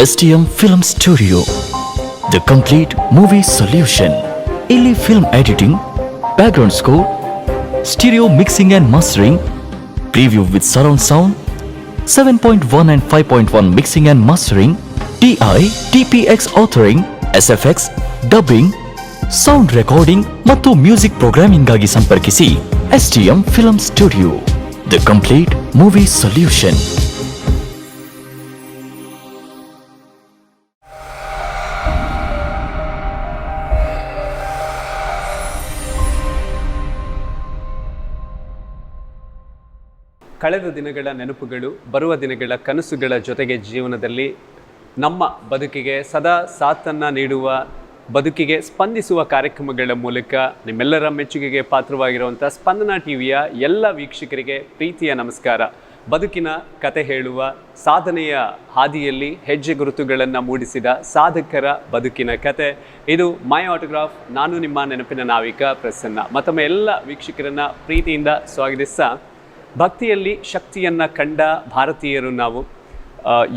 STM Film Studio, the complete movie solution. ಇಲ್ಲಿ film editing, background score, stereo mixing and mastering, preview with surround sound, 7.1 and 5.1 mixing and mastering, TI, TPX authoring, SFX, dubbing, sound recording ಮತ್ತು music programming ಗಾಗಿ ಸಂಪರ್ಕಿಸಿ STM Film Studio, the complete movie solution. ಕಳೆದ ದಿನಗಳ ನೆನಪುಗಳು, ಬರುವ ದಿನಗಳ ಕನಸುಗಳ ಜೊತೆಗೆ ಜೀವನದಲ್ಲಿ ನಮ್ಮ ಬದುಕಿಗೆ ಸದಾ ಸಾಥನ್ನು ನೀಡುವ, ಬದುಕಿಗೆ ಸ್ಪಂದಿಸುವ ಕಾರ್ಯಕ್ರಮಗಳ ಮೂಲಕ ನಿಮ್ಮೆಲ್ಲರ ಮೆಚ್ಚುಗೆಗೆ ಪಾತ್ರವಾಗಿರುವಂಥ ಸ್ಪಂದನ ಟಿವಿಯ ಎಲ್ಲ ವೀಕ್ಷಕರಿಗೆ ಪ್ರೀತಿಯ ನಮಸ್ಕಾರ. ಬದುಕಿನ ಕತೆ ಹೇಳುವ, ಸಾಧನೆಯ ಹಾದಿಯಲ್ಲಿ ಹೆಜ್ಜೆ ಗುರುತುಗಳನ್ನು ಮೂಡಿಸಿದ ಸಾಧಕರ ಬದುಕಿನ ಕತೆ ಇದು ಮೈ ಆಟೋಗ್ರಾಫ್. ನಾನು ನಿಮ್ಮ ನೆನಪಿನ ನಾವಿಕ ಪ್ರಸನ್ನ. ಮತ್ತೊಮ್ಮೆ ಎಲ್ಲ ವೀಕ್ಷಕರನ್ನು ಪ್ರೀತಿಯಿಂದ ಸ್ವಾಗತಿಸ್ತಾ, ಭಕ್ತಿಯಲ್ಲಿ ಶಕ್ತಿಯನ್ನು ಕಂಡ ಭಾರತೀಯರು ನಾವು.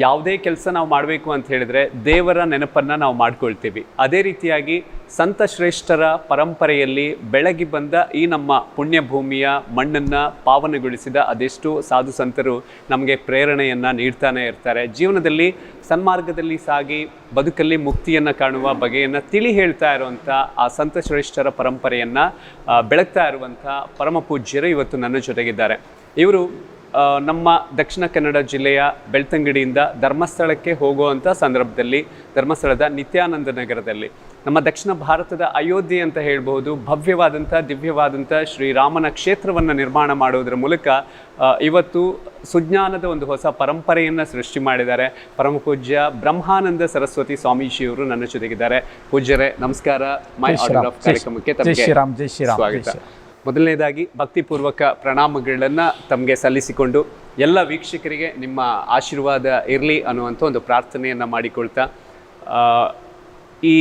ಯಾವುದೇ ಕೆಲಸ ನಾವು ಮಾಡಬೇಕು ಅಂತ ಹೇಳಿದರೆ ದೇವರ ನೆನಪನ್ನು ನಾವು ಮಾಡ್ಕೊಳ್ತೀವಿ. ಅದೇ ರೀತಿಯಾಗಿ ಸಂತ ಶ್ರೇಷ್ಠರ ಪರಂಪರೆಯಲ್ಲಿ ಬೆಳಗಿ ಬಂದ ಈ ನಮ್ಮ ಪುಣ್ಯಭೂಮಿಯ ಮಣ್ಣನ್ನು ಪಾವನಗೊಳಿಸಿದ ಅದೆಷ್ಟೋ ಸಾಧು ಸಂತರು ನಮಗೆ ಪ್ರೇರಣೆಯನ್ನು ನೀಡ್ತಾನೆ ಇರ್ತಾರೆ. ಜೀವನದಲ್ಲಿ ಸನ್ಮಾರ್ಗದಲ್ಲಿ ಸಾಗಿ ಬದುಕಲ್ಲಿ ಮುಕ್ತಿಯನ್ನು ಕಾಣುವ ಬಗೆಯನ್ನು ತಿಳಿ ಹೇಳ್ತಾ ಇರುವಂಥ ಆ ಸಂತ ಶ್ರೇಷ್ಠರ ಪರಂಪರೆಯನ್ನು ಬೆಳಗ್ತಾ ಇರುವಂಥ ಪರಮ ಪೂಜ್ಯರು ಇವತ್ತು ನನ್ನ ಜೊತೆಗಿದ್ದಾರೆ. ಇವರು ನಮ್ಮ ದಕ್ಷಿಣ ಕನ್ನಡ ಜಿಲ್ಲೆಯ ಬೆಳ್ತಂಗಡಿಯಿಂದ ಧರ್ಮಸ್ಥಳಕ್ಕೆ ಹೋಗುವಂಥ ಸಂದರ್ಭದಲ್ಲಿ ಧರ್ಮಸ್ಥಳದ ನಿತ್ಯಾನಂದ ನಗರದಲ್ಲಿ ನಮ್ಮ ದಕ್ಷಿಣ ಭಾರತದ ಅಯೋಧ್ಯೆ ಅಂತ ಹೇಳ್ಬೋದು, ಭವ್ಯವಾದಂಥ ದಿವ್ಯವಾದಂಥ ಶ್ರೀರಾಮನ ಕ್ಷೇತ್ರವನ್ನು ನಿರ್ಮಾಣ ಮಾಡೋದ್ರ ಮೂಲಕ ಇವತ್ತು ಸುಜ್ಞಾನದ ಒಂದು ಹೊಸ ಪರಂಪರೆಯನ್ನು ಸೃಷ್ಟಿ ಮಾಡಿದ್ದಾರೆ. ಪರಮ ಪೂಜ್ಯ ಬ್ರಹ್ಮಾನಂದ ಸರಸ್ವತಿ ಸ್ವಾಮೀಜಿಯವರು ನನ್ನ ಜೊತೆಗಿದ್ದಾರೆ. ಪೂಜ್ಯರೇ ನಮಸ್ಕಾರ. ಮೈ ಆಟೋಗ್ರಾಫ್ ಕಾರ್ಯಕ್ರಮಕ್ಕೆ ತಮಗೆ ಸ್ವಾಗತ. ಮೊದಲನೇದಾಗಿ ಭಕ್ತಿಪೂರ್ವಕ ಪ್ರಣಾಮಗಳನ್ನು ತಮಗೆ ಸಲ್ಲಿಸಿಕೊಂಡು ಎಲ್ಲ ವೀಕ್ಷಕರಿಗೆ ನಿಮ್ಮ ಆಶೀರ್ವಾದ ಇರಲಿ ಅನ್ನುವಂಥ ಒಂದು ಪ್ರಾರ್ಥನೆಯನ್ನು ಮಾಡಿಕೊಳ್ತಾ, ಈ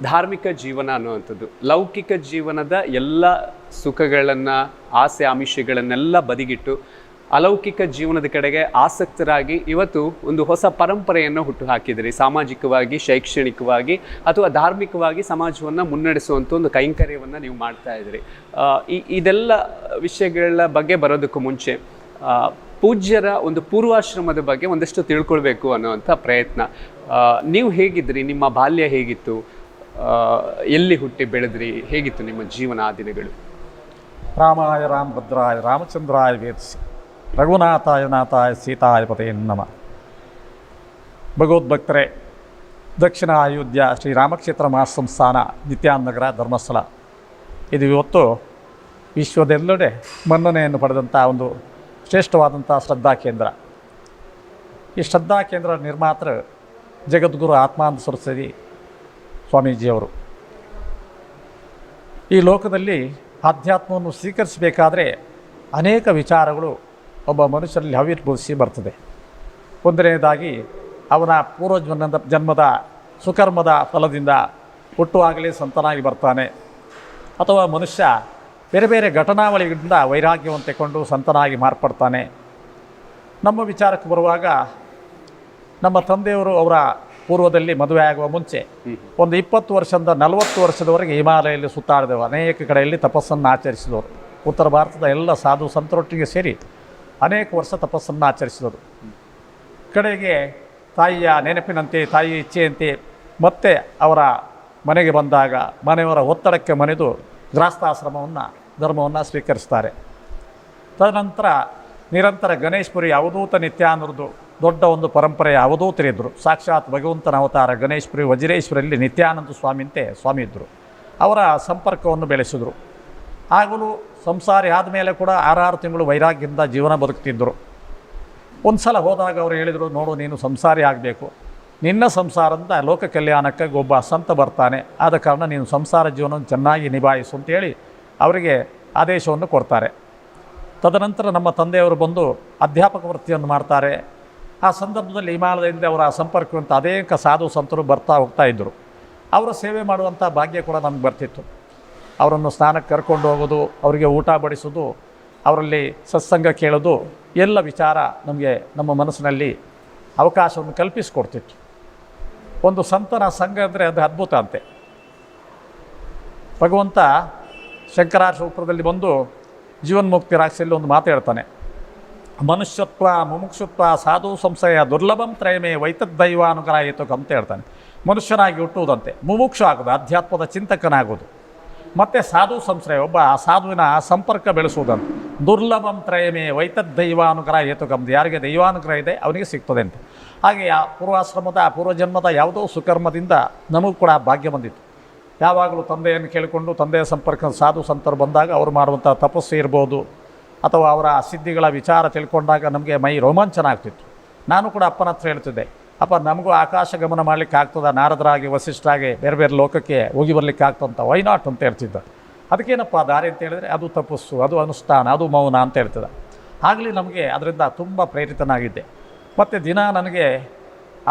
ಧಾರ್ಮಿಕ ಜೀವನ ಅನ್ನುವಂಥದ್ದು ಲೌಕಿಕ ಜೀವನದ ಎಲ್ಲ ಸುಖಗಳನ್ನು, ಆಸೆ ಆಮಿಷಗಳನ್ನೆಲ್ಲ ಬದಿಗಿಟ್ಟು ಅಲೌಕಿಕ ಜೀವನದ ಕಡೆಗೆ ಆಸಕ್ತರಾಗಿ ಇವತ್ತು ಒಂದು ಹೊಸ ಪರಂಪರೆಯನ್ನು ಹುಟ್ಟು ಹಾಕಿದಿರಿ. ಸಾಮಾಜಿಕವಾಗಿ, ಶೈಕ್ಷಣಿಕವಾಗಿ ಅಥವಾ ಧಾರ್ಮಿಕವಾಗಿ ಸಮಾಜವನ್ನು ಮುನ್ನಡೆಸುವಂಥ ಒಂದು ಕೈಂಕರ್ಯವನ್ನು ನೀವು ಮಾಡ್ತಾ ಇದ್ದೀರಿ. ಇದೆಲ್ಲ ವಿಷಯಗಳ ಬಗ್ಗೆ ಬರೋದಕ್ಕೂ ಮುಂಚೆ ಪೂಜ್ಯರ ಒಂದು ಪೂರ್ವಾಶ್ರಮದ ಬಗ್ಗೆ ಒಂದಷ್ಟು ತಿಳ್ಕೊಳ್ಬೇಕು ಅನ್ನುವಂಥ ಪ್ರಯತ್ನ. ನೀವು ಹೇಗಿದ್ರಿ? ನಿಮ್ಮ ಬಾಲ್ಯ ಹೇಗಿತ್ತು? ಎಲ್ಲಿ ಹುಟ್ಟಿ ಬೆಳೆದ್ರಿ? ಹೇಗಿತ್ತು ನಿಮ್ಮ ಜೀವನ ಆ ದಿನಗಳು? ರಾಮಾಯ ರಾಮಭದ್ರಾಯ ರಾಮಚಂದ್ರಾಯ ವೇದಿಸಿ ರಘುನಾಥಾಯ ನಾಥಾಯ ಸೀತಾಯ ಪತೇ ನಮಃ. ಭಗವದ್ಭಕ್ತರೇ, ದಕ್ಷಿಣ ಅಯೋಧ್ಯ ಶ್ರೀರಾಮಕ್ಷೇತ್ರ ಮಹಾಸಂಸ್ಥಾನ ನಿತ್ಯಾನಂದ ನಗರ ಧರ್ಮಸ್ಥಳ ಇದು ಇವತ್ತು ವಿಶ್ವದೆಲ್ಲೆಡೆ ಮನ್ನಣೆಯನ್ನು ಪಡೆದಂಥ ಒಂದು ಶ್ರೇಷ್ಠವಾದಂಥ ಶ್ರದ್ಧಾ ಕೇಂದ್ರ. ಈ ಶ್ರದ್ಧಾ ಕೇಂದ್ರ ನಿರ್ಮಾತೃ ಜಗದ್ಗುರು ಆತ್ಮಾನಂದ ಸರಸ್ವತಿ ಸ್ವಾಮೀಜಿಯವರು. ಈ ಲೋಕದಲ್ಲಿ ಆಧ್ಯಾತ್ಮವನ್ನು ಸ್ವೀಕರಿಸಬೇಕಾದ್ರೆ ಅನೇಕ ವಿಚಾರಗಳು ಒಬ್ಬ ಮನುಷ್ಯರಲ್ಲಿ ಆವಿರ್ಭವಿಸಿ ಬರ್ತದೆ. ಒಂದನೇದಾಗಿ ಅವನ ಜನ್ಮದ ಸುಕರ್ಮದ ಫಲದಿಂದ ಹುಟ್ಟುವಾಗಲೇ ಸಂತನಾಗಿ ಬರ್ತಾನೆ, ಅಥವಾ ಮನುಷ್ಯ ಬೇರೆ ಬೇರೆ ಘಟನಾವಳಿಗಳಿಂದ ವೈರಾಗ್ಯವನ್ನು ತೆಗೆದುಕೊಂಡು ಸಂತನಾಗಿ ಮಾರ್ಪಡ್ತಾನೆ. ನಮ್ಮ ವಿಚಾರಕ್ಕೆ ಬರುವಾಗ ನಮ್ಮ ತಂದೆಯವರು ಅವರ ಪೂರ್ವದಲ್ಲಿ ಮದುವೆ ಆಗುವ ಮುಂಚೆ ಒಂದು 20 ವರ್ಷದಿಂದ 40 ವರ್ಷದವರೆಗೆ ಹಿಮಾಲಯಲ್ಲಿ ಸುತ್ತಾಡಿದವರು, ಅನೇಕ ಕಡೆಯಲ್ಲಿ ತಪಸ್ಸನ್ನು ಆಚರಿಸಿದವರು. ಉತ್ತರ ಭಾರತದ ಎಲ್ಲ ಸಾಧು ಸಂತರೊಟ್ಟಿಗೆ ಸೇರಿ ಅನೇಕ ವರ್ಷ ತಪಸ್ಸನ್ನು ಆಚರಿಸಿದರು. ಕಡೆಗೆ ತಾಯಿಯ ನೆನಪಿನಂತೆ, ತಾಯಿಯ ಇಚ್ಛೆಯಂತೆ ಮತ್ತೆ ಅವರ ಮನೆಗೆ ಬಂದಾಗ ಮನೆಯವರ ಒತ್ತಡಕ್ಕೆ ಮನೆದು ಧರ್ಮವನ್ನು ಸ್ವೀಕರಿಸ್ತಾರೆ. ತದನಂತರ ನಿರಂತರ ಗಣೇಶಪುರಿ ಅವಧೂತ ನಿತ್ಯಾನಂದರದು ದೊಡ್ಡ ಒಂದು ಪರಂಪರೆಯ ಅವಧೂತರಿದ್ದರು. ಸಾಕ್ಷಾತ್ ಭಗವಂತನ ಅವತಾರ ಗಣೇಶಪುರಿ ವಜ್ರೇಶ್ವರಲ್ಲಿ ನಿತ್ಯಾನಂದ ಸ್ವಾಮಿ ಇದ್ದರು. ಅವರ ಸಂಪರ್ಕವನ್ನು ಬೆಳೆಸಿದರು. ಆಗಲೂ ಸಂಸಾರಿ ಆದಮೇಲೆ ಕೂಡ 6 ತಿಂಗಳು ವೈರಾಗ್ಯದಿಂದ ಜೀವನ ಬದುಕ್ತಿದ್ದರು. ಒಂದು ಸಲ ಹೋದಾಗ ಅವರು ಹೇಳಿದರು, ನೋಡು, ನೀನು ಸಂಸಾರಿ ಆಗಬೇಕು, ನಿನ್ನ ಸಂಸಾರದಿಂದ ಲೋಕ ಕಲ್ಯಾಣಕ್ಕೆ ಒಬ್ಬ ಸಂತ ಬರ್ತಾನೆ, ಆದ ಕಾರಣ ನೀನು ಸಂಸಾರ ಜೀವನವನ್ನು ಚೆನ್ನಾಗಿ ನಿಭಾಯಿಸು ಅಂತೇಳಿ ಅವರಿಗೆ ಆದೇಶವನ್ನು ಕೊಡ್ತಾರೆ. ತದನಂತರ ನಮ್ಮ ತಂದೆಯವರು ಬಂದು ಅಧ್ಯಾಪಕ ವೃತ್ತಿಯನ್ನು ಮಾಡ್ತಾರೆ. ಆ ಸಂದರ್ಭದಲ್ಲಿ ಹಿಮಾಲಯದಿಂದ ಅವರ ಸಂಪರ್ಕವಂತ ಅನೇಕ ಸಾಧು ಸಂತರು ಬರ್ತಾ ಹೋಗ್ತಾ ಇದ್ದರು. ಅವರ ಸೇವೆ ಮಾಡುವಂಥ ಭಾಗ್ಯ ಕೂಡ ನಮ್ಗೆ ಬರ್ತಿತ್ತು. ಅವರನ್ನು ಸ್ನಾನಕ್ಕೆ ಕರ್ಕೊಂಡು ಹೋಗೋದು, ಅವರಿಗೆ ಊಟ ಬಡಿಸೋದು, ಅವರಲ್ಲಿ ಸತ್ಸಂಗ ಕೇಳೋದು, ಎಲ್ಲ ವಿಚಾರ ನಮಗೆ ನಮ್ಮ ಮನಸ್ಸಿನಲ್ಲಿ ಅವಕಾಶವನ್ನು ಕಲ್ಪಿಸಿಕೊಡ್ತಿತ್ತು. ಒಂದು ಸಂತನ ಸಂಘ ಅಂದರೆ ಅದು ಅದ್ಭುತ ಅಂತೆ. ಭಗವಂತ ಶಂಕರಾಚಾರ್ಯದಲ್ಲಿ ಬಂದು ಜೀವನ್ಮುಕ್ತಿ ರಾಕ್ಷಸಲ್ಲಿ ಒಂದು ಮಾತು ಹೇಳ್ತಾನೆ, ಮನುಷ್ಯತ್ವ ಮುಮುಕ್ಷುತ್ವ ಸಾಧು ಸಂಶಯ ದುರ್ಲಭಂ ತ್ರಯಮೇ ವೈತದ್ದೈವಾನುಗ್ರಹಿತು ಅಂತ ಹೇಳ್ತಾನೆ. ಮನುಷ್ಯನಾಗಿ ಹುಟ್ಟುವುದಂತೆ, ಮುಮುಕ್ಷು ಆಗೋದು, ಅಧ್ಯಾತ್ಮದ ಚಿಂತಕನಾಗೋದು, ಮತ್ತು ಸಾಧು ಸಂಶಯ ಒಬ್ಬ ಸಾಧುವಿನ ಸಂಪರ್ಕ ಬೆಳೆಸುವುದಂತೆ. ದುರ್ಲಭಂ ತ್ರಯಮೇ ವೈತದ್ದೈವಾನುಗ್ರಹ ಹೇತುಕಂದು, ಯಾರಿಗೆ ದೈವಾನುಗ್ರಹ ಇದೆ ಅವನಿಗೆ ಸಿಗ್ತದೆ ಅಂತ. ಹಾಗೆ ಪೂರ್ವಾಶ್ರಮದ ಪೂರ್ವಜನ್ಮದ ಯಾವುದೋ ಸುಕರ್ಮದಿಂದ ನಮಗೂ ಕೂಡ ಭಾಗ್ಯ ಬಂದಿತ್ತು. ಯಾವಾಗಲೂ ತಂದೆಯನ್ನು ಕೇಳಿಕೊಂಡು ತಂದೆಯ ಸಂಪರ್ಕ ಸಾಧು ಸಂತರು ಬಂದಾಗ ಅವರು ಮಾಡುವಂಥ ತಪಸ್ಸು ಇರ್ಬೋದು ಅಥವಾ ಅವರ ಸಿದ್ಧಿಗಳ ವಿಚಾರ ತಿಳ್ಕೊಂಡಾಗ ನಮಗೆ ಮೈ ರೋಮಾಂಚನ ಆಗ್ತಿತ್ತು. ನಾನು ಕೂಡ ಅಪ್ಪನ ಹತ್ರ ಹೇಳ್ತಿದ್ದೆ, ಅಪ್ಪ ನಮಗೂ ಆಕಾಶ ಗಮನ ಮಾಡಲಿಕ್ಕೆ ಆಗ್ತದ, ನಾರದರಾಗಿ ವಸಿಷ್ಠರಾಗಿ ಬೇರೆ ಬೇರೆ ಲೋಕಕ್ಕೆ ಹೋಗಿ ಬರಲಿಕ್ಕೆ ಆಗ್ತಂತ, ವೈ ನಾಟ್ ಅಂತ ಹೇಳ್ತಿದ್ದ. ಅದಕ್ಕೇನಪ್ಪ ದಾರಿ ಅಂತ ಹೇಳಿದ್ರೆ ಅದು ತಪಸ್ಸು, ಅದು ಅನುಷ್ಠಾನ, ಅದು ಮೌನ ಅಂತ ಹೇಳ್ತಿದ್ದ. ಆಗಲಿ ನಮಗೆ ಅದರಿಂದ ತುಂಬ ಪ್ರೇರಿತನಾಗಿದ್ದೆ. ಮತ್ತು ದಿನ ನನಗೆ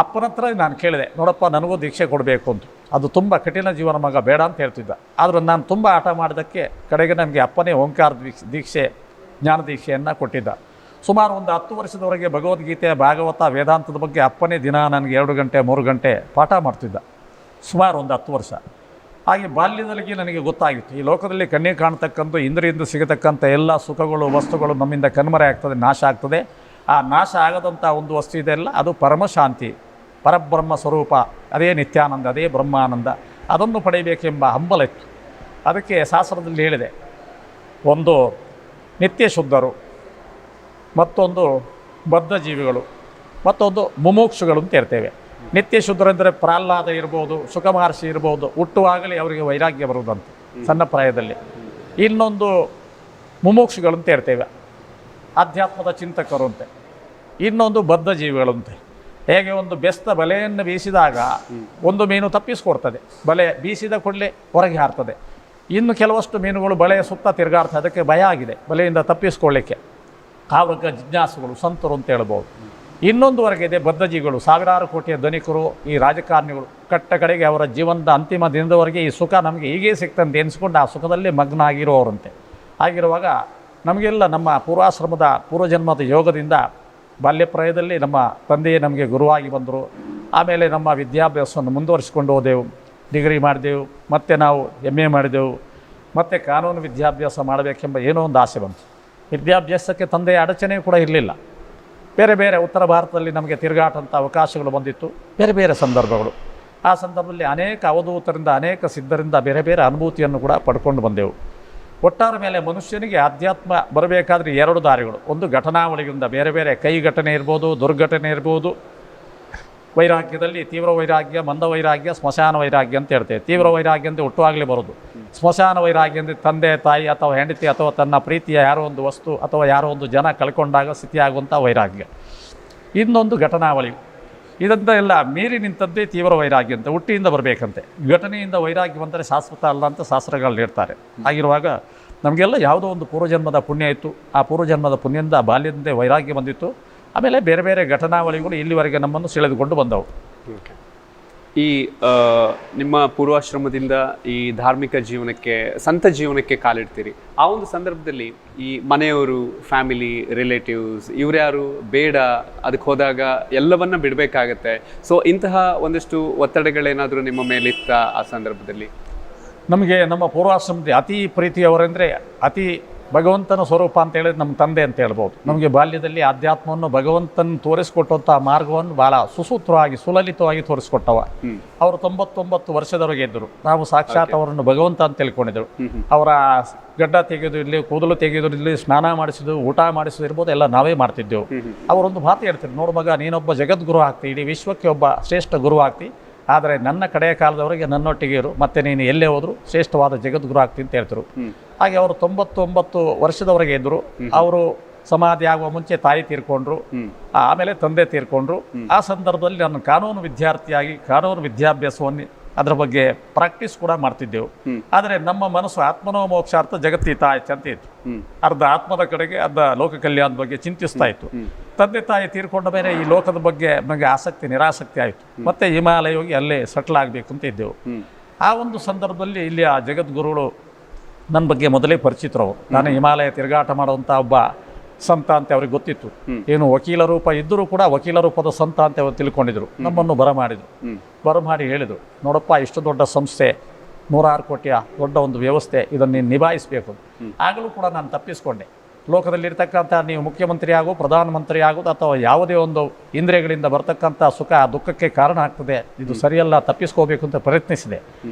ಅಪ್ಪನ ಹತ್ರ ನಾನು ಕೇಳಿದೆ, ನೋಡಪ್ಪ ನನಗೂ ದೀಕ್ಷೆ ಕೊಡಬೇಕು ಅಂತ. ಅದು ತುಂಬ ಕಠಿಣ ಜೀವನ ಮಗ, ಬೇಡ ಅಂತ ಹೇಳ್ತಿದ್ದ. ಆದರೂ ನಾನು ತುಂಬ ಆಟ ಮಾಡಿದ್ದಕ್ಕೆ ಕಡೆಗೆ ನನಗೆ ಅಪ್ಪನೇ ಓಂಕಾರ ದೀಕ್ಷೆ ಜ್ಞಾನ ದೀಕ್ಷೆಯನ್ನು ಕೊಟ್ಟಿದ್ದ. ಸುಮಾರು ಒಂದು 10 ವರ್ಷದವರೆಗೆ ಭಗವದ್ಗೀತೆ ಭಾಗವತ ವೇದಾಂತದ ಬಗ್ಗೆ ಅಪ್ಪನೇ ದಿನ ನನಗೆ 2 ಗಂಟೆ 3 ಗಂಟೆ ಪಾಠ ಮಾಡ್ತಿದ್ದ, ಸುಮಾರು ಒಂದು 10 ವರ್ಷ. ಹಾಗೆ ಬಾಲ್ಯದಲ್ಲಿ ನನಗೆ ಗೊತ್ತಾಗಿತ್ತು, ಈ ಲೋಕದಲ್ಲಿ ಕಣ್ಣಿಗೆ ಕಾಣ್ತಕ್ಕಂಥ ಇಂದ್ರಿಯಿಂದ ಸಿಗತಕ್ಕಂಥ ಎಲ್ಲ ಸುಖಗಳು ವಸ್ತುಗಳು ನಮ್ಮಿಂದ ಕಣ್ಮರೆ ಆಗ್ತದೆ, ನಾಶ ಆಗ್ತದೆ. ಆ ನಾಶ ಆಗದಂಥ ಒಂದು ವಸ್ತು ಇದೆಯಲ್ಲ ಅದು ಪರಮಶಾಂತಿ, ಪರಬ್ರಹ್ಮ ಸ್ವರೂಪ, ಅದೇ ನಿತ್ಯಾನಂದ, ಅದೇ ಬ್ರಹ್ಮಾನಂದ. ಅದನ್ನು ಪಡೆಯಬೇಕೆಂಬ ಹಂಬಲ ಇತ್ತು. ಅದಕ್ಕೆ ಶಾಸ್ತ್ರದಲ್ಲಿ ಹೇಳಿದೆ, ಒಂದು ನಿತ್ಯ ಶುದ್ಧರು, ಮತ್ತೊಂದು ಬದ್ಧ ಜೀವಿಗಳು, ಮತ್ತೊಂದು ಮುಮುಕ್ಷುಗಳು ಅಂತ ಇರ್ತೇವೆ. ನಿತ್ಯ ಶುದ್ಧರೆಂದರೆ ಪ್ರಹ್ಲಾದ ಇರ್ಬೋದು, ಸುಖಮಹರ್ಷಿ ಇರ್ಬೋದು, ಹುಟ್ಟುವಾಗಲೇ ಅವರಿಗೆ ವೈರಾಗ್ಯ ಬರುವುದಂತೆ ಸಣ್ಣ ಪ್ರಾಯದಲ್ಲಿ. ಇನ್ನೊಂದು ಮುಮುಕ್ಷುಗಳು ಅಂತ ಇರ್ತೇವೆ, ಆಧ್ಯಾತ್ಮದ ಚಿಂತಕರು ಅಂತೆ. ಇನ್ನೊಂದು ಬದ್ಧ ಜೀವಿಗಳಂತೆ. ಹೇಗೆ ಒಂದು ಬೆಸ್ತ ಬಲೆಯನ್ನು ಬೀಸಿದಾಗ ಒಂದು ಮೀನು ತಪ್ಪಿಸ್ಕೊಡ್ತದೆ, ಬಲೆ ಬೀಸಿದ ಕೂಡಲೇ ಹೊರಗೆ ಹಾರ್ತದೆ. ಇನ್ನು ಕೆಲವಷ್ಟು ಮೀನುಗಳು ಬಲೆಯ ಸುತ್ತ ತಿರುಗಾಡ್ತದೆ, ಅದಕ್ಕೆ ಭಯ ಆಗಿದೆ ಬಲೆಯಿಂದ ತಪ್ಪಿಸ್ಕೊಳ್ಳಿಕ್ಕೆ. ಆವಾಗ ಜಿಜ್ಞಾಸುಗಳು, ಸಂತರು ಅಂತ ಹೇಳ್ಬೋದು. ಇನ್ನೊಂದು ಇದೆ ಬದ್ಧಜೀವಿಗಳು, ಸಾವಿರಾರು ಕೋಟಿಯ ಧನಿಕರು, ಈ ರಾಜಕಾರಣಿಗಳು. ಕಟ್ಟ ಕಡೆಗೆ ಅವರ ಜೀವನದ ಅಂತಿಮ ದಿನದವರೆಗೆ ಈ ಸುಖ ನಮಗೆ ಹೀಗೆ ಸಿಗ್ತಂತೆ ಎನಿಸ್ಕೊಂಡು ಆ ಸುಖದಲ್ಲೇ ಮಗ್ನ ಆಗಿರೋರಂತೆ. ಆಗಿರುವಾಗ ನಮಗೆಲ್ಲ ನಮ್ಮ ಪೂರ್ವಾಶ್ರಮದ ಪೂರ್ವಜನ್ಮದ ಯೋಗದಿಂದ ಬಾಲ್ಯಪ್ರಾಯದಲ್ಲಿ ನಮ್ಮ ತಂದೆಯೇ ನಮಗೆ ಗುರುವಾಗಿ ಬಂದರು. ಆಮೇಲೆ ನಮ್ಮ ವಿದ್ಯಾಭ್ಯಾಸವನ್ನು ಮುಂದುವರಿಸಿಕೊಂಡು ಹೋದೆವು, ಡಿಗ್ರಿ ಮಾಡಿದೆವು, ಮತ್ತು ನಾವು MA ಮಾಡಿದೆವು, ಮತ್ತು ಕಾನೂನು ವಿದ್ಯಾಭ್ಯಾಸ ಮಾಡಬೇಕೆಂಬ ಏನೋ ಒಂದು ಆಸೆ ಬಂತು. ವಿದ್ಯಾಭ್ಯಾಸಕ್ಕೆ ತಂದೆಯ ಅಡಚಣೆ ಕೂಡ ಇರಲಿಲ್ಲ. ಬೇರೆ ಬೇರೆ ಉತ್ತರ ಭಾರತದಲ್ಲಿ ನಮಗೆ ತಿರುಗಾಟಂಥ ಅವಕಾಶಗಳು ಬಂದಿತ್ತು, ಬೇರೆ ಬೇರೆ ಸಂದರ್ಭಗಳು. ಆ ಸಂದರ್ಭದಲ್ಲಿ ಅನೇಕ ಅವಧೂತರಿಂದ, ಅನೇಕ ಸಿದ್ಧರಿಂದ ಬೇರೆ ಬೇರೆ ಅನುಭೂತಿಯನ್ನು ಕೂಡ ಪಡ್ಕೊಂಡು ಬಂದೆವು. ಒಟ್ಟಾರೆ ಮೇಲೆ ಮನುಷ್ಯನಿಗೆ ಆಧ್ಯಾತ್ಮ ಬರಬೇಕಾದ್ರೆ 2 ದಾರಿಗಳು. ಒಂದು ಘಟನಾವಳಿಯಿಂದ, ಬೇರೆ ಬೇರೆ ಕೈ ಘಟನೆ ಇರ್ಬೋದು, ದುರ್ಘಟನೆ ಇರ್ಬೋದು. ವೈರಾಗ್ಯದಲ್ಲಿ ತೀವ್ರ ವೈರಾಗ್ಯ, ಮಂದ ವೈರಾಗ್ಯ, ಸ್ಮಶಾನ ವೈರಾಗ್ಯ ಅಂತ ಹೇಳ್ತೇವೆ. ತೀವ್ರ ವೈರಾಗ್ಯ ಅಂದರೆ ಹುಟ್ಟುವಾಗಲೇ ಬರೋದು. ಸ್ಮಶಾನ ವೈರಾಗ್ಯ ಅಂದರೆ ತಂದೆ ತಾಯಿ ಅಥವಾ ಹೆಂಡತಿ ಅಥವಾ ತನ್ನ ಪ್ರೀತಿಯ ಯಾರೋ ಒಂದು ವಸ್ತು ಅಥವಾ ಯಾರೋ ಒಂದು ಜನ ಕಳ್ಕೊಂಡಾಗ ಸ್ಥಿತಿಯಾಗುವಂಥ ವೈರಾಗ್ಯ. ಇನ್ನೊಂದು ಘಟನಾವಳಿ. ಇದಂತ ಎಲ್ಲ ಮೀರಿ ನಿಂತದ್ದೇ ತೀವ್ರ ವೈರಾಗ್ಯ ಅಂತ, ಹುಟ್ಟಿಯಿಂದ ಬರಬೇಕಂತೆ. ಘಟನೆಯಿಂದ ವೈರಾಗ್ಯ ಬಂದರೆ ಶಾಶ್ವತ ಅಲ್ಲ ಅಂತ ಶಾಸ್ತ್ರಗಳು ಹೇಳ್ತಾರೆ. ಆಗಿರುವಾಗ ನಮಗೆಲ್ಲ ಯಾವುದೋ ಒಂದು ಪೂರ್ವಜನ್ಮದ ಪುಣ್ಯ ಇತ್ತು. ಆ ಪೂರ್ವಜನ್ಮದ ಪುಣ್ಯದಿಂದ ಬಾಲ್ಯದಿಂದ ವೈರಾಗ್ಯ ಬಂದಿತ್ತು. ಆಮೇಲೆ ಬೇರೆ ಬೇರೆ ಘಟನಾವಳಿಗಳು ಇಲ್ಲಿವರೆಗೆ ನಮ್ಮನ್ನು ಸೆಳೆದುಕೊಂಡು ಬಂದವು. ಈ ನಿಮ್ಮ ಪೂರ್ವಾಶ್ರಮದಿಂದ ಈ ಧಾರ್ಮಿಕ ಜೀವನಕ್ಕೆ, ಸಂತ ಜೀವನಕ್ಕೆ ಕಾಲಿಡ್ತೀರಿ. ಆ ಒಂದು ಸಂದರ್ಭದಲ್ಲಿ ಈ ಮನೆಯವರು, ಫ್ಯಾಮಿಲಿ, ರಿಲೇಟಿವ್ಸ್ ಇವ್ರ್ಯಾರು ಬೇಡ, ಅದಕ್ಕೆ ಹೋದಾಗ ಎಲ್ಲವನ್ನ ಬಿಡಬೇಕಾಗತ್ತೆ. ಸೊ ಇಂತಹ ಒಂದಷ್ಟು ಒತ್ತಡಗಳೇನಾದರೂ ನಿಮ್ಮ ಮೇಲಿತ್ತ ಆ ಸಂದರ್ಭದಲ್ಲಿ? ನಮಗೆ ನಮ್ಮ ಪೂರ್ವಾಶ್ರಮದ ಅತಿ ಪ್ರೀತಿಯವರೆಂದರೆ ಅತಿ ಭಗವಂತನ ಸ್ವರೂಪ ಅಂತ ಹೇಳಿದ್ರೆ ನಮ್ಮ ತಂದೆ ಅಂತ ಹೇಳ್ಬೋದು. ನಮಗೆ ಬಾಲ್ಯದಲ್ಲಿ ಆಧ್ಯಾತ್ಮವನ್ನು ಭಗವಂತನ ತೋರಿಸ್ಕೊಟ್ಟಂಥ ಮಾರ್ಗವನ್ನು ಭಾಳ ಸುಸೂತ್ರವಾಗಿ ಸುಲಲಿತವಾಗಿ ತೋರಿಸ್ಕೊಟ್ಟವ. ಅವರು 99 ವರ್ಷದವರೆಗೆ ಇದ್ದರು. ನಾವು ಸಾಕ್ಷಾತ್ ಅವರನ್ನು ಭಗವಂತ ಅಂತ ತಿಳ್ಕೊಂಡಿದ್ದೆವು. ಅವರ ಗಡ್ಡ ತೆಗೆಯೋದು ಇರಲಿ, ಕೂದಲು ತೆಗೆಯೋದು ಇರಲಿ, ಸ್ನಾನ ಮಾಡಿಸೋದು, ಊಟ ಮಾಡಿಸೋದು ಇರ್ಬೋದು, ಎಲ್ಲ ನಾವೇ ಮಾಡ್ತಿದ್ದೆವು. ಅವರೊಂದು ಮಾತು ಹೇಳ್ತಾರೆ, ನೋಡು ಮಗ, ನೀನೊಬ್ಬ ಜಗದ್ಗುರು ಆಗ್ತಿ, ಇಡೀ ವಿಶ್ವಕ್ಕೆ ಒಬ್ಬ ಶ್ರೇಷ್ಠ ಗುರು ಆಗ್ತಿ. ಆದರೆ ನನ್ನ ಕಡೆಯ ಕಾಲದವರೆಗೆ ನನ್ನೊಟ್ಟಿಗೆ ಇರು, ಮತ್ತು ನೀನು ಎಲ್ಲೇ ಹೋದರೂ ಶ್ರೇಷ್ಠವಾದ ಜಗದ್ಗುರು ಆಗ್ತಿ ಅಂತ ಹೇಳ್ತಾರೆ. ಹಾಗೆ ಅವರು 99 ವರ್ಷದವರೆಗೆ ಇದ್ದರು. ಅವರು ಸಮಾಧಿ ಆಗುವ ಮುಂಚೆ ತಾಯಿ ತೀರ್ಕೊಂಡ್ರು, ಆಮೇಲೆ ತಂದೆ ತೀರ್ಕೊಂಡ್ರು. ಆ ಸಂದರ್ಭದಲ್ಲಿ ನಾನು ಕಾನೂನು ವಿದ್ಯಾರ್ಥಿಯಾಗಿ ಕಾನೂನು ವಿದ್ಯಾಭ್ಯಾಸವನ್ನು ಅದರ ಬಗ್ಗೆ ಪ್ರಾಕ್ಟೀಸ್ ಕೂಡ ಮಾಡ್ತಿದ್ದೆವು. ಆದರೆ ನಮ್ಮ ಮನಸ್ಸು ಆತ್ಮನೋ ಮೋಕ್ಷಾರ್ಥ ಜಗತ್ತಿತಾಯ್ತು ಅಂತ ಇತ್ತು. ಅರ್ಧ ಆತ್ಮದ ಕಡೆಗೆ, ಅರ್ಧ ಲೋಕ ಕಲ್ಯಾಣದ ಬಗ್ಗೆ ಚಿಂತಿಸ್ತಾ ಇತ್ತು. ತಂದೆ ತಾಯಿ ತೀರ್ಕೊಂಡ ಮೇಲೆ ಈ ಲೋಕದ ಬಗ್ಗೆ ನನಗೆ ಆಸಕ್ತಿ ನಿರಾಸಕ್ತಿ ಆಯಿತು. ಮತ್ತೆ ಹಿಮಾಲಯ ಹೋಗಿ ಅಲ್ಲೇ ಸೆಟ್ಲ್ ಆಗಬೇಕು ಅಂತ ಇದ್ದೆವು. ಆ ಒಂದು ಸಂದರ್ಭದಲ್ಲಿ ಇಲ್ಲಿ ಆ ಜಗದ್ಗುರುಗಳು ನನ್ನ ಬಗ್ಗೆ ಮೊದಲೇ ಪರಿಚಿತರವರು. ನಾನು ಹಿಮಾಲಯ ತಿರುಗಾಟ ಮಾಡುವಂಥ ಒಬ್ಬ ಸಂತ ಅಂತ ಅವ್ರಿಗೆ ಗೊತ್ತಿತ್ತು. ಏನು ವಕೀಲ ರೂಪ ಇದ್ದರೂ ಕೂಡ ವಕೀಲ ರೂಪದ ಸಂತ ಅಂತ ಅವರು ತಿಳ್ಕೊಂಡಿದ್ರು. ನಮ್ಮನ್ನು ಬರಮಾಡಿ ಹೇಳಿದರು, ನೋಡಪ್ಪ, ಇಷ್ಟು ದೊಡ್ಡ ಸಂಸ್ಥೆ, 106 ಕೋಟಿಯ ದೊಡ್ಡ ಒಂದು ವ್ಯವಸ್ಥೆ, ಇದನ್ನು ನೀನು ನಿಭಾಯಿಸಬೇಕು. ಆಗಲೂ ಕೂಡ ನಾನು ತಪ್ಪಿಸ್ಕೊಂಡೆ. ಲೋಕದಲ್ಲಿರ್ತಕ್ಕಂಥ ನೀವು ಮುಖ್ಯಮಂತ್ರಿ ಆಗೋ, ಪ್ರಧಾನಮಂತ್ರಿ ಆಗೋದು ಅಥವಾ ಯಾವುದೇ ಒಂದು ಇಂದ್ರಿಯಗಳಿಂದ ಬರ್ತಕ್ಕಂಥ ಸುಖ ದುಃಖಕ್ಕೆ ಕಾರಣ ಆಗ್ತದೆ, ಇದು ಸರಿಯಲ್ಲ, ತಪ್ಪಿಸ್ಕೋಬೇಕು ಅಂತ ಪ್ರಯತ್ನಿಸಿದೆ.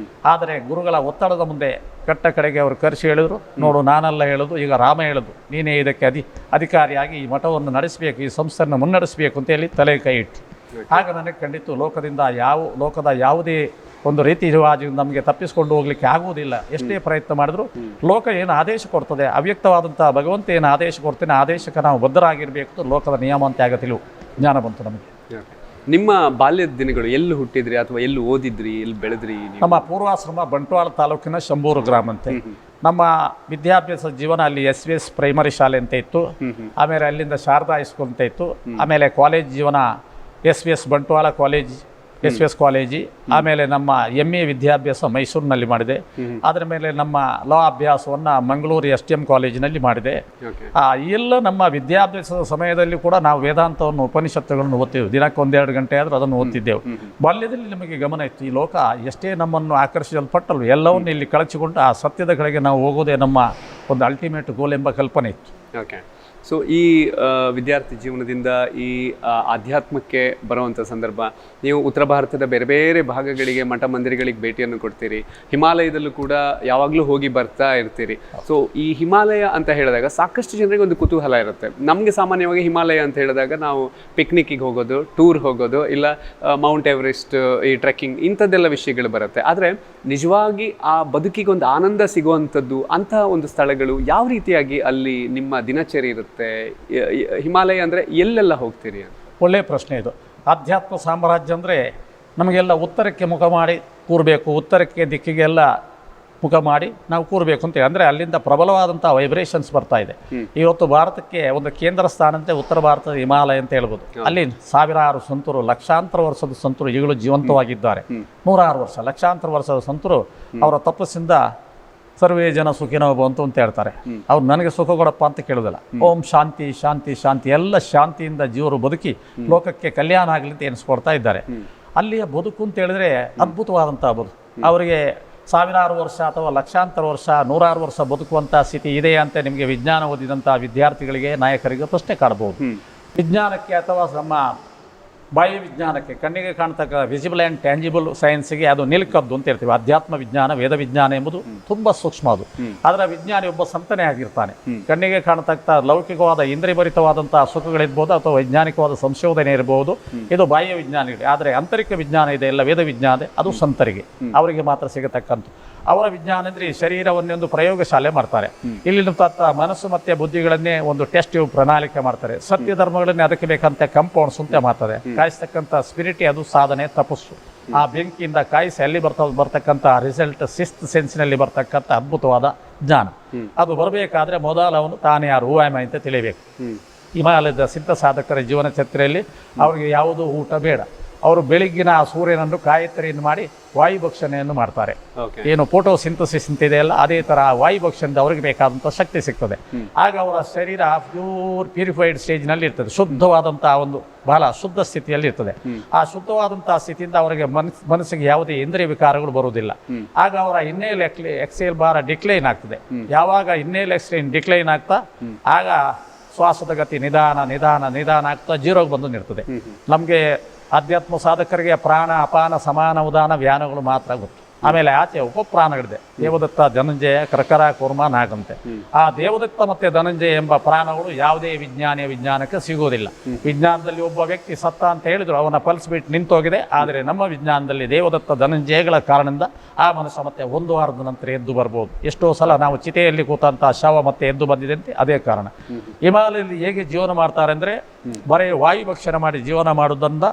ಆದರೆ ಗುರುಗಳ ಒತ್ತಡದ ಮುಂದೆ ಕಟ್ಟ ಕಡೆಗೆ ಅವರು ಕರೆಸಿ ಹೇಳಿದರು, ನೋಡು, ನಾನೆಲ್ಲ ಹೇಳೋದು, ಈಗ ರಾಮ ಹೇಳೋದು, ನೀನೇ ಇದಕ್ಕೆ ಅಧಿಕಾರಿಯಾಗಿ ಈ ಮಠವನ್ನು ನಡೆಸಬೇಕು, ಈ ಸಂಸ್ಥೆಯನ್ನು ಮುನ್ನಡೆಸಬೇಕು ಅಂತ ಹೇಳಿ ತಲೆ ಕೈ ಇಟ್ಟು. ಆಗ ನನಗೆ ಖಂಡಿತು ಲೋಕದ ಯಾವುದೇ ಒಂದು ರೀತಿ ರಿವಾಜು ನಮಗೆ ತಪ್ಪಿಸ್ಕೊಂಡು ಹೋಗ್ಲಿಕ್ಕೆ ಆಗುವುದಿಲ್ಲ. ಎಷ್ಟೇ ಪ್ರಯತ್ನ ಮಾಡಿದ್ರು ಲೋಕ ಏನು ಆದೇಶ ಕೊಡ್ತದೆ, ಅವ್ಯಕ್ತವಾದಂಥ ಭಗವಂತ ಏನು ಆದೇಶ ಕೊಡ್ತೇನೆ, ಆದೇಶಕ್ಕೆ ನಾವು ಬದ್ಧರಾಗಿರಬೇಕು, ಲೋಕದ ನಿಯಮ ಅಂತ ಆಗ ತಿಳಿವು ಜ್ಞಾನ ಬಂತು ನಮಗೆ. ನಿಮ್ಮ ಬಾಲ್ಯದ ದಿನಗಳು ಎಲ್ಲಿ ಹುಟ್ಟಿದ್ರಿ ಅಥವಾ ಎಲ್ಲಿ ಓದಿದ್ರಿ, ಎಲ್ಲಿ ಬೆಳೆದ್ರಿ? ನಮ್ಮ ಪೂರ್ವಾಶ್ರಮ ಬಂಟ್ವಾಳ ತಾಲೂಕಿನ ಶಂಭೂರು ಗ್ರಾಮ ಅಂತೆ. ನಮ್ಮ ವಿದ್ಯಾಭ್ಯಾಸ ಜೀವನ ಅಲ್ಲಿ SVS ಪ್ರೈಮರಿ ಶಾಲೆ ಅಂತ ಇತ್ತು. ಆಮೇಲೆ ಅಲ್ಲಿಂದ ಶಾರದಾ ಹೈಸ್ಕೂಲ್ ಅಂತ ಇತ್ತು. ಆಮೇಲೆ ಕಾಲೇಜ್ ಜೀವನ SVS Bantwal college, SVS college. ಆಮೇಲೆ ನಮ್ಮ MA ವಿದ್ಯಾಭ್ಯಾಸ ಮೈಸೂರಿನಲ್ಲಿ ಮಾಡಿದೆ. ಅದರ ಮೇಲೆ ನಮ್ಮ ಲಾ ಅಭ್ಯಾಸವನ್ನು ಮಂಗಳೂರು STM ಕಾಲೇಜಿನಲ್ಲಿ ಮಾಡಿದೆ. ಎಲ್ಲ ನಮ್ಮ ವಿದ್ಯಾಭ್ಯಾಸದ ಸಮಯದಲ್ಲಿ ಕೂಡ ನಾವು ವೇದಾಂತವನ್ನು, ಉಪನಿಷತ್ತುಗಳನ್ನು ಓದ್ತಿದ್ದೆವು. ದಿನಕ್ಕೆ 1-2 ಗಂಟೆ ಆದರೂ ಅದನ್ನು ಓದ್ತಿದ್ದೆವು. ಬಾಲ್ಯದಲ್ಲಿ ನಮಗೆ ಗಮನ ಇತ್ತು, ಈ ಲೋಕ ಎಷ್ಟೇ ನಮ್ಮನ್ನು ಆಕರ್ಷಿಸಲ್ಪಟ್ಟಲು ಎಲ್ಲವನ್ನು ಇಲ್ಲಿ ಕಳಚಿಕೊಂಡು ಆ ಸತ್ಯದ ಕಡೆಗೆ ನಾವು ಹೋಗೋದೇ ನಮ್ಮ ಒಂದು ಅಲ್ಟಿಮೇಟ್ ಗೋಲ್ ಎಂಬ ಕಲ್ಪನೆ ಇತ್ತು. ಓಕೆ. ಸೊ ಈ ವಿದ್ಯಾರ್ಥಿ ಜೀವನದಿಂದ ಈ ಆಧ್ಯಾತ್ಮಕ್ಕೆ ಬರುವಂಥ ಸಂದರ್ಭ, ನೀವು ಉತ್ತರ ಭಾರತದ ಬೇರೆ ಬೇರೆ ಭಾಗಗಳಿಗೆ, ಮಠ ಮಂದಿರಗಳಿಗೆ ಭೇಟಿಯನ್ನು ಕೊಡ್ತೀರಿ. ಹಿಮಾಲಯದಲ್ಲೂ ಕೂಡ ಯಾವಾಗಲೂ ಹೋಗಿ ಬರ್ತಾ ಇರ್ತೀರಿ. ಸೊ ಈ ಹಿಮಾಲಯ ಅಂತ ಹೇಳಿದಾಗ ಸಾಕಷ್ಟು ಜನರಿಗೆ ಒಂದು ಕುತೂಹಲ ಇರುತ್ತೆ. ನಮಗೆ ಸಾಮಾನ್ಯವಾಗಿ ಹಿಮಾಲಯ ಅಂತ ಹೇಳಿದಾಗ ನಾವು ಪಿಕ್ನಿಕ್ಕಿಗೆ ಹೋಗೋದು, ಟೂರ್ ಹೋಗೋದು, ಇಲ್ಲ ಮೌಂಟ್ ಎವರೆಸ್ಟ್, ಈ ಟ್ರೆಕ್ಕಿಂಗ್, ಇಂಥದ್ದೆಲ್ಲ ವಿಷಯಗಳು ಬರುತ್ತೆ. ಆದರೆ ನಿಜವಾಗಿ ಆ ಬದುಕಿಗೆ ಒಂದು ಆನಂದ ಸಿಗುವಂಥದ್ದು ಅಂತಹ ಒಂದು ಸ್ಥಳಗಳು ಯಾವ ರೀತಿಯಾಗಿ ಅಲ್ಲಿ ನಿಮ್ಮ ದಿನಚರಿ ಇರುತ್ತೆ? ಹಿಮಾಲಯ ಅಂದರೆ ಎಲ್ಲೆಲ್ಲ ಹೋಗ್ತೀರಿ? ಒಳ್ಳೆಯ ಪ್ರಶ್ನೆ ಇದು. ಆಧ್ಯಾತ್ಮ ಸಾಮ್ರಾಜ್ಯ ಅಂದರೆ ನಮಗೆಲ್ಲ ಉತ್ತರಕ್ಕೆ ಮುಖ ಮಾಡಿ ಕೂರಬೇಕು, ಉತ್ತರಕ್ಕೆ ದಿಕ್ಕಿಗೆಲ್ಲ ಮುಖ ಮಾಡಿ ನಾವು ಕೂರಬೇಕು ಅಂತೇಳಿ. ಅಂದರೆ ಅಲ್ಲಿಂದ ಪ್ರಬಲವಾದಂಥ ವೈಬ್ರೇಷನ್ಸ್ ಬರ್ತಾ ಇದೆ. ಇವತ್ತು ಭಾರತಕ್ಕೆ ಒಂದು ಕೇಂದ್ರ ಸ್ಥಾನಂತೆ ಉತ್ತರ ಭಾರತದ ಹಿಮಾಲಯ ಅಂತ ಹೇಳ್ಬೋದು. ಅಲ್ಲಿ ಸಾವಿರಾರು ಸಂತರು, ಲಕ್ಷಾಂತರ ವರ್ಷದ ಸಂತರು ಈಗಲೂ ಜೀವಂತವಾಗಿದ್ದಾರೆ. 106 ವರ್ಷ, ಲಕ್ಷಾಂತರ ವರ್ಷದ ಸಂತರು ಅವರ ತಪಸ್ಸಿಂದ ಸರ್ವೇ ಜನ ಸುಖಿನೋ ಭವಂತು ಅಂತ ಹೇಳ್ತಾರೆ. ಅವ್ರು ನನಗೆ ಸುಖ ಕೊಡಪ್ಪ ಅಂತ ಕೇಳೋದಿಲ್ಲ. ಓಂ ಶಾಂತಿ ಶಾಂತಿ ಶಾಂತಿ, ಎಲ್ಲ ಶಾಂತಿಯಿಂದ ಜೀವರು ಬದುಕಿ ಲೋಕಕ್ಕೆ ಕಲ್ಯಾಣ ಆಗಲಿ ಅಂತ ಎನಿಸ್ಕೊಡ್ತಾ ಇದ್ದಾರೆ. ಅಲ್ಲಿಯ ಬದುಕು ಅಂತ ಹೇಳಿದ್ರೆ ಅದ್ಭುತವಾದಂಥ ಬದುಕು. ಅವರಿಗೆ ಸಾವಿರಾರು ವರ್ಷ ಅಥವಾ ಲಕ್ಷಾಂತರ ವರ್ಷ, 106 ವರ್ಷ ಬದುಕುವಂಥ ಸ್ಥಿತಿ ಇದೆ ಅಂತ ನಿಮಗೆ ವಿಜ್ಞಾನ ಓದಿದಂಥ ವಿದ್ಯಾರ್ಥಿಗಳಿಗೆ, ನಾಯಕರಿಗೆ ಪ್ರಶ್ನೆ ಕಾಡಬಹುದು. ವಿಜ್ಞಾನಕ್ಕೆ ಅಥವಾ ನಮ್ಮ ಬಾಹ್ಯ ವಿಜ್ಞಾನಕ್ಕೆ, ಕಣ್ಣಿಗೆ ಕಾಣ್ತಕ್ಕ ವಿಸಿಬಲ್ ಆ್ಯಂಡ್ ಟ್ಯಾಂಜಿಬಲ್ ಸೈನ್ಸ್ಗೆ ಅದು ನಿಲ್ಕದ್ದು ಅಂತ ಹೇಳ್ತೀವಿ. ಅಧ್ಯಾತ್ಮ ವಿಜ್ಞಾನ, ವೇದ ವಿಜ್ಞಾನ ಎಂಬುದು ತುಂಬ ಸೂಕ್ಷ್ಮ. ಅದು ಅದರ ವಿಜ್ಞಾನಿ ಒಬ್ಬ ಸಂತನೇ ಆಗಿರ್ತಾನೆ. ಕಣ್ಣಿಗೆ ಕಾಣತಕ್ಕ ಲೌಕಿಕವಾದ ಇಂದ್ರಿಯಭರಿತವಾದಂಥ ಸುಖಗಳಿರ್ಬೋದು ಅಥವಾ ವೈಜ್ಞಾನಿಕವಾದ ಸಂಶೋಧನೆ ಇರಬಹುದು, ಇದು ಬಾಹ್ಯ ವಿಜ್ಞಾನಿಗಳು. ಆದರೆ ಆಂತರಿಕ ವಿಜ್ಞಾನ ಇದೆ, ಎಲ್ಲ ವೇದ ವಿಜ್ಞಾನ, ಅದು ಸಂತರಿಗೆ, ಅವರಿಗೆ ಮಾತ್ರ ಸಿಗತಕ್ಕಂಥ. ಅವರ ವಿಜ್ಞಾನ ಅಂದರೆ ಈ ಶರೀರವನ್ನೇ ಒಂದು ಪ್ರಯೋಗಶಾಲೆ ಮಾಡ್ತಾರೆ. ಇಲ್ಲಿನ ಮನಸ್ಸು ಮತ್ತು ಬುದ್ಧಿಗಳನ್ನೇ ಒಂದು ಟೆಸ್ಟ್ ಪ್ರಣಾಳಿಕೆ ಮಾಡ್ತಾರೆ. ಸತ್ಯ ಧರ್ಮಗಳನ್ನೇ ಅದಕ್ಕೆ ಬೇಕಂತ ಕಂಪೌಂಡ್ಸ್ ಅಂತ ಮಾಡ್ತಾರೆ. ಕಾಯಿಸ್ತಕ್ಕಂಥ ಸ್ಪಿರಿಟಿ, ಅದು ಸಾಧನೆ, ತಪಸ್ಸು. ಆ ಬೆಂಕಿಯಿಂದ ಕಾಯಿಸಿ ಅಲ್ಲಿ ಬರ್ತಕ್ಕಂಥ ರಿಸಲ್ಟ್ 6th ಸೆನ್ಸ್ನಲ್ಲಿ ಬರ್ತಕ್ಕಂಥ ಅದ್ಭುತವಾದ ಜ್ಞಾನ. ಅದು ಬರಬೇಕಾದ್ರೆ ಮೊದಲು ಅವನು ತಾನೇ ಯಾರು, ಹೂವಾಮ ಅಂತ ತಿಳಿಬೇಕು. ಹಿಮಾಲಯದ ಸಿದ್ಧ ಸಾಧಕರ ಜೀವನ ಚರಿತ್ರೆಯಲ್ಲಿ ಅವರಿಗೆ ಯಾವುದೂ ಊಟ ಬೇಡ. ಅವರು ಬೆಳಿಗ್ಗಿನ ಆ ಸೂರ್ಯನನ್ನು ಕಾಯತ್ರಿಯನ್ನು ಮಾಡಿ ವಾಯುಭಕ್ಷಣೆಯನ್ನು ಮಾಡ್ತಾರೆ. ಏನು ಫೋಟೋಸಿಂಥಸಿಸ್ ಅಂತಿದೆಯಲ್ಲ, ಅದೇ ಥರ ವಾಯುಭಕ್ಷಣದ ಅವರಿಗೆ ಬೇಕಾದಂಥ ಶಕ್ತಿ ಸಿಗ್ತದೆ. ಆಗ ಅವರ ಶರೀರ ಪ್ಯೂರಿಫೈಡ್ ಸ್ಟೇಜ್ನಲ್ಲಿ ಇರ್ತದೆ, ಶುದ್ಧವಾದಂಥ ಒಂದು ಬಹಳ ಶುದ್ಧ ಸ್ಥಿತಿಯಲ್ಲಿ ಇರ್ತದೆ. ಆ ಶುದ್ಧವಾದಂಥ ಸ್ಥಿತಿಯಿಂದ ಅವರಿಗೆ ಮನಸ್ಸಿಗೆ ಯಾವುದೇ ಇಂದ್ರಿಯ ವಿಕಾರಗಳು ಬರುವುದಿಲ್ಲ. ಆಗ ಅವರ ಇನ್ನೇಲ್ ಎಕ್ಸೇಲ್ ಭಾರ ಡಿಕ್ಲೈನ್ ಆಗ್ತದೆ. ಯಾವಾಗ ಇನ್ನೇಲ್ ಎಕ್ಸ್ಟೈನ್ ಡಿಕ್ಲೈನ್ ಆಗ್ತಾ, ಆಗ ಶ್ವಾಸದ ಗತಿ ನಿಧಾನ ನಿಧಾನ ನಿಧಾನ ಆಗ್ತಾ ಜೀರೋಗೆ ಬಂದು ನಿರ್ತದೆ. ನಮಗೆ ಆಧ್ಯಾತ್ಮ ಸಾಧಕರಿಗೆ ಪ್ರಾಣ, ಅಪಾನ, ಸಮಾನ, ಉದಾನ, ವ್ಯಾನಗಳು ಮಾತ್ರ ಗೊತ್ತು. ಆಮೇಲೆ ಆಚೆ ಉಪಪ್ರಾಣಗಳಿದೆ. ದೇವದತ್ತ, ಧನಂಜಯ, ಕರ್ಕರ, ಕೂರ್ಮ, ನಾಗಂತೆ. ಆ ದೇವದತ್ತ ಮತ್ತು ಧನಂಜಯ ಎಂಬ ಪ್ರಾಣಗಳು ಯಾವುದೇ ವಿಜ್ಞಾನಕ್ಕೆ ಸಿಗೋದಿಲ್ಲ. ವಿಜ್ಞಾನದಲ್ಲಿ ಒಬ್ಬ ವ್ಯಕ್ತಿ ಸತ್ತ ಅಂತ ಹೇಳಿದ್ರು, ಅವನ ಪಲ್ಸ್ ಬಿಟ್ಟು ನಿಂತೋಗಿದೆ. ಆದರೆ ನಮ್ಮ ವಿಜ್ಞಾನದಲ್ಲಿ ದೇವದತ್ತ, ಧನಂಜಯಗಳ ಕಾರಣದಿಂದ ಆ ಮನುಷ್ಯ ಮತ್ತೆ 1 ವಾರದ ನಂತರ ಎದ್ದು ಬರ್ಬೋದು. ಎಷ್ಟೋ ಸಲ ನಾವು ಚಿತೆಯಲ್ಲಿ ಕೂತಂಥ ಶವ ಮತ್ತೆ ಎದ್ದು ಬಂದಿದೆ, ಅದೇ ಕಾರಣ. ಹಿಮಾಲಯದಲ್ಲಿ ಹೇಗೆ ಜೀವನ ಮಾಡ್ತಾರೆ ಅಂದರೆ, ಬರೀ ವಾಯುಭಕ್ಷಣೆ ಮಾಡಿ ಜೀವನ ಮಾಡೋದ್ರಿಂದ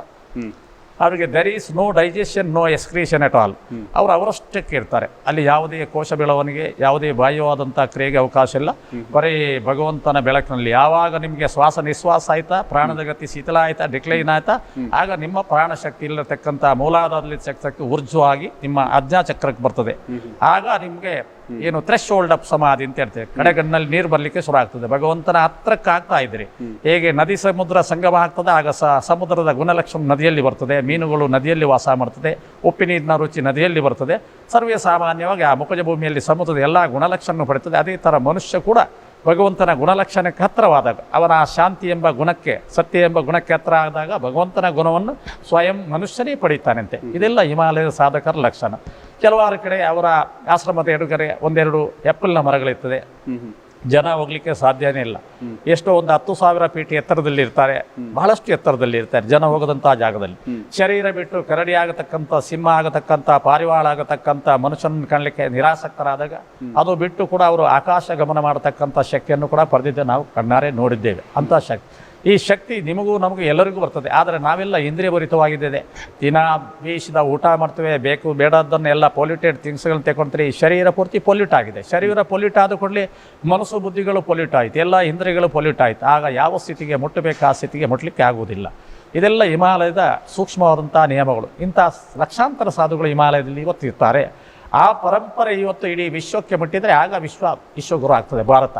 ಅವರಿಗೆ there is no digestion, no excretion at all. ಅವರಷ್ಟಕ್ಕೆ ಇರ್ತಾರೆ. ಅಲ್ಲಿ ಯಾವುದೇ ಕೋಶ ಬೆಳವಣಿಗೆ, ಯಾವುದೇ ಬಾಹ್ಯವಾದಂಥ ಕ್ರಿಯೆಗೆ ಅವಕಾಶ ಇಲ್ಲ. ಬರೀ ಭಗವಂತನ ಬೆಳಕಿನಲ್ಲಿ. ಯಾವಾಗ ನಿಮಗೆ ಶ್ವಾಸ ನಿಶ್ವಾಸ ಆಯ್ತಾ, ಪ್ರಾಣದ ಗತಿ ಶಿಥಿಲ ಆಯ್ತಾ, ಡಿಕ್ಲೈನ್ ಆಯ್ತಾ, ಆಗ ನಿಮ್ಮ ಪ್ರಾಣಶಕ್ತಿ ಇಲ್ಲತಕ್ಕಂಥ ಮೂಲಾಧಾರದಲ್ಲಿ ಶಕ್ತಿ ಊರ್ಜವಾಗಿ ನಿಮ್ಮ ಆಜ್ಞಾ ಚಕ್ರಕ್ಕೆ ಬರ್ತದೆ. ಆಗ ನಿಮಗೆ ಏನು ಥ್ರೆಶ್ ಹೋಲ್ಡ್ ಅಪ್ ಸಮಾಧಿ ಅಂತ ಹೇಳ್ತೇವೆ. ಕಡೆಗಣ್ಣಲ್ಲಿ ನೀರು ಬರಲಿಕ್ಕೆ ಶುರು ಆಗ್ತದೆ, ಭಗವಂತನ ಹತ್ರಕ್ಕೆ ಆಗ್ತಾ ಇದ್ರಿ. ಹೇಗೆ ನದಿ ಸಮುದ್ರ ಸಂಗಮ ಆಗ್ತದೆ, ಆಗ ಸಮುದ್ರದ ಗುಣಲಕ್ಷಣ ನದಿಯಲ್ಲಿ ಬರ್ತದೆ, ಮೀನುಗಳು ನದಿಯಲ್ಲಿ ವಾಸ ಮಾಡ್ತದೆ, ಉಪ್ಪಿನೀರಿನ ರುಚಿ ನದಿಯಲ್ಲಿ ಬರ್ತದೆ. ಸರ್ವೇ ಸಾಮಾನ್ಯವಾಗಿ ಆ ಮುಖಜ ಭೂಮಿಯಲ್ಲಿ ಸಮುದ್ರದ ಎಲ್ಲ ಗುಣಲಕ್ಷಣ ಪಡೆಯುತ್ತದೆ. ಅದೇ ಥರ ಮನುಷ್ಯ ಕೂಡ ಭಗವಂತನ ಗುಣಲಕ್ಷಣಕ್ಕೆ ಹತ್ತಿರವಾದಾಗ, ಅವನ ಶಾಂತಿ ಎಂಬ ಗುಣಕ್ಕೆ, ಸತ್ಯ ಎಂಬ ಗುಣಕ್ಕೆ ಹತ್ತಿರ ಆದಾಗ ಭಗವಂತನ ಗುಣವನ್ನು ಸ್ವಯಂ ಮನುಷ್ಯನೇ ಪಡೀತಾನಂತೆ. ಇದೆಲ್ಲ ಹಿಮಾಲಯದ ಸಾಧಕರ ಲಕ್ಷಣ. ಕೆಲವಾರು ಕಡೆ ಅವರ ಆಶ್ರಮದ ಎಡುಗರೆ ಒಂದೆರಡು ಆ್ಯಪಲ್ನ ಮರಗಳಿರ್ತದೆ, ಜನ ಹೋಗ್ಲಿಕ್ಕೆ ಸಾಧ್ಯನೇ ಇಲ್ಲ. ಎಷ್ಟೋ ಒಂದು 10,000 ಫೀಟ್ ಎತ್ತರದಲ್ಲಿ ಇರ್ತಾರೆ, ಬಹಳಷ್ಟು ಎತ್ತರದಲ್ಲಿ ಇರ್ತಾರೆ ಜನ ಹೋಗದಂತಹ ಜಾಗದಲ್ಲಿ. ಶರೀರ ಬಿಟ್ಟು ಕರಡಿ ಆಗತಕ್ಕಂಥ, ಸಿಂಹ ಆಗತಕ್ಕಂಥ, ಪಾರಿವಾಳ ಆಗತಕ್ಕಂಥ ಮನುಷ್ಯನ ಕಾಣಲಿಕ್ಕೆ ನಿರಾಸಕ್ತರಾದಾಗ ಅದು ಬಿಟ್ಟು ಕೂಡ ಅವರು ಆಕಾಶ ಗಮನ ಮಾಡತಕ್ಕಂಥ ಶಕ್ತಿಯನ್ನು ಕೂಡ ಪಡೆದಿದ್ದೆ ನಾವು ಕಣ್ಣಾರೆ ನೋಡಿದ್ದೇವೆ. ಅಂಥ ಶಕ್ತಿ, ಈ ಶಕ್ತಿ ನಿಮಗೂ ನಮಗೂ ಎಲ್ಲರಿಗೂ ಬರ್ತದೆ. ಆದರೆ ನಾವೆಲ್ಲ ಇಂದ್ರಿಯ ಭರಿತವಾಗಿದ್ದೇವೆ. ದಿನ ಬೇಯಿಸಿದ ಊಟ ಮಾಡ್ತೇವೆ, ಬೇಕು ಬೇಡದನ್ನೆಲ್ಲ ಪೊಲ್ಯೂಟೆಡ್ ಥಿಂಗ್ಸ್ಗಳನ್ನ ತಗೊಳ್ತೀರಿ. ಶರೀರ ಪೂರ್ತಿ ಪೊಲ್ಯೂಟ್ ಆಗಿದೆ. ಶರೀರ ಪೊಲ್ಯೂಟ್ ಆದ ಕೂಡಲೇ ಮನಸ್ಸು ಬುದ್ಧಿಗಳು ಪೊಲ್ಯೂಟ್ ಆಯಿತು, ಎಲ್ಲ ಇಂದ್ರಿಯಗಳು ಪೊಲ್ಯೂಟ್ ಆಯಿತು. ಆಗ ಯಾವ ಸ್ಥಿತಿಗೆ ಮುಟ್ಟಬೇಕು ಆ ಸ್ಥಿತಿಗೆ ಮುಟ್ಟಲಿಕ್ಕೆ ಆಗುವುದಿಲ್ಲ. ಇದೆಲ್ಲ ಹಿಮಾಲಯದ ಸೂಕ್ಷ್ಮವಾದಂಥ ನಿಯಮಗಳು. ಇಂಥ ಲಕ್ಷಾಂತರ ಸಾಧುಗಳು ಹಿಮಾಲಯದಲ್ಲಿ ಇವತ್ತು ಇರ್ತಾರೆ. ಆ ಪರಂಪರೆ ಇವತ್ತು ಇಡೀ ವಿಶ್ವಕ್ಕೆ ಮುಟ್ಟಿದರೆ ಆಗ ವಿಶ್ವಗುರು ಆಗ್ತದೆ ಭಾರತ.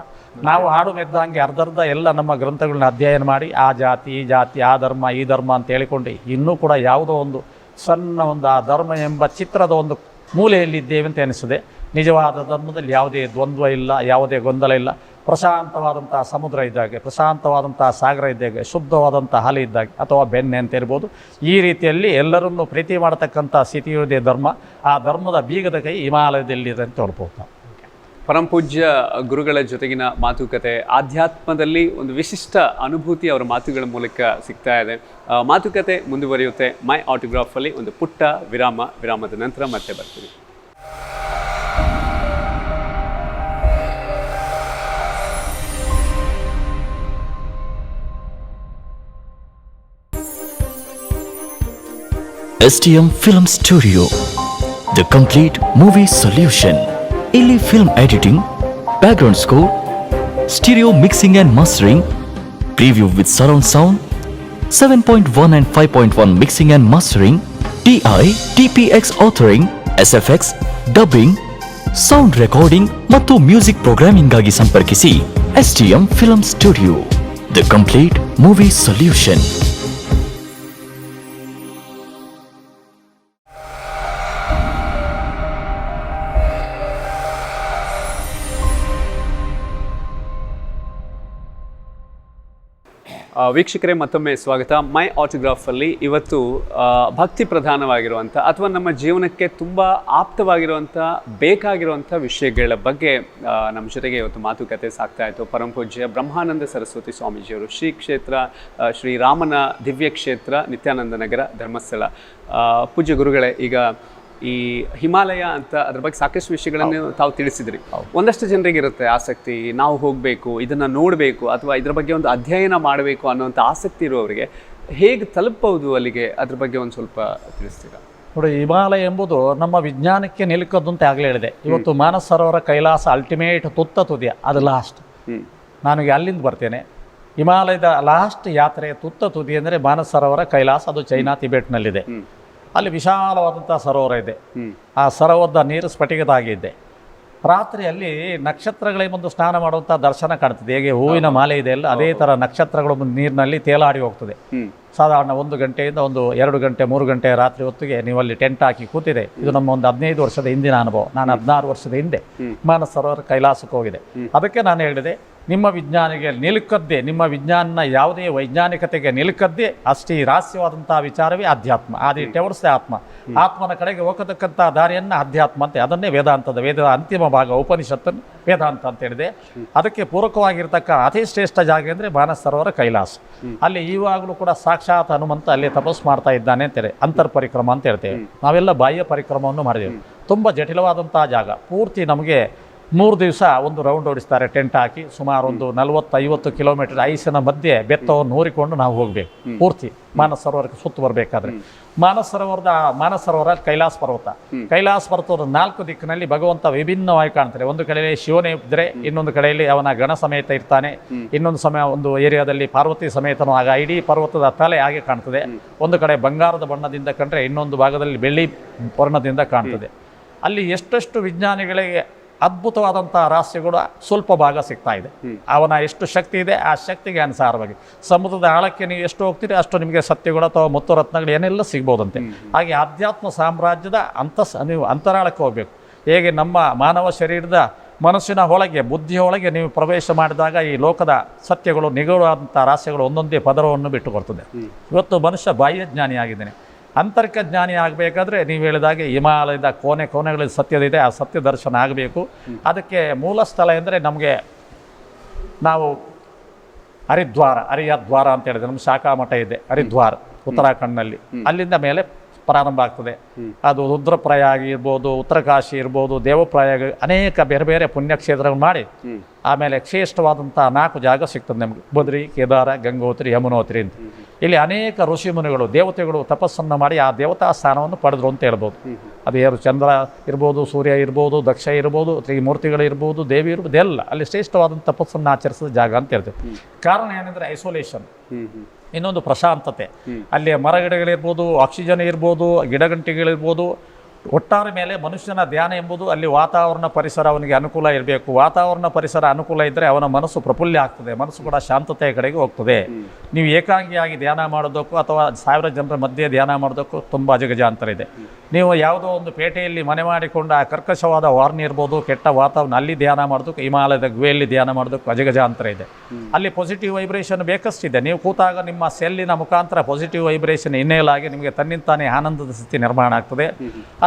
ನಾವು ಹಾಡು ಮೆದ್ದಂಗೆ ಅರ್ಧರ್ಧ ಎಲ್ಲ ನಮ್ಮ ಗ್ರಂಥಗಳನ್ನ ಅಧ್ಯಯನ ಮಾಡಿ ಆ ಜಾತಿ ಈ ಜಾತಿ, ಆ ಧರ್ಮ ಈ ಧರ್ಮ ಅಂತ ಹೇಳಿಕೊಂಡು ಇನ್ನೂ ಕೂಡ ಯಾವುದೋ ಒಂದು ಸಣ್ಣ ಒಂದು ಆ ಧರ್ಮ ಎಂಬ ಚಿತ್ರದ ಒಂದು ಮೂಲೆಯಲ್ಲಿದ್ದೇವೆ ಅಂತ ಎನಿಸಿದೆ. ನಿಜವಾದ ಧರ್ಮದಲ್ಲಿ ಯಾವುದೇ ದ್ವಂದ್ವ ಇಲ್ಲ, ಯಾವುದೇ ಗೊಂದಲ ಇಲ್ಲ. ಪ್ರಶಾಂತವಾದಂಥ ಸಮುದ್ರ ಇದ್ದಾಗೆ, ಪ್ರಶಾಂತವಾದಂಥ ಸಾಗರ ಇದ್ದಾಗೆ, ಶುದ್ಧವಾದಂಥ ಹಾಲು ಇದ್ದಾಗೆ, ಅಥವಾ ಬೆಣ್ಣೆ ಅಂತ ಇರ್ಬೋದು. ಈ ರೀತಿಯಲ್ಲಿ ಎಲ್ಲರನ್ನೂ ಪ್ರೀತಿ ಮಾಡತಕ್ಕಂಥ ಸ್ಥಿತಿಯುವುದೇ ಧರ್ಮ. ಆ ಧರ್ಮದ ಬೀಗದ ಕೈ ಹಿಮಾಲಯದಲ್ಲಿದೆ ಅಂತ ಹೇಳ್ಬೋದು. ಪರಮಪೂಜ್ಯ ಗುರುಗಳ ಜೊತೆಗಿನ ಮಾತುಕತೆ, ಆಧ್ಯಾತ್ಮದಲ್ಲಿ ಒಂದು ವಿಶಿಷ್ಟ ಅನುಭೂತಿ ಅವರ ಮಾತುಗಳ ಮೂಲಕ ಸಿಗ್ತಾ ಇದೆ. ಮಾತುಕತೆ ಮುಂದುವರಿಯುತ್ತೆ. ಮೈ ಆಟೋಗ್ರಾಫಲ್ಲಿ ಒಂದು ಪುಟ್ಟ ವಿರಾಮದ ನಂತರ ಮತ್ತೆ ಬರ್ತೀವಿ. STM Film Studio, the complete movie solution. ಇಲ್ಲಿ film editing, background score, stereo mixing and mastering, preview with surround sound, 7.1 and 5.1 mixing and mastering, TI, TPX ಆಥರಿಂಗ್, SFX, dubbing, sound recording ಮತ್ತು ಮ್ಯೂಸಿಕ್ ಪ್ರೋಗ್ರಾಮಿಂಗ್ ಆಗಿ ಸಂಪರ್ಕಿಸಿ STM Film Studio, the complete movie solution. ವೀಕ್ಷಕರೇ, ಮತ್ತೊಮ್ಮೆ ಸ್ವಾಗತ. ಮೈ ಆಟೋಗ್ರಾಫಲ್ಲಿ ಇವತ್ತು ಭಕ್ತಿ ಪ್ರಧಾನವಾಗಿರುವಂಥ ಅಥವಾ ನಮ್ಮ ಜೀವನಕ್ಕೆ ತುಂಬ ಆಪ್ತವಾಗಿರುವಂಥ ಬೇಕಾಗಿರುವಂಥ ವಿಷಯಗಳ ಬಗ್ಗೆ ನಮ್ಮ ಜೊತೆಗೆ ಇವತ್ತು ಮಾತುಕತೆ ಸಾಗ್ತಾ ಇತ್ತು. ಪರಮಪೂಜ್ಯ ಬ್ರಹ್ಮಾನಂದ ಸರಸ್ವತಿ ಸ್ವಾಮೀಜಿಯವರು, ಶ್ರೀ ಕ್ಷೇತ್ರ ಶ್ರೀರಾಮನ ದಿವ್ಯ ಕ್ಷೇತ್ರ, ನಿತ್ಯಾನಂದ ನಗರ, ಧರ್ಮಸ್ಥಳ. ಪೂಜ್ಯ ಗುರುಗಳೇ, ಈಗ ಈ ಹಿಮಾಲಯ ಅಂತ ಅದ್ರ ಬಗ್ಗೆ ಸಾಕಷ್ಟು ವಿಷಯಗಳನ್ನು ತಾವು ತಿಳಿಸಿದ್ರಿ. ಒಂದಷ್ಟು ಜನರಿಗೆ ಇರುತ್ತೆ ಆಸಕ್ತಿ, ನಾವು ಹೋಗಬೇಕು, ಇದನ್ನು ನೋಡಬೇಕು, ಅಥವಾ ಇದ್ರ ಬಗ್ಗೆ ಒಂದು ಅಧ್ಯಯನ ಮಾಡಬೇಕು ಅನ್ನೋಂಥ ಆಸಕ್ತಿ ಇರುವವರಿಗೆ ಹೇಗೆ ತಲುಪಬಹುದು ಅಲ್ಲಿಗೆ? ಅದ್ರ ಬಗ್ಗೆ ಒಂದು ಸ್ವಲ್ಪ ತಿಳಿಸ್ತೀರಾ? ನೋಡಿ, ಹಿಮಾಲಯ ಎಂಬುದು ನಮ್ಮ ವಿಜ್ಞಾನಕ್ಕೆ ನಿಲುಕದ್ದು ಅಂತ ಆಗಲೇ ಹೇಳಿದೆ. ಇವತ್ತು ಮಾನಸ ಸರೋವರ ಕೈಲಾಸ ಅಲ್ಟಿಮೇಟ್ ತುದಿಯ, ಅದು ಲಾಸ್ಟ್. ನಾನು ಅಲ್ಲಿಂದ ಬರ್ತೇನೆ. ಹಿಮಾಲಯದ ಲಾಸ್ಟ್ ಯಾತ್ರೆ ತುದಿ ಅಂದರೆ ಮಾನಸ ಸರೋವರ ಕೈಲಾಸ, ಅದು ಚೈನಾ ಟಿಬೆಟ್ನಲ್ಲಿದೆ. ಅಲ್ಲಿ ವಿಶಾಲವಾದಂಥ ಸರೋವರ ಇದೆ. ಆ ಸರೋವರದ ನೀರು ಸ್ಫಟಿಕದಾಗಿದೆ. ರಾತ್ರಿಯಲ್ಲಿ ನಕ್ಷತ್ರಗಳೇ ಬಂದು ಸ್ನಾನ ಮಾಡುವಂಥ ದರ್ಶನ ಕಾಣ್ತದೆ. ಹೇಗೆ ಹೂವಿನ ಮಾಲೆ ಇದೆ ಅಲ್ಲ, ಅದೇ ಥರ ನಕ್ಷತ್ರಗಳು ನೀರಿನಲ್ಲಿ ತೇಲಾಡಿ ಹೋಗ್ತದೆ. ಸಾಧಾರಣ 1 ಗಂಟೆಯಿಂದ 2 ಗಂಟೆ 3 ಗಂಟೆ ರಾತ್ರಿ ಹೊತ್ತಿಗೆ ನೀವು ಅಲ್ಲಿ ಟೆಂಟ್ ಹಾಕಿ ಕೂತಿದೆ. ಇದು ನಮ್ಮ ಒಂದು 15 ವರ್ಷದ ಹಿಂದಿನ ಅನುಭವ. ನಾನು 16 ವರ್ಷದ ಹಿಂದೆ ಮಾನಸ ಸರೋವರ ಕೈಲಾಸಕ್ಕೆ ಹೋಗಿದೆ. ಅದಕ್ಕೆ ನಾನು ಹೇಳಿದೆ, ನಿಮ್ಮ ವಿಜ್ಞಾನಿಗೆ ನಿಲುಕದ್ದೇ, ನಿಮ್ಮ ವಿಜ್ಞಾನ ಯಾವುದೇ ವೈಜ್ಞಾನಿಕತೆಗೆ ನಿಲುಕದ್ದೇ ಅಷ್ಟೇ ರಹಸ್ಯವಾದಂಥ ವಿಚಾರವೇ ಅಧ್ಯಾತ್ಮ. ಆದಿ ಟೆವರ್ಸ್ದೇ ಆತ್ಮ. ಆತ್ಮನ ಕಡೆಗೆ ಹೋಗತಕ್ಕಂಥ ದಾರಿಯನ್ನು ಅಧ್ಯಾತ್ಮ ಅಂತ, ಅದನ್ನೇ ವೇದಾಂತದ ಅಂತಿಮ ಭಾಗ ಉಪನಿಷತ್ತನ್ನು ವೇದಾಂತ ಅಂತ ಹೇಳಿದೆ. ಅದಕ್ಕೆ ಪೂರಕವಾಗಿರ್ತಕ್ಕ ಅತಿ ಶ್ರೇಷ್ಠ ಜಾಗ ಅಂದರೆ ಮಾನಸ ಸರೋವರ ಕೈಲಾಸ. ಅಲ್ಲಿ ಈವಾಗಲೂ ಕೂಡ ಸಾಕ್ಷಾತ್ ಹನುಮಂತ ಅಲ್ಲಿ ತಪಸ್ಸು ಮಾಡ್ತಾ ಇದ್ದಾನೆ ಅಂತೇಳಿ ಅಂತರ್ ಪರಿಕ್ರಮ ಅಂತ ಹೇಳ್ತೇವೆ. ನಾವೆಲ್ಲ ಬಾಹ್ಯ ಪರಿಕ್ರಮವನ್ನು ಮಾಡಿದೆವು. ತುಂಬ ಜಟಿಲವಾದಂಥ ಜಾಗ. ಪೂರ್ತಿ ನಮಗೆ 3 ದಿವಸ ಒಂದು ರೌಂಡ್ ಓಡಿಸ್ತಾರೆ ಟೆಂಟ್ ಹಾಕಿ. ಸುಮಾರು ಒಂದು 40-50 ಕಿಲೋಮೀಟರ್ ಐಸಿನ ಮಧ್ಯೆ ಬೆತ್ತವನ್ನು ಹೂರಿಕೊಂಡು ನಾವು ಹೋಗಬೇಕು. ಪೂರ್ತಿ ಮಾನಸ ಸರೋವರಕ್ಕೆ ಸುತ್ತು ಬರಬೇಕಾದ್ರೆ ಮಾನಸ ಸರೋವರ ಕೈಲಾಸ ಪರ್ವತದ 4 ದಿಕ್ಕಿನಲ್ಲಿ ಭಗವಂತ ವಿಭಿನ್ನವಾಗಿ ಕಾಣ್ತಾರೆ. ಒಂದು ಕಡೆಯಲ್ಲಿ ಶಿವನೇ ಇದ್ದರೆ, ಇನ್ನೊಂದು ಕಡೆಯಲ್ಲಿ ಅವನ ಗಣ ಸಮೇತ ಇರ್ತಾನೆ, ಇನ್ನೊಂದು ಒಂದು ಏರಿಯಾದಲ್ಲಿ ಪಾರ್ವತಿ ಸಮೇತನೂ. ಆಗ ಇಡೀ ಪರ್ವತದ ತಲೆ ಹಾಗೆ ಕಾಣ್ತದೆ. ಒಂದು ಕಡೆ ಬಂಗಾರದ ಬಣ್ಣದಿಂದ ಕಂಡ್ರೆ, ಇನ್ನೊಂದು ಭಾಗದಲ್ಲಿ ಬೆಳ್ಳಿ ವರ್ಣದಿಂದ ಕಾಣ್ತದೆ. ಅಲ್ಲಿ ಎಷ್ಟೆಷ್ಟು ವಿಜ್ಞಾನಿಗಳಿಗೆ ಅದ್ಭುತವಾದಂಥ ರಹಸ್ಯಗಳು ಸ್ವಲ್ಪ ಭಾಗ ಸಿಗ್ತಾ ಇದೆ. ಅವನ ಎಷ್ಟು ಶಕ್ತಿ ಇದೆ ಆ ಶಕ್ತಿಗೆ ಅನುಸಾರವಾಗಿ ಸಮುದ್ರದ ಆಳಕ್ಕೆ ನೀವು ಎಷ್ಟು ಹೋಗ್ತೀರಿ ಅಷ್ಟು ನಿಮಗೆ ಸತ್ಯಗಳು ಅಥವಾ ಮುತ್ತುರತ್ನಗಳು ಏನೆಲ್ಲ ಸಿಗ್ಬೋದಂತೆ. ಹಾಗೆ ಆಧ್ಯಾತ್ಮ ಸಾಮ್ರಾಜ್ಯದ ನೀವು ಅಂತರಾಳಕ್ಕೆ ಹೋಗಬೇಕು. ಹೇಗೆ ನಮ್ಮ ಮಾನವ ಶರೀರದ ಮನಸ್ಸಿನ ಒಳಗೆ ಬುದ್ಧಿಯ ಒಳಗೆ ನೀವು ಪ್ರವೇಶ ಮಾಡಿದಾಗ ಈ ಲೋಕದ ಸತ್ಯಗಳು ನಿಗೂಢವಾದಂಥ ರಹಸ್ಯಗಳು ಒಂದೊಂದೇ ಪದರವನ್ನು ಬಿಟ್ಟು ಕೊಡ್ತದೆ. ಇವತ್ತು ಮನುಷ್ಯ ಬಾಹ್ಯ ಜ್ಞಾನಿ ಆಗಿದ್ದೇನೆ, ಅಂತರಿಕ ಜ್ಞಾನಿ ಆಗಬೇಕಾದ್ರೆ ನೀವು ಹೇಳಿದಾಗೆ ಹಿಮಾಲಯದ ಕೋಣೆಗಳಲ್ಲಿ ಸತ್ಯದಿದೆ, ಆ ಸತ್ಯ ದರ್ಶನ ಆಗಬೇಕು. ಅದಕ್ಕೆ ಮೂಲ ಸ್ಥಳ ಎಂದರೆ ನಮಗೆ ನಾವು ಹರಿದ್ವಾರ ಅಂತ ಹೇಳಿದ್ರೆ ನಮ್ಮ ಶಾಖಾ ಮಠ ಇದೆ ಹರಿದ್ವಾರ ಉತ್ತರಾಖಂಡ್ನಲ್ಲಿ, ಅಲ್ಲಿಂದ ಮೇಲೆ ಪ್ರಾರಂಭ ಆಗ್ತದೆ. ಅದು ರುದ್ರಪ್ರಯಾಗ ಇರ್ಬೋದು, ಉತ್ತರಕಾಶಿ ಇರ್ಬೋದು, ದೇವಪ್ರಯಾಗ, ಅನೇಕ ಬೇರೆ ಬೇರೆ ಪುಣ್ಯಕ್ಷೇತ್ರಗಳು ಮಾಡಿ ಆಮೇಲೆ ಶ್ರೇಷ್ಠವಾದಂಥ 4 ಜಾಗ ಸಿಗ್ತದೆ ನಮಗೆ, ಬದ್ರಿ, ಕೇದಾರ, ಗಂಗೋತ್ರಿ, ಯಮುನೋತ್ರಿ ಅಂತ. ಇಲ್ಲಿ ಅನೇಕ ಋಷಿ ಮುನಿಗಳು ದೇವತೆಗಳು ತಪಸ್ಸನ್ನು ಮಾಡಿ ಆ ದೇವತಾ ಸ್ಥಾನವನ್ನು ಪಡೆದ್ರು ಅಂತ ಹೇಳ್ಬೋದು. ಅದು ಯಾರು ಚಂದ್ರ ಇರ್ಬೋದು, ಸೂರ್ಯ ಇರ್ಬೋದು, ದಕ್ಷ ಇರ್ಬೋದು, ತ್ರಿಮೂರ್ತಿಗಳು ಇರ್ಬೋದು, ದೇವಿ ಇರ್ಬೋದು, ಎಲ್ಲ ಅಲ್ಲಿ ಶ್ರೇಷ್ಠವಾದಂಥ ತಪಸ್ಸನ್ನು ಆಚರಿಸಿದ ಜಾಗ ಅಂತ ಹೇಳ್ತೇವೆ. ಕಾರಣ ಏನಂದರೆ ಐಸೋಲೇಷನ್, ಇನ್ನೊಂದು ಪ್ರಶಾಂತತೆ. ಅಲ್ಲಿ ಮರಗಿಡಗಳಿರ್ಬೋದು, ಆಕ್ಸಿಜನ್ ಇರ್ಬೋದು, ಗಿಡಗಂಟಿಗಳಿರ್ಬೋದು, ಒಟ್ಟಾರೆ ಮೇಲೆ ಮನುಷ್ಯನ ಧ್ಯಾನ ಎಂಬುದು ಅಲ್ಲಿ ವಾತಾವರಣ ಪರಿಸರ ಅವನಿಗೆ ಅನುಕೂಲ ಇರಬೇಕು. ವಾತಾವರಣ ಪರಿಸರ ಅನುಕೂಲ ಇದ್ದರೆ ಅವನ ಮನಸ್ಸು ಪ್ರಫುಲ್ಯ ಆಗ್ತದೆ, ಮನಸ್ಸು ಕೂಡ ಶಾಂತತೆಯ ಕಡೆಗೆ ಹೋಗ್ತದೆ. ನೀವು ಏಕಾಂಗಿಯಾಗಿ ಧ್ಯಾನ ಮಾಡೋದಕ್ಕೂ ಅಥವಾ 1000 ಜನರ ಮಧ್ಯೆ ಧ್ಯಾನ ಮಾಡೋದಕ್ಕೂ ತುಂಬ ಅಜಗಜಾಂತರ ಇದೆ. ನೀವು ಯಾವುದೋ ಒಂದು ಪೇಟೆಯಲ್ಲಿ ಮನೆ ಮಾಡಿಕೊಂಡು ಆ ಕರ್ಕಶವಾದ ವಾರ್ನಿ ಇರ್ಬೋದು, ಕೆಟ್ಟ ವಾತಾವರಣ, ಅಲ್ಲಿ ಧ್ಯಾನ ಮಾಡೋದಕ್ಕೂ, ಹಿಮಾಲಯದ ಗುಹೆಯಲ್ಲಿ ಧ್ಯಾನ ಮಾಡೋದಕ್ಕೂ ಅಜಗಜಾಂತರ ಇದೆ. ಅಲ್ಲಿ ಪಾಸಿಟಿವ್ ವೈಬ್ರೇಷನ್ ಬೇಕಷ್ಟಿದೆ. ನೀವು ಕೂತಾಗ ನಿಮ್ಮ ಸೆಲ್ಲಿನ ಮುಖಾಂತರ ಪಾಸಿಟಿವ್ ವೈಬ್ರೇಷನ್ ಇನ್ನೇಲ್ ಆಗಿ ನಿಮಗೆ ತನ್ನಿಂತಾನೇ ಆನಂದದ ಸ್ಥಿತಿ ನಿರ್ಮಾಣ ಆಗ್ತದೆ.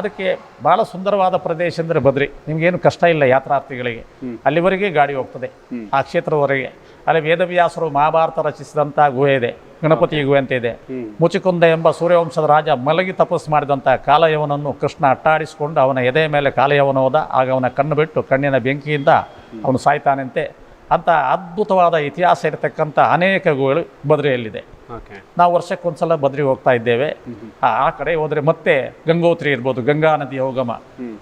ಅದಕ್ಕೆ ಭಾಳ ಸುಂದರವಾದ ಪ್ರದೇಶ ಅಂದರೆ ಬದ್ರಿ. ನಿಮಗೇನು ಕಷ್ಟ ಇಲ್ಲ ಯಾತ್ರಾರ್ಥಿಗಳಿಗೆ, ಅಲ್ಲಿವರೆಗೆ ಗಾಡಿ ಹೋಗ್ತದೆ ಆ ಕ್ಷೇತ್ರದವರೆಗೆ. ಅಲ್ಲಿ ವೇದವ್ಯಾಸರು ಮಹಾಭಾರತ ರಚಿಸಿದಂಥ ಗುಹೆ ಇದೆ, ಗಣಪತಿ ಗುಹೆ ಅಂತ ಇದೆ. ಮುಚಿಕುಂದ ಎಂಬ ಸೂರ್ಯವಂಶದ ರಾಜ ಮಲಗಿ ತಪಸ್ಸು ಮಾಡಿದಂಥ ಕಾಲಯವನನ್ನು ಕೃಷ್ಣ ಅಟ್ಟಾಡಿಸಿಕೊಂಡು ಅವನ ಎದೆಯ ಮೇಲೆ ಕಾಲಯವನ ಹೋದ. ಆಗ ಅವನ ಕಣ್ಣು ಬಿಟ್ಟು ಕಣ್ಣಿನ ಬೆಂಕಿಯಿಂದ ಅವನು ಸಾಯ್ತಾನಂತೆ. ಅಂತ ಅದ್ಭುತವಾದ ಇತಿಹಾಸ ಇರತಕ್ಕಂಥ ಅನೇಕ ಗುಹೆಗಳು ಬದ್ರಿಯಲ್ಲಿದೆ. ನಾವು ವರ್ಷಕ್ಕೊಂದ್ಸಲ ಬದ್ರಿಗೆ ಹೋಗ್ತಾ ಇದ್ದೇವೆ. ಆ ಕಡೆ ಹೋದರೆ ಮತ್ತೆ ಗಂಗೋತ್ರಿ ಇರ್ಬೋದು, ಗಂಗಾ ನದಿಯ ಹೋಗಮ,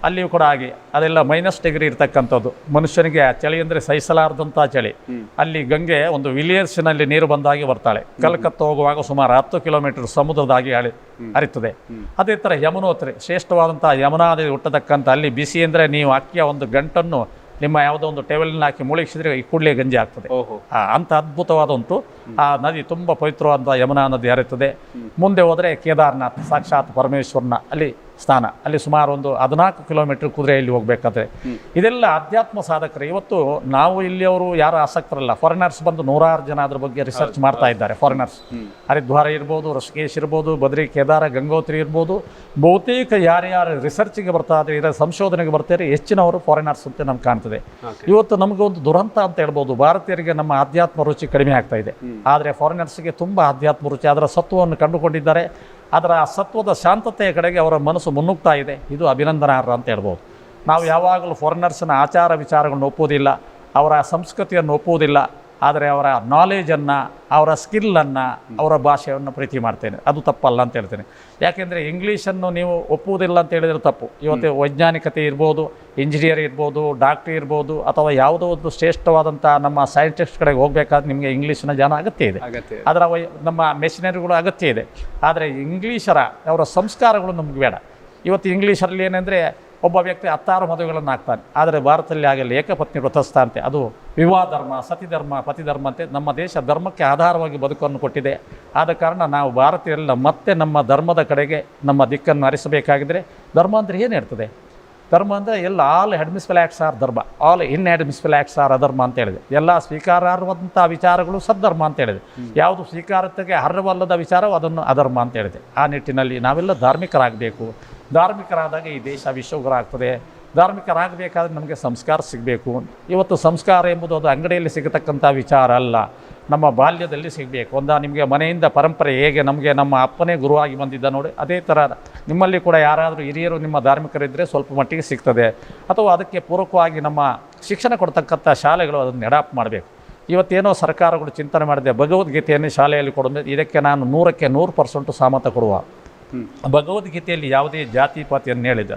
ಅಲ್ಲಿಯೂ ಕೂಡ ಹಾಗೆ ಅದೆಲ್ಲ -ಡಿಗ್ರಿ ಇರ್ತಕ್ಕಂಥದ್ದು. ಮನುಷ್ಯನಿಗೆ ಚಳಿ ಅಂದರೆ ಸಹಿಸಲಾರದಂಥ ಚಳಿ. ಅಲ್ಲಿ ಗಂಗೆ ಒಂದು ವಿಲಿಯರ್ಸ್ನಲ್ಲಿ ನೀರು ಬಂದಾಗಿ ಬರ್ತಾಳೆ. ಕಲ್ಕತ್ತಾ ಹೋಗುವಾಗ ಸುಮಾರು 10 ಕಿಲೋಮೀಟರ್ ಸಮುದ್ರದಾಗಿ ಹರಿತದೆ. ಅದೇ ಥರ ಯಮುನೋತ್ರಿ, ಶ್ರೇಷ್ಠವಾದಂಥ ಯಮುನಾ ನದಿ ಹುಟ್ಟತಕ್ಕಂಥ ಅಲ್ಲಿ ಬಿಸಿ ಅಂದರೆ ನೀವು ಅಕ್ಕಿಯ ಒಂದು ಗಂಟನ್ನು ನಿಮ್ಮ ಯಾವುದೋ ಒಂದು ಟೇಬಲ್ನ ಹಾಕಿ ಮುಳುಗಿಸಿದ್ರೆ ಈ ಕೂಡಲೇ ಗಂಜಿ ಆಗ್ತದೆ. ಅಂಥ ಅದ್ಭುತವಾದ ಉಂಟು. ಆ ನದಿ ತುಂಬ ಪವಿತ್ರವಾದ ಯಮುನಾ ನದಿ ಹರಿಯುತ್ತದೆ. ಮುಂದೆ ಹೋದರೆ ಕೇದಾರನಾಥ್, ಸಾಕ್ಷಾತ್ ಪರಮೇಶ್ವರನ ಅಲ್ಲಿ ಸ್ಥಾನ. ಅಲ್ಲಿ ಸುಮಾರು ಒಂದು 14 ಕಿಲೋಮೀಟರ್ ಕುದುರೆಯಲ್ಲಿ ಹೋಗಬೇಕಾದ್ರೆ. ಇದೆಲ್ಲ ಅಧ್ಯಾತ್ಮ ಸಾಧಕರು. ಇವತ್ತು ನಾವು ಇಲ್ಲಿಯವರು ಯಾರು ಆಸಕ್ತರಲ್ಲ, ಫಾರಿನರ್ಸ್ ಬಂದು 100 ಜನ ಅದ್ರ ಬಗ್ಗೆ ರಿಸರ್ಚ್ ಮಾಡ್ತಾ ಇದ್ದಾರೆ. ಫಾರಿನರ್ಸ್ ಹರಿದ್ವಾರ ಇರ್ಬೋದು, ಋಷಿಕೇಶ್ ಇರ್ಬೋದು, ಬದ್ರಿ, ಕೇದಾರ, ಗಂಗೋತ್ರಿ ಇರ್ಬೋದು, ಬಹುತೇಕ ಯಾರ್ಯಾರು ರಿಸರ್ಚ್ಗೆ ಬರ್ತಾ ಇದ್ದಾರೆ, ಸಂಶೋಧನೆಗೆ ಬರ್ತಾರೆ, ಹೆಚ್ಚಿನವರು ಫಾರಿನರ್ಸ್ ಅಂತ ನಮ್ಗೆ ಕಾಣ್ತದೆ. ಇವತ್ತು ನಮಗೆ ಒಂದು ದುರಂತ ಅಂತ ಹೇಳ್ಬೋದು, ಭಾರತೀಯರಿಗೆ ನಮ್ಮ ಆಧ್ಯಾತ್ಮ ರುಚಿ ಕಡಿಮೆ ಆಗ್ತಾ ಇದೆ. ಆದರೆ ಫಾರಿನರ್ಸ್ಗೆ ತುಂಬ ಆಧ್ಯಾತ್ಮ ರುಚಿ, ಅದರ ಸತ್ವವನ್ನು ಕಂಡುಕೊಂಡಿದ್ದಾರೆ. ಅದರ ಸತ್ವದ ಶಾಂತತೆಯ ಕಡೆಗೆ ಅವರ ಮನಸ್ಸು ಮುನ್ನುಗ್ತಾ ಇದೆ. ಇದು ಅಭಿನಂದನಾರ್ಹ ಅಂತ ಹೇಳ್ಬೋದು. ನಾವು ಯಾವಾಗಲೂ ಫಾರಿನರ್ಸ್ನ ಆಚಾರ ವಿಚಾರಗಳನ್ನು ಒಪ್ಪುವುದಿಲ್ಲ, ಅವರ ಸಂಸ್ಕೃತಿಯನ್ನು ಒಪ್ಪುವುದಿಲ್ಲ. ಆದರೆ ಅವರ ನಾಲೆಜನ್ನು, ಅವರ ಸ್ಕಿಲ್ಲನ್ನು, ಅವರ ಭಾಷೆಯನ್ನು ಪ್ರೀತಿ ಮಾಡ್ತೇನೆ. ಅದು ತಪ್ಪಲ್ಲ ಅಂತ ಹೇಳ್ತೇನೆ. ಯಾಕೆಂದರೆ ಇಂಗ್ಲೀಷನ್ನು ನೀವು ಒಪ್ಪುವುದಿಲ್ಲ ಅಂತ ಹೇಳಿದರೆ ತಪ್ಪು. ಇವತ್ತು ವೈಜ್ಞಾನಿಕತೆ ಇರ್ಬೋದು, ಇಂಜಿನಿಯರ್ ಇರ್ಬೋದು, ಡಾಕ್ಟ್ರಿ ಇರ್ಬೋದು, ಅಥವಾ ಯಾವುದೋ ಒಂದು ಶ್ರೇಷ್ಠವಾದಂಥ ನಮ್ಮ ಸೈಂಟಿಸ್ಟ್ ಕಡೆಗೆ ಹೋಗಬೇಕಾದ್ರೆ ನಿಮಗೆ ಇಂಗ್ಲೀಷಿನ ಜನ ಅಗತ್ಯ ಇದೆ. ಅದರ ನಮ್ಮ ಮೆಷಿನರಿಗಳು ಅಗತ್ಯ ಇದೆ. ಆದರೆ ಇಂಗ್ಲೀಷರ ಅವರ ಸಂಸ್ಕಾರಗಳು ನಮ್ಗೆ ಬೇಡ. ಇವತ್ತು ಇಂಗ್ಲೀಷರಲ್ಲಿ ಏನಂದರೆ ಒಬ್ಬ ವ್ಯಕ್ತಿ 10 ಮದುವೆಗಳನ್ನು ಆಗ್ತಾನೆ. ಆದರೆ ಭಾರತದಲ್ಲಿ ಆಗಲ್ಲ, ಏಕಪತ್ನಿ ವ್ರತಸ್ಥ ಅಂತೆ. ಅದು ವಿವಾಹ ಧರ್ಮ, ಸತಿಧರ್ಮ, ಪತಿಧರ್ಮ ಅಂತೆ. ನಮ್ಮ ದೇಶ ಧರ್ಮಕ್ಕೆ ಆಧಾರವಾಗಿ ಬದುಕನ್ನು ಕೊಟ್ಟಿದೆ. ಆದ ಕಾರಣ ನಾವು ಭಾರತೀಯರೆಲ್ಲ ಮತ್ತೆ ನಮ್ಮ ಧರ್ಮದ ಕಡೆಗೆ ನಮ್ಮ ದಿಕ್ಕನ್ನು ಹರಿಸಬೇಕಾಗಿದ್ದರೆ, ಧರ್ಮ ಅಂದರೆ ಏನು ಇರ್ತದೆ? ಧರ್ಮ ಅಂದರೆ ಎಲ್ಲ ಆಲ್ ಅಡ್ಮಿಸಿಬಲ್ ಆ್ಯಕ್ಟ್ಸ್ ಆರ್ ಧರ್ಮ, ಆಲ್ ಇನ್ಅಡ್ಮಿಸಿಬಲ್ ಆ್ಯಕ್ಟ್ಸ್ ಆರ್ ಅಧರ್ಮ ಅಂತ ಹೇಳಿದೆ. ಎಲ್ಲ ಸ್ವೀಕಾರಾರ್ಹವಂಥ ವಿಚಾರಗಳು ಸದ್ಧರ್ಮ ಅಂತ ಹೇಳಿದೆ. ಯಾವುದು ಸ್ವೀಕಾರತೆಗೆ ಅರ್ಹವಲ್ಲದ ವಿಚಾರವು ಅದನ್ನು ಅಧರ್ಮ ಅಂತ ಹೇಳಿದೆ. ಆ ನಿಟ್ಟಿನಲ್ಲಿ ನಾವೆಲ್ಲ ಧಾರ್ಮಿಕರಾಗಬೇಕು. ಧಾರ್ಮಿಕರಾದಾಗ ಈ ದೇಶ ವಿಶ್ವಗುರು ಆಗ್ತದೆ. ಧಾರ್ಮಿಕರಾಗಬೇಕಾದ್ರೆ ನಮಗೆ ಸಂಸ್ಕಾರ ಸಿಗಬೇಕು. ಇವತ್ತು ಸಂಸ್ಕಾರ ಎಂಬುದು ಅದು ಅಂಗಡಿಯಲ್ಲಿ ಸಿಗತಕ್ಕಂಥ ವಿಚಾರ ಅಲ್ಲ, ನಮ್ಮ ಬಾಲ್ಯದಲ್ಲಿ ಸಿಗಬೇಕು. ನಿಮಗೆ ಮನೆಯಿಂದ ಪರಂಪರೆ ಹೇಗೆ ನಮಗೆ ನಮ್ಮ ಅಪ್ಪನೇ ಗುರುವಾಗಿ ಬಂದಿದ್ದ ನೋಡಿ, ಅದೇ ಥರ ನಿಮ್ಮಲ್ಲಿ ಕೂಡ ಯಾರಾದರೂ ಹಿರಿಯರು ನಿಮ್ಮ ಧಾರ್ಮಿಕರಿದ್ದರೆ ಸ್ವಲ್ಪ ಮಟ್ಟಿಗೆ ಸಿಗ್ತದೆ. ಅಥವಾ ಅದಕ್ಕೆ ಪೂರಕವಾಗಿ ನಮ್ಮ ಶಿಕ್ಷಣ ಕೊಡ್ತಕ್ಕಂಥ ಶಾಲೆಗಳು ಅದನ್ನು ಅಡಾಪ್ಟ್ ಮಾಡಬೇಕು. ಇವತ್ತೇನೋ ಸರ್ಕಾರಗಳು ಚಿಂತನೆ ಮಾಡಿದೆ ಭಗವದ್ಗೀತೆಯನ್ನು ಶಾಲೆಯಲ್ಲಿ ಕೊಡೋದು. ಇದಕ್ಕೆ ನಾನು 100ಕ್ಕೆ 100% ಸಹಮತ ಕೊಡುವ. ಭಗವದ್ಗೀತೆಯಲ್ಲಿ ಯಾವುದೇ ಜಾತಿ ಪಾತಿಯನ್ನು ಹೇಳಿದ,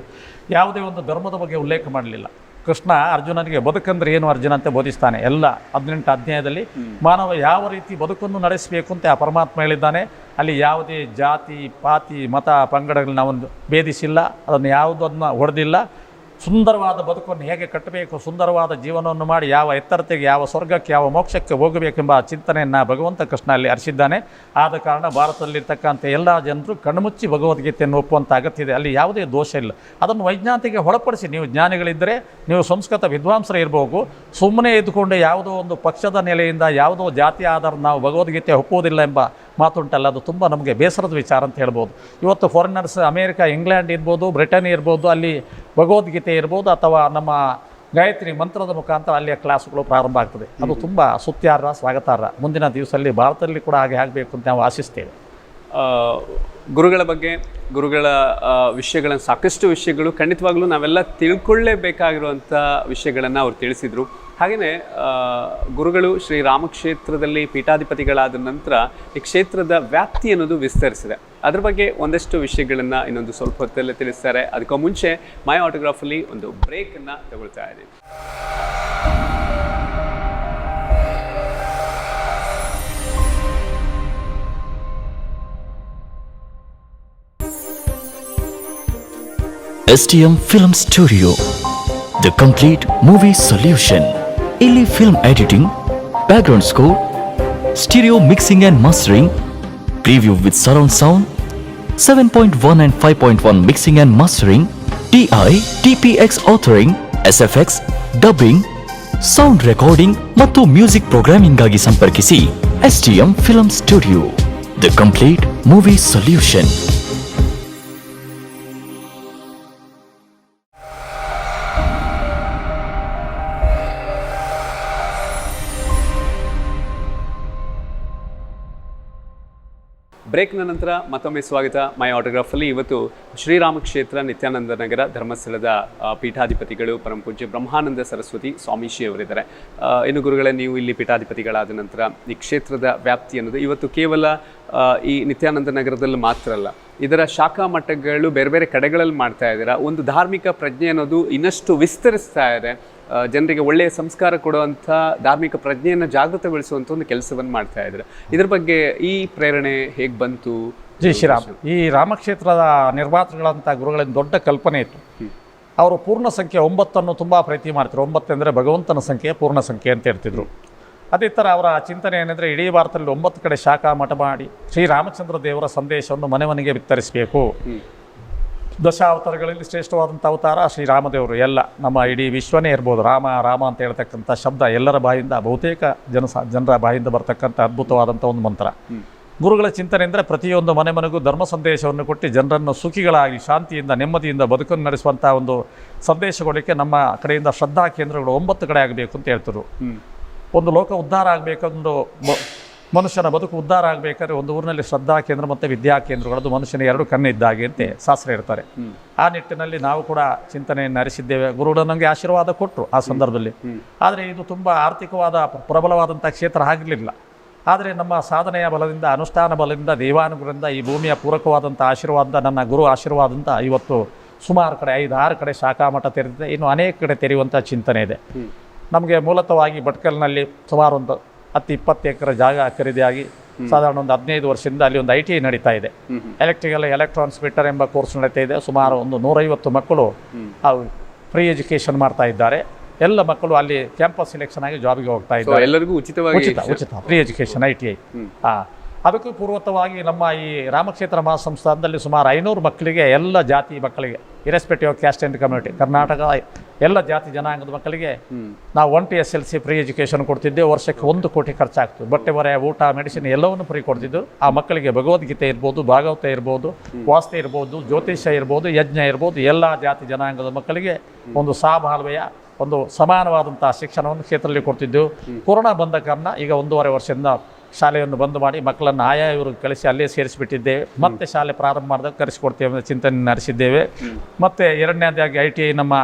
ಯಾವುದೇ ಒಂದು ಧರ್ಮದ ಬಗ್ಗೆ ಉಲ್ಲೇಖ ಮಾಡಲಿಲ್ಲ. ಕೃಷ್ಣ ಅರ್ಜುನನಿಗೆ ಬದುಕಂದ್ರೆ ಏನು ಅರ್ಜುನ ಅಂತ ಬೋಧಿಸ್ತಾನೆ. ಎಲ್ಲ 18 ಅಧ್ಯಾಯದಲ್ಲಿ ಮಾನವ ಯಾವ ರೀತಿ ಬದುಕನ್ನು ನಡೆಸಬೇಕು ಅಂತ ಆ ಪರಮಾತ್ಮ ಹೇಳಿದ್ದಾನೆ. ಅಲ್ಲಿ ಯಾವುದೇ ಜಾತಿ ಪಾತಿ ಮತ ಪಂಗಡಗಳನ್ನ ಅವನು ಭೇದಿಸಿಲ್ಲ, ಅದನ್ನು ಯಾವುದನ್ನು ಹೊಡೆದಿಲ್ಲ. ಸುಂದರವಾದ ಬದುಕನ್ನು ಹೇಗೆ ಕಟ್ಟಬೇಕು, ಸುಂದರವಾದ ಜೀವನವನ್ನು ಮಾಡಿ ಯಾವ ಎತ್ತರತೆಗೆ, ಯಾವ ಸ್ವರ್ಗಕ್ಕೆ, ಯಾವ ಮೋಕ್ಷಕ್ಕೆ ಹೋಗಬೇಕೆಂಬ ಚಿಂತನೆಯನ್ನು ಭಗವಂತ ಕೃಷ್ಣ ಅಲ್ಲಿ ಹರಿಸಿದ್ದಾನೆ. ಆದ ಕಾರಣ ಭಾರತದಲ್ಲಿರ್ತಕ್ಕಂಥ ಎಲ್ಲ ಜನರು ಕಣ್ಮುಚ್ಚಿ ಭಗವದ್ಗೀತೆಯನ್ನು ಒಪ್ಪುವಂಥ ಅಗತ್ಯ ಇದೆ. ಅಲ್ಲಿ ಯಾವುದೇ ದೋಷ ಇಲ್ಲ. ಅದನ್ನು ವೈಜ್ಞಾನಿಕ ಒಳಪಡಿಸಿ, ನೀವು ಜ್ಞಾನಿಗಳಿದ್ದರೆ, ನೀವು ಸಂಸ್ಕೃತ ವಿದ್ವಾಂಸರು ಇರಬಹುದು, ಸುಮ್ಮನೆ ಇದ್ದುಕೊಂಡು ಯಾವುದೋ ಒಂದು ಪಕ್ಷದ ನೆಲೆಯಿಂದ ಯಾವುದೋ ಜಾತಿ ಆಧಾರ ನಾವು ಭಗವದ್ಗೀತೆ ಒಪ್ಪುವುದಿಲ್ಲ ಎಂಬ ಮಾತುಂಟಲ್ಲ, ಅದು ತುಂಬ ನಮಗೆ ಬೇಸರದ ವಿಚಾರ ಅಂತ ಹೇಳ್ಬೋದು. ಇವತ್ತು ಫಾರಿನರ್ಸ್ ಅಮೇರಿಕ, ಇಂಗ್ಲೆಂಡ್ ಇರ್ಬೋದು, ಬ್ರಿಟನ್ ಇರ್ಬೋದು, ಅಲ್ಲಿ ಭಗವದ್ಗೀತೆ ಇರ್ಬೋದು ಅಥವಾ ನಮ್ಮ ಗಾಯತ್ರಿ ಮಂತ್ರದ ಮುಖಾಂತರ ಅಲ್ಲಿಯ ಕ್ಲಾಸ್ಗಳು ಪ್ರಾರಂಭ ಆಗ್ತದೆ. ಅದು ತುಂಬ ಸ್ತುತ್ಯಾರ್ಹ, ಸ್ವಾಗತಾರ್ಹ. ಮುಂದಿನ ದಿವಸದಲ್ಲಿ ಭಾರತದಲ್ಲಿ ಕೂಡ ಹಾಗೆ ಆಗಬೇಕು ಅಂತ ನಾವು ಆಶಿಸ್ತೇವೆ. ಗುರುಗಳ ಬಗ್ಗೆ, ಗುರುಗಳ ವಿಷಯಗಳನ್ನು, ಸಾಕಷ್ಟು ವಿಷಯಗಳು ಖಂಡಿತವಾಗ್ಲೂ ನಾವೆಲ್ಲ ತಿಳ್ಕೊಳ್ಳೇಬೇಕಾಗಿರುವಂಥ ವಿಷಯಗಳನ್ನು ಅವ್ರು ತಿಳಿಸಿದರು. ಹಾಗೆಯೇ ಗುರುಗಳು ಶ್ರೀರಾಮಕ್ಷೇತ್ರದಲ್ಲಿ ಪೀಠಾಧಿಪತಿಗಳಾದ ನಂತರ ಈ ಕ್ಷೇತ್ರದ ವ್ಯಾಪ್ತಿ ಅನ್ನೋದು ವಿಸ್ತರಿಸಿದೆ. ಅದ್ರ ಬಗ್ಗೆ ಒಂದಷ್ಟು ವಿಷಯಗಳನ್ನು ಇನ್ನೊಂದು ಸ್ವಲ್ಪ ಹೊತ್ತಲ್ಲೇ ತಿಳಿಸ್ತಾರೆ. ಅದಕ್ಕೂ ಮುಂಚೆ ಮೈ ಆಟೋಗ್ರಾಫಲ್ಲಿ ಒಂದು ಬ್ರೇಕನ್ನು ತಗೊಳ್ತಾ ಇದ್ದೀವಿ. STM Film Studio, the complete movie solution. ಇಲ್ಲಿ film editing, background score, stereo mixing and mastering, preview with surround sound, 7.1 and 5.1 mixing and mastering, TI, TPX authoring, SFX, dubbing, sound recording ಮತ್ತು music programming ಗಾಗಿ ಸಂಪರ್ಕಿಸಿ STM Film Studio, the complete movie solution. ಬ್ರೇಕ್ನ ನಂತರ ಮತ್ತೊಮ್ಮೆ ಸ್ವಾಗತ ಮೈ ಆಟೋಗ್ರಾಫಲ್ಲಿ. ಇವತ್ತು ಶ್ರೀರಾಮಕ್ಷೇತ್ರ ನಿತ್ಯಾನಂದ ನಗರ ಧರ್ಮಸ್ಥಳದ ಪೀಠಾಧಿಪತಿಗಳು ಪರಮಪೂಜ್ಯ ಬ್ರಹ್ಮಾನಂದ ಸರಸ್ವತಿ ಸ್ವಾಮೀಜಿ ಅವರಿದ್ದಾರೆ. ಇನ್ನು ಗುರುಗಳೇ, ನೀವು ಇಲ್ಲಿ ಪೀಠಾಧಿಪತಿಗಳಾದ ನಂತರ ಈ ಕ್ಷೇತ್ರದ ವ್ಯಾಪ್ತಿ ಅನ್ನೋದು ಇವತ್ತು ಕೇವಲ ಈ ನಿತ್ಯಾನಂದ ನಗರದಲ್ಲಿ ಮಾತ್ರ ಅಲ್ಲ, ಇದರ ಶಾಖಾ ಮಠಗಳು ಬೇರೆ ಬೇರೆ ಕಡೆಗಳಲ್ಲಿ ಮಾಡ್ತಾ ಇದ್ದೀರಾ. ಒಂದು ಧಾರ್ಮಿಕ ಪ್ರಜ್ಞೆ ಅನ್ನೋದು ಇನ್ನಷ್ಟು ವಿಸ್ತರಿಸ್ತಾ ಇದೆ. ಜನರಿಗೆ ಒಳ್ಳೆಯ ಸಂಸ್ಕಾರ ಕೊಡುವಂಥ ಧಾರ್ಮಿಕ ಪ್ರಜ್ಞೆಯನ್ನು ಜಾಗೃತಗೊಳಿಸುವಂಥ ಒಂದು ಕೆಲಸವನ್ನು ಮಾಡ್ತಾ ಇದ್ದಾರೆ. ಇದ್ರ ಬಗ್ಗೆ ಈ ಪ್ರೇರಣೆ ಹೇಗೆ ಬಂತು? ಜೈ ಶ್ರೀರಾಮ್. ಈ ರಾಮಕ್ಷೇತ್ರದ ನಿರ್ಮಾತೃಗಳಂಥ ಗುರುಗಳಿಂದ ದೊಡ್ಡ ಕಲ್ಪನೆ ಇತ್ತು. ಅವರು ಪೂರ್ಣ ಸಂಖ್ಯೆ 9 ತುಂಬ ಪ್ರೀತಿ ಮಾಡ್ತಿದ್ರು. 9 ಅಂದರೆ ಭಗವಂತನ ಸಂಖ್ಯೆ, ಪೂರ್ಣ ಸಂಖ್ಯೆ ಅಂತ ಹೇಳ್ತಿದ್ರು. ಅದೇ ಥರ ಅವರ ಚಿಂತನೆ ಏನೆಂದರೆ, ಇಡೀ ಭಾರತದಲ್ಲಿ 9 ಕಡೆ ಶಾಖಾ ಮಠ ಮಾಡಿ ಶ್ರೀರಾಮಚಂದ್ರ ದೇವರ ಸಂದೇಶವನ್ನು ಮನೆ ಮನೆಗೆ ವಿತರಿಸಬೇಕು. ದಶಾವತಾರಗಳಲ್ಲಿ ಶ್ರೇಷ್ಠವಾದಂಥ ಅವತಾರ ಶ್ರೀರಾಮದೇವರು. ಎಲ್ಲ ನಮ್ಮ ಇಡೀ ವಿಶ್ವನೇ ಇರ್ಬೋದು, ರಾಮ ರಾಮ ಅಂತ ಹೇಳ್ತಕ್ಕಂಥ ಶಬ್ದ ಎಲ್ಲರ ಬಾಯಿಂದ, ಬಹುತೇಕ ಜನರ ಬಾಯಿಂದ ಬರ್ತಕ್ಕಂಥ ಅದ್ಭುತವಾದಂಥ ಒಂದು ಮಂತ್ರ. ಗುರುಗಳ ಚಿಂತನೆ ಅಂದರೆ ಪ್ರತಿಯೊಂದು ಮನೆ ಮನೆಗೂ ಧರ್ಮ ಸಂದೇಶವನ್ನು ಕೊಟ್ಟು ಜನರನ್ನು ಸುಖಿಗಳಾಗಿ ಶಾಂತಿಯಿಂದ ನೆಮ್ಮದಿಯಿಂದ ಬದುಕನ್ನು ನಡೆಸುವಂಥ ಒಂದು ಸಂದೇಶ ಕೊಡಲಿಕ್ಕೆ ನಮ್ಮ ಕಡೆಯಿಂದ ಶ್ರದ್ಧಾ ಕೇಂದ್ರಗಳು 9 ಕಡೆ ಆಗಬೇಕು ಅಂತ ಹೇಳ್ತರು. ಒಂದು ಲೋಕ ಉದ್ಧಾರ ಆಗಬೇಕಂದು, ಮನುಷ್ಯನ ಬದುಕು ಉದ್ಧಾರ ಆಗಬೇಕಾದ್ರೆ ಒಂದು ಊರಿನಲ್ಲಿ ಶ್ರದ್ಧಾ ಕೇಂದ್ರ ಮತ್ತು ವಿದ್ಯಾ ಕೇಂದ್ರಗಳದ್ದು ಮನುಷ್ಯನ 2 ಕಣ್ಣಿದ್ದಾಗೆ ಅಂತ ಶಾಸ್ತ್ರ ಇರ್ತಾರೆ. ಆ ನಿಟ್ಟಿನಲ್ಲಿ ನಾವು ಕೂಡ ಚಿಂತನೆಯನ್ನು ನಡೆಸಿದ್ದೇವೆ. ಗುರುಗಳು ನಮಗೆ ಆಶೀರ್ವಾದ ಕೊಟ್ಟರು ಆ ಸಂದರ್ಭದಲ್ಲಿ. ಆದರೆ ಇದು ತುಂಬ ಆರ್ಥಿಕವಾದ ಪ್ರಬಲವಾದಂಥ ಕ್ಷೇತ್ರ ಆಗಿರಲಿಲ್ಲ. ಆದರೆ ನಮ್ಮ ಸಾಧನೆಯ ಬಲದಿಂದ, ಅನುಷ್ಠಾನ ಬಲದಿಂದ, ದೇವಾನುಗ್ರಹದಿಂದ, ಈ ಭೂಮಿಯ ಪೂರಕವಾದಂಥ ಆಶೀರ್ವಾದ, ನನ್ನ ಗುರು ಆಶೀರ್ವಾದದಿಂದ ಇವತ್ತು ಸುಮಾರು ಕಡೆ 5-6 ಕಡೆ ಶಾಖಾ ಮಠ ತೆರೆದಿದೆ. ಇನ್ನು ಅನೇಕ ಕಡೆ ತೆರೆಯುವಂಥ ಚಿಂತನೆ ಇದೆ. ನಮಗೆ ಮೂಲತಃವಾಗಿ ಭಟ್ಕಲ್ನಲ್ಲಿ ಸುಮಾರು ಒಂದು 10-20 ಎಕರೆ ಜಾಗ ಖರೀದಿಯಾಗಿ ಸಾಧಾರಣ ಒಂದು 15 ವರ್ಷದಿಂದ ಅಲ್ಲಿ ಒಂದು ITI ನಡೀತಾ ಇದೆ. ಎಲೆಕ್ಟ್ರಿಕಲ್ ಎಲೆಕ್ಟ್ರಾನಿಕ್ಸ್ ಫಿಟ್ಟರ್ ಎಂಬ ಕೋರ್ಸ್ ನಡೀತಾ ಇದೆ. ಸುಮಾರು ಒಂದು 150 ಮಕ್ಕಳು ಫ್ರೀ ಎಜುಕೇಷನ್ ಮಾಡ್ತಾ ಇದ್ದಾರೆ. ಎಲ್ಲ ಮಕ್ಕಳು ಅಲ್ಲಿ ಕ್ಯಾಂಪಸ್ ಸಿಲೆಕ್ಷನ್ ಆಗಿ ಜಾಬಿಗೆ ಹೋಗ್ತಾ ಇದ್ದಾರೆ. ಎಲ್ಲರಿಗೂ ಉಚಿತ ಫ್ರೀ ಎಜುಕೇಷನ್ ITI. ಅದಕ್ಕೂ ಪೂರ್ವಕವಾಗಿ ನಮ್ಮ ಈ ರಾಮಕ್ಷೇತ್ರ ಮಹಾಸಂಸ್ಥಾನದಲ್ಲಿ ಸುಮಾರು 500 ಮಕ್ಕಳಿಗೆ, ಎಲ್ಲ ಜಾತಿ ಮಕ್ಕಳಿಗೆ, irrespective of caste and community, Karnataka ಎಲ್ಲ ಜಾತಿ ಜನಾಂಗದ ಮಕ್ಕಳಿಗೆ ನಾವು 1 to SLC ಫ್ರೀ ಎಜುಕೇಷನ್ ಕೊಡ್ತಿದ್ದೇವೆ. ವರ್ಷಕ್ಕೆ 1 ಕೋಟಿ ಖರ್ಚಾಗ್ತದೆ. ಬಟ್ಟೆ ಬರೆ, ಊಟ, ಮೆಡಿಸಿನ್ ಎಲ್ಲವನ್ನು ಫ್ರೀ ಕೊಡ್ತಿದ್ದು. ಆ ಮಕ್ಕಳಿಗೆ ಭಗವದ್ಗೀತೆ ಇರ್ಬೋದು, ಭಾಗವತ ಇರ್ಬೋದು, ವಾಸ್ತು ಇರ್ಬೋದು, ಜ್ಯೋತಿಷ್ಯ ಇರ್ಬೋದು, ಯಜ್ಞ ಇರ್ಬೋದು, ಎಲ್ಲ ಜಾತಿ ಜನಾಂಗದ ಮಕ್ಕಳಿಗೆ ಒಂದು ಸಾಬಾಳ್ವೆಯ ಒಂದು ಸಮಾನವಾದಂಥ ಶಿಕ್ಷಣವನ್ನು ಕ್ಷೇತ್ರದಲ್ಲಿ ಕೊಡ್ತಿದ್ದೆವು. ಕೊರೋನಾ ಬಂದ ಕಾರಣ ಈಗ 1.5 ವರ್ಷದಿಂದ ಶಾಲೆಯನ್ನು ಬಂದ್ ಮಾಡಿ ಮಕ್ಕಳನ್ನು ಆಯಾ ಇವ್ರಿಗೆ ಕಳಿಸಿ ಅಲ್ಲೇ ಸೇರಿಸಿಬಿಟ್ಟಿದ್ದೇವೆ. ಮತ್ತೆ ಶಾಲೆ ಪ್ರಾರಂಭ ಮಾಡಿದಾಗ ಕರೆಸಿಕೊಡ್ತೇವೆ ಅಂತ ಚಿಂತನೆ ನಡೆಸಿದ್ದೇವೆ. ಮತ್ತು 2ನೇದಾಗಿ ITI ನಮ್ಮ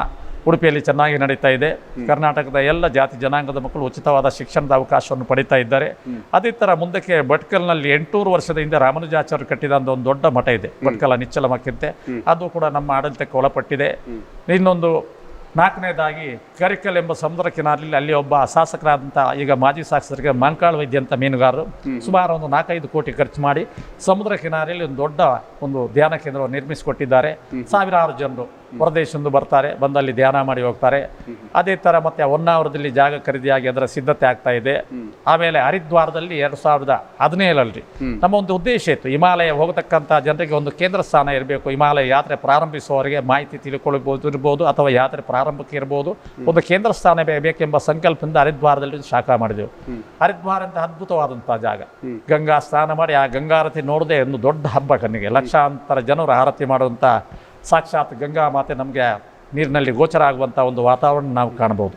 ಉಡುಪಿಯಲ್ಲಿ ಚೆನ್ನಾಗಿ ನಡೀತಾ ಇದೆ. ಕರ್ನಾಟಕದ ಎಲ್ಲ ಜಾತಿ ಜನಾಂಗದ ಮಕ್ಕಳು ಉಚಿತವಾದ ಶಿಕ್ಷಣದ ಅವಕಾಶವನ್ನು ಪಡೀತಾ ಇದ್ದಾರೆ. ಅದೇ ಥರ ಮುಂದಕ್ಕೆ ಭಟ್ಕಲ್ನಲ್ಲಿ 800 ವರ್ಷದ ಹಿಂದೆ ರಾಮಾನುಜಾಚಾರ್ಯರು ಕಟ್ಟಿದ ಒಂದು ದೊಡ್ಡ ಮಠ ಇದೆ, ಭಟ್ಕಲ ನಿಚ್ಚಲ ಮಕ್ಕಿಂತೆ. ಅದು ಕೂಡ ನಮ್ಮ ಆಡಳಿತಕ್ಕೆ ಒಳಪಟ್ಟಿದೆ. ಇನ್ನೊಂದು 4ನೇದಾಗಿ ಕರಿಕಲ್ ಎಂಬ ಸಮುದ್ರ ಕಿನಾರಲ್ಲಿ ಅಲ್ಲಿ ಒಬ್ಬ ಶಾಸಕರಾದಂಥ, ಈಗ ಮಾಜಿ ಶಾಸಕರಿಗೆ ಮಂಕಾಳ ವೈದ್ಯ ಅಂತ ಮೀನುಗಾರರು ಸುಮಾರು ಒಂದು 4-5 ಕೋಟಿ ಖರ್ಚು ಮಾಡಿ ಸಮುದ್ರ ಕಿನಾರಿಯಲ್ಲಿ ಒಂದು ದೊಡ್ಡ ಒಂದು ಧ್ಯಾನ ಕೇಂದ್ರವನ್ನು ನಿರ್ಮಿಸಿಕೊಟ್ಟಿದ್ದಾರೆ. ಸಾವಿರಾರು ಜನರು ಹೊರದೇಶದಿಂದ ಬರ್ತಾರೆ, ಬಂದಲ್ಲಿ ಧ್ಯಾನ ಮಾಡಿ ಹೋಗ್ತಾರೆ. ಅದೇ ಥರ ಮತ್ತೆ ಹೊನ್ನಾವರದಲ್ಲಿ ಜಾಗ ಖರೀದಿಯಾಗಿ ಅದರ ಸಿದ್ಧತೆ ಆಗ್ತಾ ಇದೆ. ಆಮೇಲೆ ಹರಿದ್ವಾರದಲ್ಲಿ 2017 ನಮ್ಮ ಒಂದು ಉದ್ದೇಶ ಇತ್ತು, ಹಿಮಾಲಯ ಹೋಗತಕ್ಕಂಥ ಜನರಿಗೆ ಒಂದು ಕೇಂದ್ರ ಸ್ಥಾನ ಇರಬೇಕು. ಹಿಮಾಲಯ ಯಾತ್ರೆ ಪ್ರಾರಂಭಿಸುವವರಿಗೆ ಮಾಹಿತಿ ತಿಳ್ಕೊಳ್ಬೋದು ಇರ್ಬೋದು, ಅಥವಾ ಯಾತ್ರೆ ಪ್ರಾರಂಭಕ್ಕೆ ಇರ್ಬೋದು, ಒಂದು ಕೇಂದ್ರ ಸ್ಥಾನ ಬೇಕೆಂಬ ಸಂಕಲ್ಪದಿಂದ ಹರಿದ್ವಾರದಲ್ಲಿ ಶಾಖಾ ಮಾಡಿದೆವು. ಹರಿದ್ವಾರ ಅಂತ ಅದ್ಭುತವಾದಂಥ ಜಾಗ, ಗಂಗಾ ಸ್ನಾನ ಮಾಡಿ ಆ ಗಂಗಾರತಿ ನೋಡದೆ ಒಂದು ದೊಡ್ಡ ಹಬ್ಬ. ಕಣ್ಣಿಗೆ ಲಕ್ಷಾಂತರ ಜನರು ಆರತಿ ಮಾಡುವಂಥ ಸಾಕ್ಷಾತ್ ಗಂಗಾ ಮಾತೆ ನಮಗೆ ನೀರಿನಲ್ಲಿ ಗೋಚರ ಆಗುವಂಥ ಒಂದು ವಾತಾವರಣ ನಾವು ಕಾಣಬಹುದು.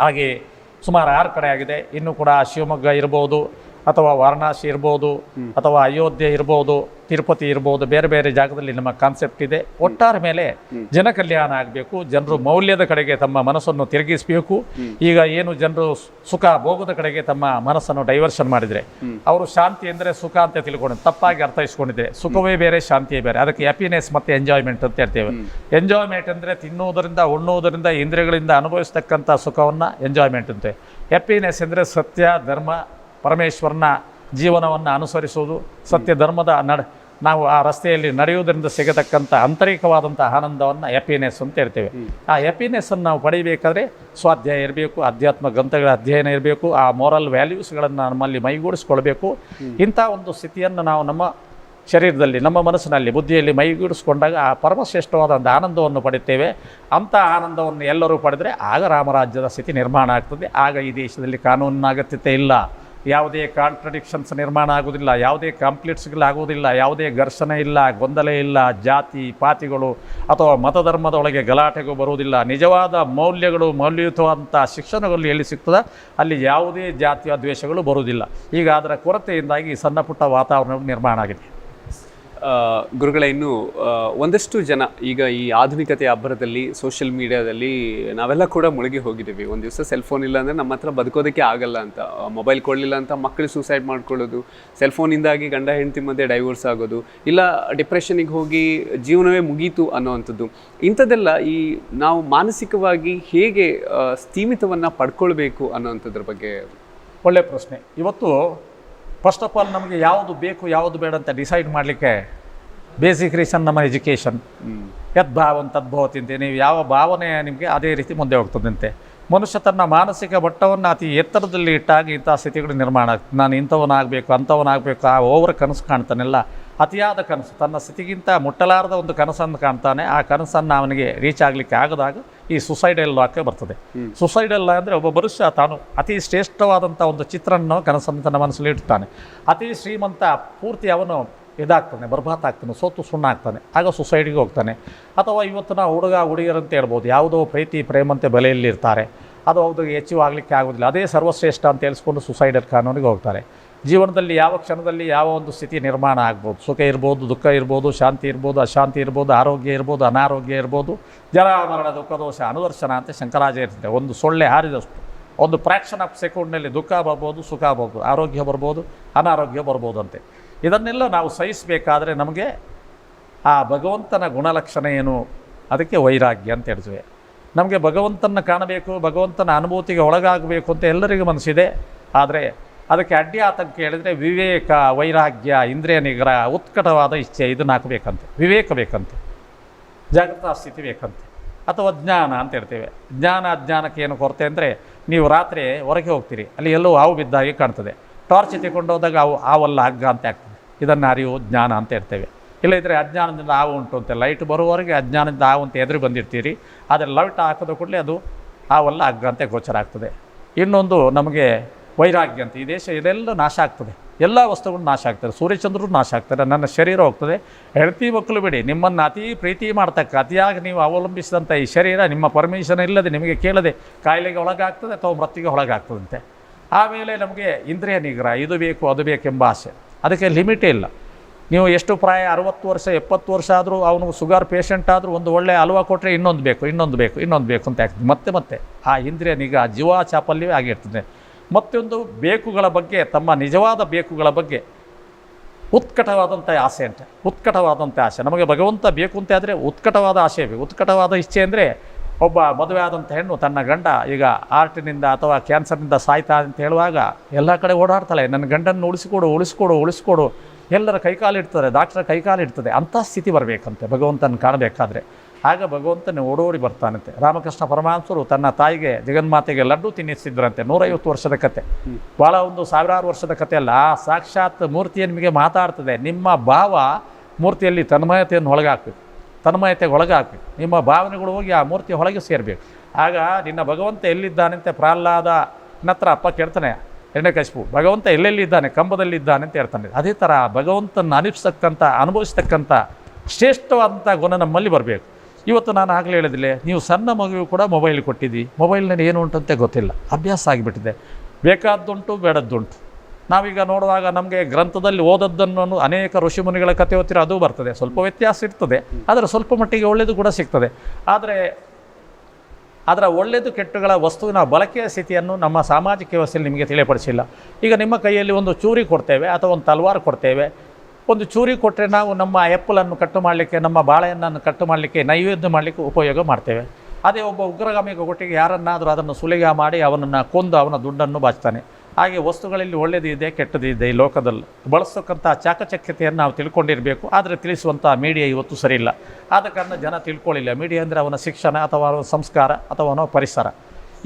ಹಾಗೆ ಸುಮಾರು 6 ಕಡೆ ಆಗಿದೆ. ಇನ್ನೂ ಕೂಡ ಶಿವಮೊಗ್ಗ ಇರ್ಬೋದು, ಅಥವಾ ವಾರಣಾಸಿ ಇರ್ಬೋದು, ಅಥವಾ ಅಯೋಧ್ಯೆ ಇರ್ಬೋದು, ತಿರುಪತಿ ಇರ್ಬೋದು, ಬೇರೆ ಬೇರೆ ಜಾಗದಲ್ಲಿ ನಮ್ಮ ಕಾನ್ಸೆಪ್ಟ್ ಇದೆ. ಒಟ್ಟಾರೆ ಮೇಲೆ ಜನ ಕಲ್ಯಾಣ ಆಗಬೇಕು, ಜನರು ಮೌಲ್ಯದ ಕಡೆಗೆ ತಮ್ಮ ಮನಸ್ಸನ್ನು ತಿರುಗಿಸಬೇಕು. ಈಗ ಏನು ಜನರು ಸುಖ ಭೋಗದ ಕಡೆಗೆ ತಮ್ಮ ಮನಸ್ಸನ್ನು ಡೈವರ್ಷನ್ ಮಾಡಿದರೆ, ಅವರು ಶಾಂತಿ ಅಂದರೆ ಸುಖ ಅಂತ ತಿಳ್ಕೊಂಡು ತಪ್ಪಾಗಿ ಅರ್ಥೈಸ್ಕೊಂಡಿದ್ರೆ, ಸುಖವೇ ಬೇರೆ ಶಾಂತಿಯೇ ಬೇರೆ. ಅದಕ್ಕೆ ಹ್ಯಾಪಿನೆಸ್ ಮತ್ತು ಎಂಜಾಯ್ಮೆಂಟ್ ಅಂತ ಹೇಳ್ತೇವೆ. ಎಂಜಾಯ್ಮೆಂಟ್ ಅಂದರೆ ತಿನ್ನುವುದರಿಂದ ಉಣ್ಣುವುದರಿಂದ ಇಂದ್ರಿಯಗಳಿಂದ ಅನುಭವಿಸ್ತಕ್ಕಂಥ ಸುಖವನ್ನು ಎಂಜಾಯ್ಮೆಂಟ್ ಅಂತೆ. ಹ್ಯಾಪಿನೆಸ್ ಅಂದರೆ ಸತ್ಯ ಧರ್ಮ ಪರಮೇಶ್ವರನ ಜೀವನವನ್ನು ಅನುಸರಿಸುವುದು, ಸತ್ಯ ಧರ್ಮದ ನಾವು ಆ ರಸ್ತೆಯಲ್ಲಿ ನಡೆಯುವುದರಿಂದ ಸಿಗತಕ್ಕಂಥ ಆಂತರಿಕವಾದಂಥ ಆನಂದವನ್ನು ಹ್ಯಾಪಿನೆಸ್ ಅಂತ ಹೇಳ್ತೇವೆ. ಆ ಹ್ಯಾಪಿನೆಸ್ಸನ್ನು ನಾವು ಪಡೆಯಬೇಕಾದ್ರೆ ಸ್ವಾಧ್ಯಾಯ ಇರಬೇಕು, ಅಧ್ಯಾತ್ಮ ಗ್ರಂಥಗಳ ಅಧ್ಯಯನ ಇರಬೇಕು, ಆ ಮೋರಲ್ ವ್ಯಾಲ್ಯೂಸ್ಗಳನ್ನು ನಮ್ಮಲ್ಲಿ ಮೈಗೂಡಿಸ್ಕೊಳ್ಬೇಕು. ಇಂಥ ಒಂದು ಸ್ಥಿತಿಯನ್ನು ನಾವು ನಮ್ಮ ಶರೀರದಲ್ಲಿ, ನಮ್ಮ ಮನಸ್ಸಿನಲ್ಲಿ, ಬುದ್ಧಿಯಲ್ಲಿ ಮೈಗೂಡಿಸ್ಕೊಂಡಾಗ ಆ ಪರಮಶ್ರೇಷ್ಠವಾದಂಥ ಆನಂದವನ್ನು ಪಡೆಯುತ್ತೇವೆ. ಅಂಥ ಆನಂದವನ್ನು ಎಲ್ಲರೂ ಪಡೆದರೆ ಆಗ ರಾಮರಾಜ್ಯದ ಸ್ಥಿತಿ ನಿರ್ಮಾಣ ಆಗ್ತದೆ. ಆಗ ಈ ದೇಶದಲ್ಲಿ ಕಾನೂನಿನ ಅಗತ್ಯತೆ ಇಲ್ಲ, ಯಾವುದೇ ಕಾಂಟ್ರಡಿಕ್ಷನ್ಸ್ ನಿರ್ಮಾಣ ಆಗೋದಿಲ್ಲ, ಯಾವುದೇ ಕಾಂಪ್ಲಿಟ್ಸ್ಗಳಾಗೋದಿಲ್ಲ, ಯಾವುದೇ ಘರ್ಷಣೆ ಇಲ್ಲ, ಗೊಂದಲ ಇಲ್ಲ, ಜಾತಿ ಪಾತಿಗಳು ಅಥವಾ ಮತಧರ್ಮದೊಳಗೆ ಗಲಾಟೆಗೂ ಬರುವುದಿಲ್ಲ. ನಿಜವಾದ ಮೌಲ್ಯಗಳು, ಮೌಲ್ಯಯುತವಾದಂಥ ಶಿಕ್ಷಣಗಳು ಎಲ್ಲಿ ಸಿಗ್ತದೆ ಅಲ್ಲಿ ಯಾವುದೇ ಜಾತಿಯ ದ್ವೇಷಗಳು ಬರುವುದಿಲ್ಲ. ಈಗ ಅದರ ಕೊರತೆಯಿಂದಾಗಿ ಸಣ್ಣ ಪುಟ್ಟ ವಾತಾವರಣ ನಿರ್ಮಾಣ ಆಗಿದೆ. ಗುರುಗಳೇ, ಇನ್ನು ಒಂದಷ್ಟು ಜನ ಈಗ ಈ ಆಧುನಿಕತೆಯ ಅಬ್ಬರದಲ್ಲಿ ಸೋಷಿಯಲ್ ಮೀಡಿಯಾದಲ್ಲಿ ನಾವೆಲ್ಲ ಕೂಡ ಮುಳುಗಿ ಹೋಗಿದ್ದೀವಿ. ಒಂದು ದಿವಸ ಸೆಲ್ಫೋನ್ ಇಲ್ಲ ಅಂದರೆ ನಮ್ಮ ಹತ್ರ ಬದುಕೋದಕ್ಕೆ ಆಗಲ್ಲ ಅಂತ, ಮೊಬೈಲ್ ಕೊಡಲಿಲ್ಲ ಅಂತ ಮಕ್ಕಳು ಸೂಸೈಡ್ ಮಾಡ್ಕೊಳ್ಳೋದು, ಸೆಲ್ಫೋನಿಂದಾಗಿ ಗಂಡ ಹೆಂಡತಿ ಮಧ್ಯೆ ಡೈವೋರ್ಸ್ ಆಗೋದು, ಇಲ್ಲ ಡಿಪ್ರೆಷನಿಗೆ ಹೋಗಿ ಜೀವನವೇ ಮುಗೀತು ಅನ್ನೋವಂಥದ್ದು. ಇಂಥದ್ದೆಲ್ಲ ಈ ನಾವು ಮಾನಸಿಕವಾಗಿ ಹೇಗೆ ಸ್ಥೀಮಿತವನ್ನು ಪಡ್ಕೊಳ್ಬೇಕು ಅನ್ನೋವಂಥದ್ರ ಬಗ್ಗೆ ಒಳ್ಳೆಯ ಪ್ರಶ್ನೆ. ಇವತ್ತು ಫಸ್ಟ್ ಆಫ್ ಆಲ್ ನಮಗೆ ಯಾವುದು ಬೇಕು ಯಾವುದು ಬೇಡ ಅಂತ ಡಿಸೈಡ್ ಮಾಡಲಿಕ್ಕೆ ಬೇಸಿಕ್ ರೀಸನ್ ನಮ್ಮ ಎಜುಕೇಷನ್. ಯದ್ಭಾವನ್ ತದ್ಭವತಿಂತೆ, ನೀವು ಯಾವ ಭಾವನೆ ನಿಮಗೆ ಅದೇ ರೀತಿ ಮುಂದೆ ಹೋಗ್ತದಂತೆ. ಮನುಷ್ಯ ತನ್ನ ಮಾನಸಿಕ ಮಟ್ಟವನ್ನು ಅತಿ ಎತ್ತರದಲ್ಲಿ ಇಟ್ಟಾಗ ಇಂಥ ಸ್ಥಿತಿಗಳು ನಿರ್ಮಾಣ ಆಗ್ತದೆ. ನಾನು ಇಂಥವನಾಗಬೇಕು ಅಂಥವನಾಗಬೇಕು ಆ ಓವರ್ ಕನಸು ಕಾಣ್ತಾನೆಲ್ಲ, ಅತಿಯಾದ ಕನಸು, ತನ್ನ ಸ್ಥಿತಿಗಿಂತ ಮುಟ್ಟಲಾರದ ಒಂದು ಕನಸನ್ನು ಕಾಣ್ತಾನೆ. ಆ ಕನಸನ್ನು ಅವನಿಗೆ ರೀಚ್ ಆಗಲಿಕ್ಕೆ ಆಗದಾಗ ಈ ಸುಸೈಡಲ್ ಲಾಕ್ಕೆ ಬರ್ತದೆ. ಸುಸೈಡಲ್ ಅಂದರೆ ಒಬ್ಬ ಮನುಷ್ಯ ತಾನು ಅತಿ ಶ್ರೇಷ್ಠವಾದಂಥ ಒಂದು ಚಿತ್ರನ ಕನಸನ್ನು ತನ್ನ ಮನಸ್ಸಲ್ಲಿ ಇಡ್ತಾನೆ. ಅತಿ ಶ್ರೀಮಂತ ಪೂರ್ತಿ ಅವನು ಇದಾಗ್ತಾನೆ, ಬರ್ಬಾತ್ ಆಗ್ತಾನೆ, ಸೋತು ಸುಣ್ಣ ಆಗ್ತಾನೆ, ಆಗ ಸುಸೈಡಿಗೆ ಹೋಗ್ತಾನೆ. ಅಥವಾ ಇವತ್ತಿನ ಹುಡುಗ ಹುಡುಗಿಯರಂತ ಹೇಳ್ಬೋದು, ಯಾವುದೋ ಪ್ರೀತಿ ಪ್ರೇಮಂತೆ ಬಲೆಯಲ್ಲಿರ್ತಾರೆ, ಅದು ಅವ್ರಿಗೆ ಹೆಚ್ಚು ಆಗಲಿಕ್ಕೆ ಆಗೋದಿಲ್ಲ, ಅದೇ ಸರ್ವಶ್ರೇಷ್ಠ ಅಂತ ಹೇಳಿಸ್ಕೊಂಡು ಸುಸೈಡಲ್ ಕಾನೂನಿಗೆ ಹೋಗ್ತಾರೆ. ಜೀವನದಲ್ಲಿ ಯಾವ ಕ್ಷಣದಲ್ಲಿ ಯಾವ ಒಂದು ಸ್ಥಿತಿ ನಿರ್ಮಾಣ ಆಗ್ಬೋದು, ಸುಖ ಇರ್ಬೋದು, ದುಃಖ ಇರ್ಬೋದು, ಶಾಂತಿ ಇರ್ಬೋದು, ಅಶಾಂತಿ ಇರ್ಬೋದು, ಆರೋಗ್ಯ ಇರ್ಬೋದು, ಅನಾರೋಗ್ಯ ಇರ್ಬೋದು, ಜರಾಮರಣ ದುಃಖ ದೋಷ ಅನುದರ್ಶನ ಅಂತ ಶಂಕರಾಚಾರ್ಯ ಇರ್ತದೆ. ಒಂದು ಸೊಳ್ಳೆ ಹಾರಿದಷ್ಟು ಒಂದು ಫ್ರ್ಯಾಕ್ಷನ್ ಆಫ್ ಸೆಕೆಂಡ್ನಲ್ಲಿ ದುಃಖ ಬರ್ಬೋದು, ಸುಖ ಬರ್ಬೋದು, ಆರೋಗ್ಯ ಬರ್ಬೋದು, ಅನಾರೋಗ್ಯ ಬರ್ಬೋದು ಅಂತೆ. ಇದನ್ನೆಲ್ಲ ನಾವು ಸಹಿಸಬೇಕಾದ್ರೆ ನಮಗೆ ಆ ಭಗವಂತನ ಗುಣಲಕ್ಷಣ ಏನು, ಅದಕ್ಕೆ ವೈರಾಗ್ಯ ಅಂತ ಹೇಳ್ತೇವೆ. ನಮಗೆ ಭಗವಂತನ ಕಾಣಬೇಕು, ಭಗವಂತನ ಅನುಭೂತಿಗೆ ಒಳಗಾಗಬೇಕು ಅಂತ ಎಲ್ಲರಿಗೂ ಮನಸ್ಸಿದೆ. ಆದರೆ ಅದಕ್ಕೆ ಅಡ್ಡಿ ಆತಂಕ ಹೇಳಿದರೆ ವಿವೇಕ, ವೈರಾಗ್ಯ, ಇಂದ್ರಿಯ ನಿಗ್ರಹ, ಉತ್ಕಟವಾದ ಇಚ್ಛೆ, ಇದನ್ನು ಹಾಕಬೇಕಂತೆ. ವಿವೇಕ ಬೇಕಂತೆ, ಜಾಗೃತ ಸ್ಥಿತಿ ಬೇಕಂತೆ, ಅಥವಾ ಜ್ಞಾನ ಅಂತ ಹೇಳ್ತೇವೆ. ಜ್ಞಾನ ಅಜ್ಞಾನಕ್ಕೆ ಏನು ಕೊರತೆ ಅಂದರೆ, ನೀವು ರಾತ್ರಿ ಹೊರಗೆ ಹೋಗ್ತೀರಿ, ಅಲ್ಲಿ ಎಲ್ಲೋ ಹಾವು ಬಿದ್ದಾಗೆ ಕಾಣ್ತದೆ, ಟಾರ್ಚ್ ಎತ್ತಿಕೊಂಡು ಹೋದಾಗ ಹಾವಲ್ಲ ಹಗ್ಗ ಅಂತ ಆಗ್ತದೆ. ಇದನ್ನು ಅರಿವು ಜ್ಞಾನ ಅಂತ ಹೇಳ್ತೇವೆ. ಇಲ್ಲದಿದ್ದರೆ ಅಜ್ಞಾನದಿಂದ ಹಾವು ಉಂಟು ಅಂತ, ಲೈಟ್ ಬರುವವರೆಗೆ ಅಜ್ಞಾನದಿಂದ ಹಾವು ಅಂತ ಎದುರು ಬಂದಿರ್ತೀರಿ, ಆದರೆ ಲೈಟ್ ಹಾಕೋದ ಕೂಡಲೇ ಅದು ಹಾವಲ್ಲ ಹಗ್ಗ ಅಂತ ಗೋಚರ ಆಗ್ತದೆ. ಇನ್ನೊಂದು ನಮಗೆ ವೈರಾಗ್ಯ ಅಂತ, ಈ ದೇಶ ಇದೆಲ್ಲ ನಾಶ ಆಗ್ತದೆ, ಎಲ್ಲ ವಸ್ತುಗಳು ನಾಶ ಆಗ್ತದೆ, ಸೂರ್ಯಚಂದ್ರರು ನಾಶ ಆಗ್ತಾರೆ, ನನ್ನ ಶರೀರ ಹೋಗ್ತದೆ. ಹೆಂಡತಿ ಮಕ್ಕಳು ಬಿಡಿ, ನಿಮ್ಮನ್ನು ಅತಿ ಪ್ರೀತಿ ಮಾಡ್ತಕ್ಕ, ಅತಿಯಾಗಿ ನೀವು ಅವಲಂಬಿಸಿದಂಥ ಈ ಶರೀರ ನಿಮ್ಮ ಪರ್ಮಿಷನ್ ಇಲ್ಲದೆ ನಿಮಗೆ ಕೇಳದೆ ಕಾಯಿಲೆಗೆ ಒಳಗಾಗ್ತದೆ ಅಥವಾ ಮೃತ್ತಿಗೆ ಒಳಗಾಗ್ತದಂತೆ. ಆಮೇಲೆ ನಮಗೆ ಇಂದ್ರಿಯ ನಿಗ್ರಹ, ಇದು ಬೇಕು ಅದು ಬೇಕೆಂಬ ಆಸೆ, ಅದಕ್ಕೆ ಲಿಮಿಟೇ ಇಲ್ಲ. ನೀವು ಎಷ್ಟು ಪ್ರಾಯ 60 ವರ್ಷ 70 ವರ್ಷ ಆದರೂ, ಅವನಿಗೆ ಶುಗರ್ ಪೇಷಂಟ್ ಆದರೂ ಒಂದು ಒಳ್ಳೆ ಹಲ್ವಾ ಕೊಟ್ಟರೆ ಇನ್ನೊಂದು ಬೇಕು ಇನ್ನೊಂದು ಬೇಕು ಇನ್ನೊಂದು ಬೇಕು ಅಂತ ಆಗ್ತದೆ. ಮತ್ತೆ ಆ ಇಂದ್ರಿಯ ನಿಗ್ರಹ ಜೀವ ಚಾಪಲ್ಯವೇ ಆಗಿರ್ತದೆ. ಮತ್ತೊಂದು ಬೇಕುಗಳ ಬಗ್ಗೆ, ತಮ್ಮ ನಿಜವಾದ ಬೇಕುಗಳ ಬಗ್ಗೆ ಉತ್ಕಟವಾದಂಥ ಆಸೆ ಅಂತ, ಉತ್ಕಟವಾದಂಥ ಆಸೆ. ನಮಗೆ ಭಗವಂತ ಬೇಕು ಅಂತ ಆದರೆ ಉತ್ಕಟವಾದ ಆಸೆ ಬೇಕು. ಉತ್ಕಟವಾದ ಇಚ್ಛೆ ಅಂದರೆ, ಒಬ್ಬ ಮದುವೆ ಆದಂಥ ಹೆಣ್ಣು ತನ್ನ ಗಂಡ ಈಗ ಹಾರ್ಟಿನಿಂದ ಅಥವಾ ಕ್ಯಾನ್ಸರ್ನಿಂದ ಸಾಯ್ತಾ ಅಂತ ಹೇಳುವಾಗ ಎಲ್ಲ ಕಡೆ ಓಡಾಡ್ತಾಳೆ, ನನ್ನ ಗಂಡನ್ನು ಉಳಿಸ್ಕೊಡು, ಎಲ್ಲರ ಕೈಕಾಲಿಡ್ತಾರೆ, ಡಾಕ್ಟರ್ ಕೈಕಾಲಿಡ್ತದೆ. ಅಂಥ ಸ್ಥಿತಿ ಬರಬೇಕಂತೆ ಭಗವಂತನ ಕಾಣಬೇಕಾದ್ರೆ. ಆಗ ಭಗವಂತನೇ ಓಡೋಡಿ ಬರ್ತಾನಂತೆ. ರಾಮಕೃಷ್ಣ ಪರಮಹಂಸರು ತನ್ನ ತಾಯಿಗೆ ಜಗನ್ಮಾತೆಗೆ ಲಡ್ಡು ತಿನ್ನಿಸಿದ್ರಂತೆ. 150 ವರ್ಷದ ಕತೆ, ಭಾಳ ಒಂದು ಸಾವಿರಾರು ವರ್ಷದ ಕತೆ ಅಲ್ಲ. ಆ ಸಾಕ್ಷಾತ್ ಮೂರ್ತಿಯ ನಿಮಗೆ ಮಾತಾಡ್ತದೆ. ನಿಮ್ಮ ಭಾವ ಮೂರ್ತಿಯಲ್ಲಿ ತನ್ಮಯತೆಯನ್ನು ಒಳಗಾಕಬೇಕು, ತನ್ಮಯತೆಗೆ ಒಳಗಾಕಬೇಕು. ನಿಮ್ಮ ಭಾವನೆಗಳು ಹೋಗಿ ಆ ಮೂರ್ತಿಯ ಒಳಗೆ ಸೇರಬೇಕು. ಆಗ ನಿನ್ನ ಭಗವಂತ ಎಲ್ಲಿದ್ದಾನಂತೆ ಪ್ರಹ್ಲಾದನ ಹತ್ರ ಅಪ್ಪ ಕೇಳ್ತಾನೆ, ಹಿರಣ್ಯಕಶಿಪು ಭಗವಂತ ಎಲ್ಲೆಲ್ಲಿದ್ದಾನೆ, ಕಂಬದಲ್ಲಿದ್ದಾನೆ ಅಂತ ಹೇಳ್ತಾನೆ. ಅದೇ ಥರ ಭಗವಂತನ ಅನುಭವಿಸ್ತಕ್ಕಂಥ ಶ್ರೇಷ್ಠವಾದಂಥ ಗುಣ ನಮ್ಮಲ್ಲಿ ಬರಬೇಕು. ಇವತ್ತು ನಾನು ಆಗಲೇ ಹೇಳಿದಿಲ್ಲ, ನೀವು ಸಣ್ಣ ಮಗುವು ಕೂಡ ಮೊಬೈಲ್ ಕೊಟ್ಟಿದ್ದೀವಿ, ಮೊಬೈಲ್ನಲ್ಲಿ ಏನು ಉಂಟಂತೆ ಗೊತ್ತಿಲ್ಲ, ಅಭ್ಯಾಸ ಆಗಿಬಿಟ್ಟಿದೆ. ಬೇಕಾದ್ದುಂಟು ಬೇಡದ್ದುಂಟು. ನಾವೀಗ ನೋಡುವಾಗ ನಮಗೆ ಗ್ರಂಥದಲ್ಲಿ ಓದದ್ದನ್ನು ಅನೇಕ ಋಷಿಮುನಿಗಳ ಕಥೆ ಓದ್ತಿರೋ ಅದು ಬರ್ತದೆ, ಸ್ವಲ್ಪ ವ್ಯತ್ಯಾಸ ಇರ್ತದೆ, ಆದರೆ ಸ್ವಲ್ಪ ಮಟ್ಟಿಗೆ ಒಳ್ಳೆಯದು ಕೂಡ ಸಿಗ್ತದೆ. ಆದರೆ ಅದರ ಒಳ್ಳೆಯದು ಕೆಟ್ಟುಗಳ ವಸ್ತುವಿನ ಬಳಕೆಯ ಸ್ಥಿತಿಯನ್ನು ನಮ್ಮ ಸಾಮಾಜಿಕ ವ್ಯವಸ್ಥೆಯಲ್ಲಿ ನಿಮಗೆ ತಿಳಿಯಪಡಿಸಿಲ್ಲ. ಈಗ ನಿಮ್ಮ ಕೈಯಲ್ಲಿ ಒಂದು ಚೂರಿ ಕೊಡ್ತೇವೆ ಅಥವಾ ಒಂದು ತಲ್ವಾರು ಕೊಡ್ತೇವೆ. ಒಂದು ಚೂರಿ ಕೊಟ್ಟರೆ ನಾವು ನಮ್ಮ ಎಪ್ಪಲನ್ನು ಕಟ್ಟು ಮಾಡಲಿಕ್ಕೆ, ನಮ್ಮ ಬಾಳೆಹಣ್ಣನ್ನು ಕಟ್ಟು ಮಾಡಲಿಕ್ಕೆ, ನೈವೇದ್ಯ ಮಾಡಲಿಕ್ಕೆ ಉಪಯೋಗ ಮಾಡ್ತೇವೆ. ಅದೇ ಒಬ್ಬ ಉಗ್ರಗಾಮಿಗೆ ಒಟ್ಟಿಗೆ ಯಾರನ್ನಾದರೂ ಅದನ್ನು ಸುಲಿಗೆ ಮಾಡಿ ಅವನನ್ನು ಕೊಂದು ಅವನ ದುಡ್ಡನ್ನು ಬಾಚ್ತಾನೆ. ಹಾಗೆ ವಸ್ತುಗಳಲ್ಲಿ ಒಳ್ಳೆಯದು ಇದೆ, ಕೆಟ್ಟದ್ದು ಇದೆ. ಈ ಲೋಕದಲ್ಲಿ ಬಳಸ್ತಕ್ಕಂಥ ಚಾಕಚಕ್ಯತೆಯನ್ನು ನಾವು ತಿಳ್ಕೊಂಡಿರಬೇಕು. ಆದರೆ ತಿಳಿಸುವಂಥ ಮೀಡಿಯಾ ಇವತ್ತು ಸರಿ ಇಲ್ಲ. ಆದ ಕಾರಣ ಜನ ತಿಳ್ಕೊಳ್ಳಿಲ್ಲ. ಮೀಡಿಯಾ ಅಂದರೆ ಅವನ ಶಿಕ್ಷಣ ಅಥವಾ ಅವನ ಸಂಸ್ಕಾರ ಅಥವಾ ಅವನ ಪರಿಸರ.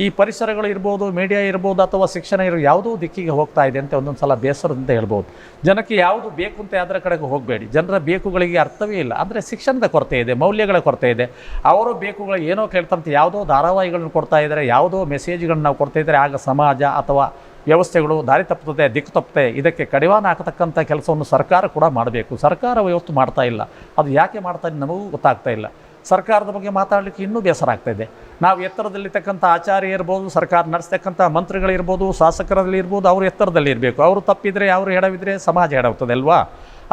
ಈ ಪರಿಸರಗಳು ಇರ್ಬೋದು, ಮೀಡಿಯಾ ಇರ್ಬೋದು ಅಥವಾ ಶಿಕ್ಷಣ ಯಾವುದೋ ದಿಕ್ಕಿಗೆ ಹೋಗ್ತಾ ಇದೆ ಅಂತ ಒಂದೊಂದು ಸಲ ಬೇಸರದಿಂದ ಹೇಳ್ಬೋದು. ಜನಕ್ಕೆ ಯಾವುದು ಬೇಕು ಅಂತ ಅದರ ಕಡೆಗೆ ಹೋಗಬೇಡಿ. ಜನರ ಬೇಕುಗಳಿಗೆ ಅರ್ಥವೇ ಇಲ್ಲ. ಅಂದರೆ ಶಿಕ್ಷಣದ ಕೊರತೆ ಇದೆ, ಮೌಲ್ಯಗಳ ಕೊರತೆ ಇದೆ. ಅವರು ಬೇಕುಗಳು ಏನೋ ಕೇಳ್ತಂತೆ ಯಾವುದೋ ಧಾರಾವಾಹಿಗಳನ್ನು ಕೊಡ್ತಾ ಇದ್ದಾರೆ, ಯಾವುದೋ ಮೆಸೇಜ್ಗಳನ್ನ ನಾವು ಕೊಡ್ತಾ ಇದ್ದಾರೆ. ಆಗ ಸಮಾಜ ಅಥವಾ ವ್ಯವಸ್ಥೆಗಳು ದಾರಿ ತಪ್ಪುತ್ತದೆ, ದಿಕ್ಕು ತಪ್ಪುತ್ತೆ. ಇದಕ್ಕೆ ಕಡಿವಾಣ ಹಾಕತಕ್ಕಂಥ ಕೆಲಸವನ್ನು ಸರ್ಕಾರ ಕೂಡ ಮಾಡಬೇಕು. ಸರ್ಕಾರ ಇವತ್ತು ಮಾಡ್ತಾ ಇಲ್ಲ. ಅದು ಯಾಕೆ ಮಾಡ್ತಾ ಇದೆ ನಮಗೂ ಗೊತ್ತಾಗ್ತಾ ಇಲ್ಲ. ಸರ್ಕಾರದ ಬಗ್ಗೆ ಮಾತಾಡಲಿಕ್ಕೆ ಇನ್ನೂ ಬೇಸರ ಆಗ್ತಾಯಿದೆ. ನಾವು ಎತ್ತರದಲ್ಲಿರ್ತಕ್ಕಂಥ ಆಚಾರ್ಯ ಇರ್ಬೋದು, ಸರ್ಕಾರ ನಡೆಸ್ತಕ್ಕಂಥ ಮಂತ್ರಿಗಳಿರ್ಬೋದು, ಶಾಸಕರಲ್ಲಿ ಇರ್ಬೋದು, ಅವರು ಎತ್ತರದಲ್ಲಿ ಇರಬೇಕು. ಅವರು ತಪ್ಪಿದರೆ, ಅವರು ಎಡವಿದ್ರೆ ಸಮಾಜ ಎಡವುತ್ತದೆ ಅಲ್ವಾ?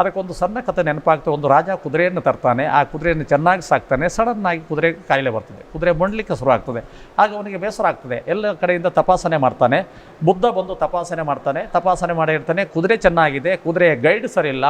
ಅದಕ್ಕೊಂದು ಸಣ್ಣ ಕಥೆ ನೆನಪಾಗ್ತದೆ. ಒಂದು ರಾಜ ಕುದುರೆಯನ್ನು ತರ್ತಾನೆ. ಆ ಕುದುರೆಯನ್ನು ಚೆನ್ನಾಗಿ ಸಾಕ್ತಾನೆ. ಸಡನ್ನಾಗಿ ಕುದುರೆಗೆ ಕಾಯಿಲೆ ಬರ್ತದೆ. ಕುದುರೆ ಮೊಂಡ್ಲಿಕ್ಕೆ ಶುರು ಆಗ್ತದೆ. ಆಗ ಅವನಿಗೆ ಬೇಸರ ಆಗ್ತದೆ. ಎಲ್ಲ ಕಡೆಯಿಂದ ತಪಾಸಣೆ ಮಾಡ್ತಾನೆ. ಬುದ್ಧ ಬಂದು ತಪಾಸಣೆ ಮಾಡ್ತಾನೆ. ತಪಾಸಣೆ ಮಾಡಿರ್ತಾನೆ. ಕುದುರೆ ಚೆನ್ನಾಗಿದೆ, ಕುದುರೆ ಗೈಡ್ ಸರಿ ಇಲ್ಲ,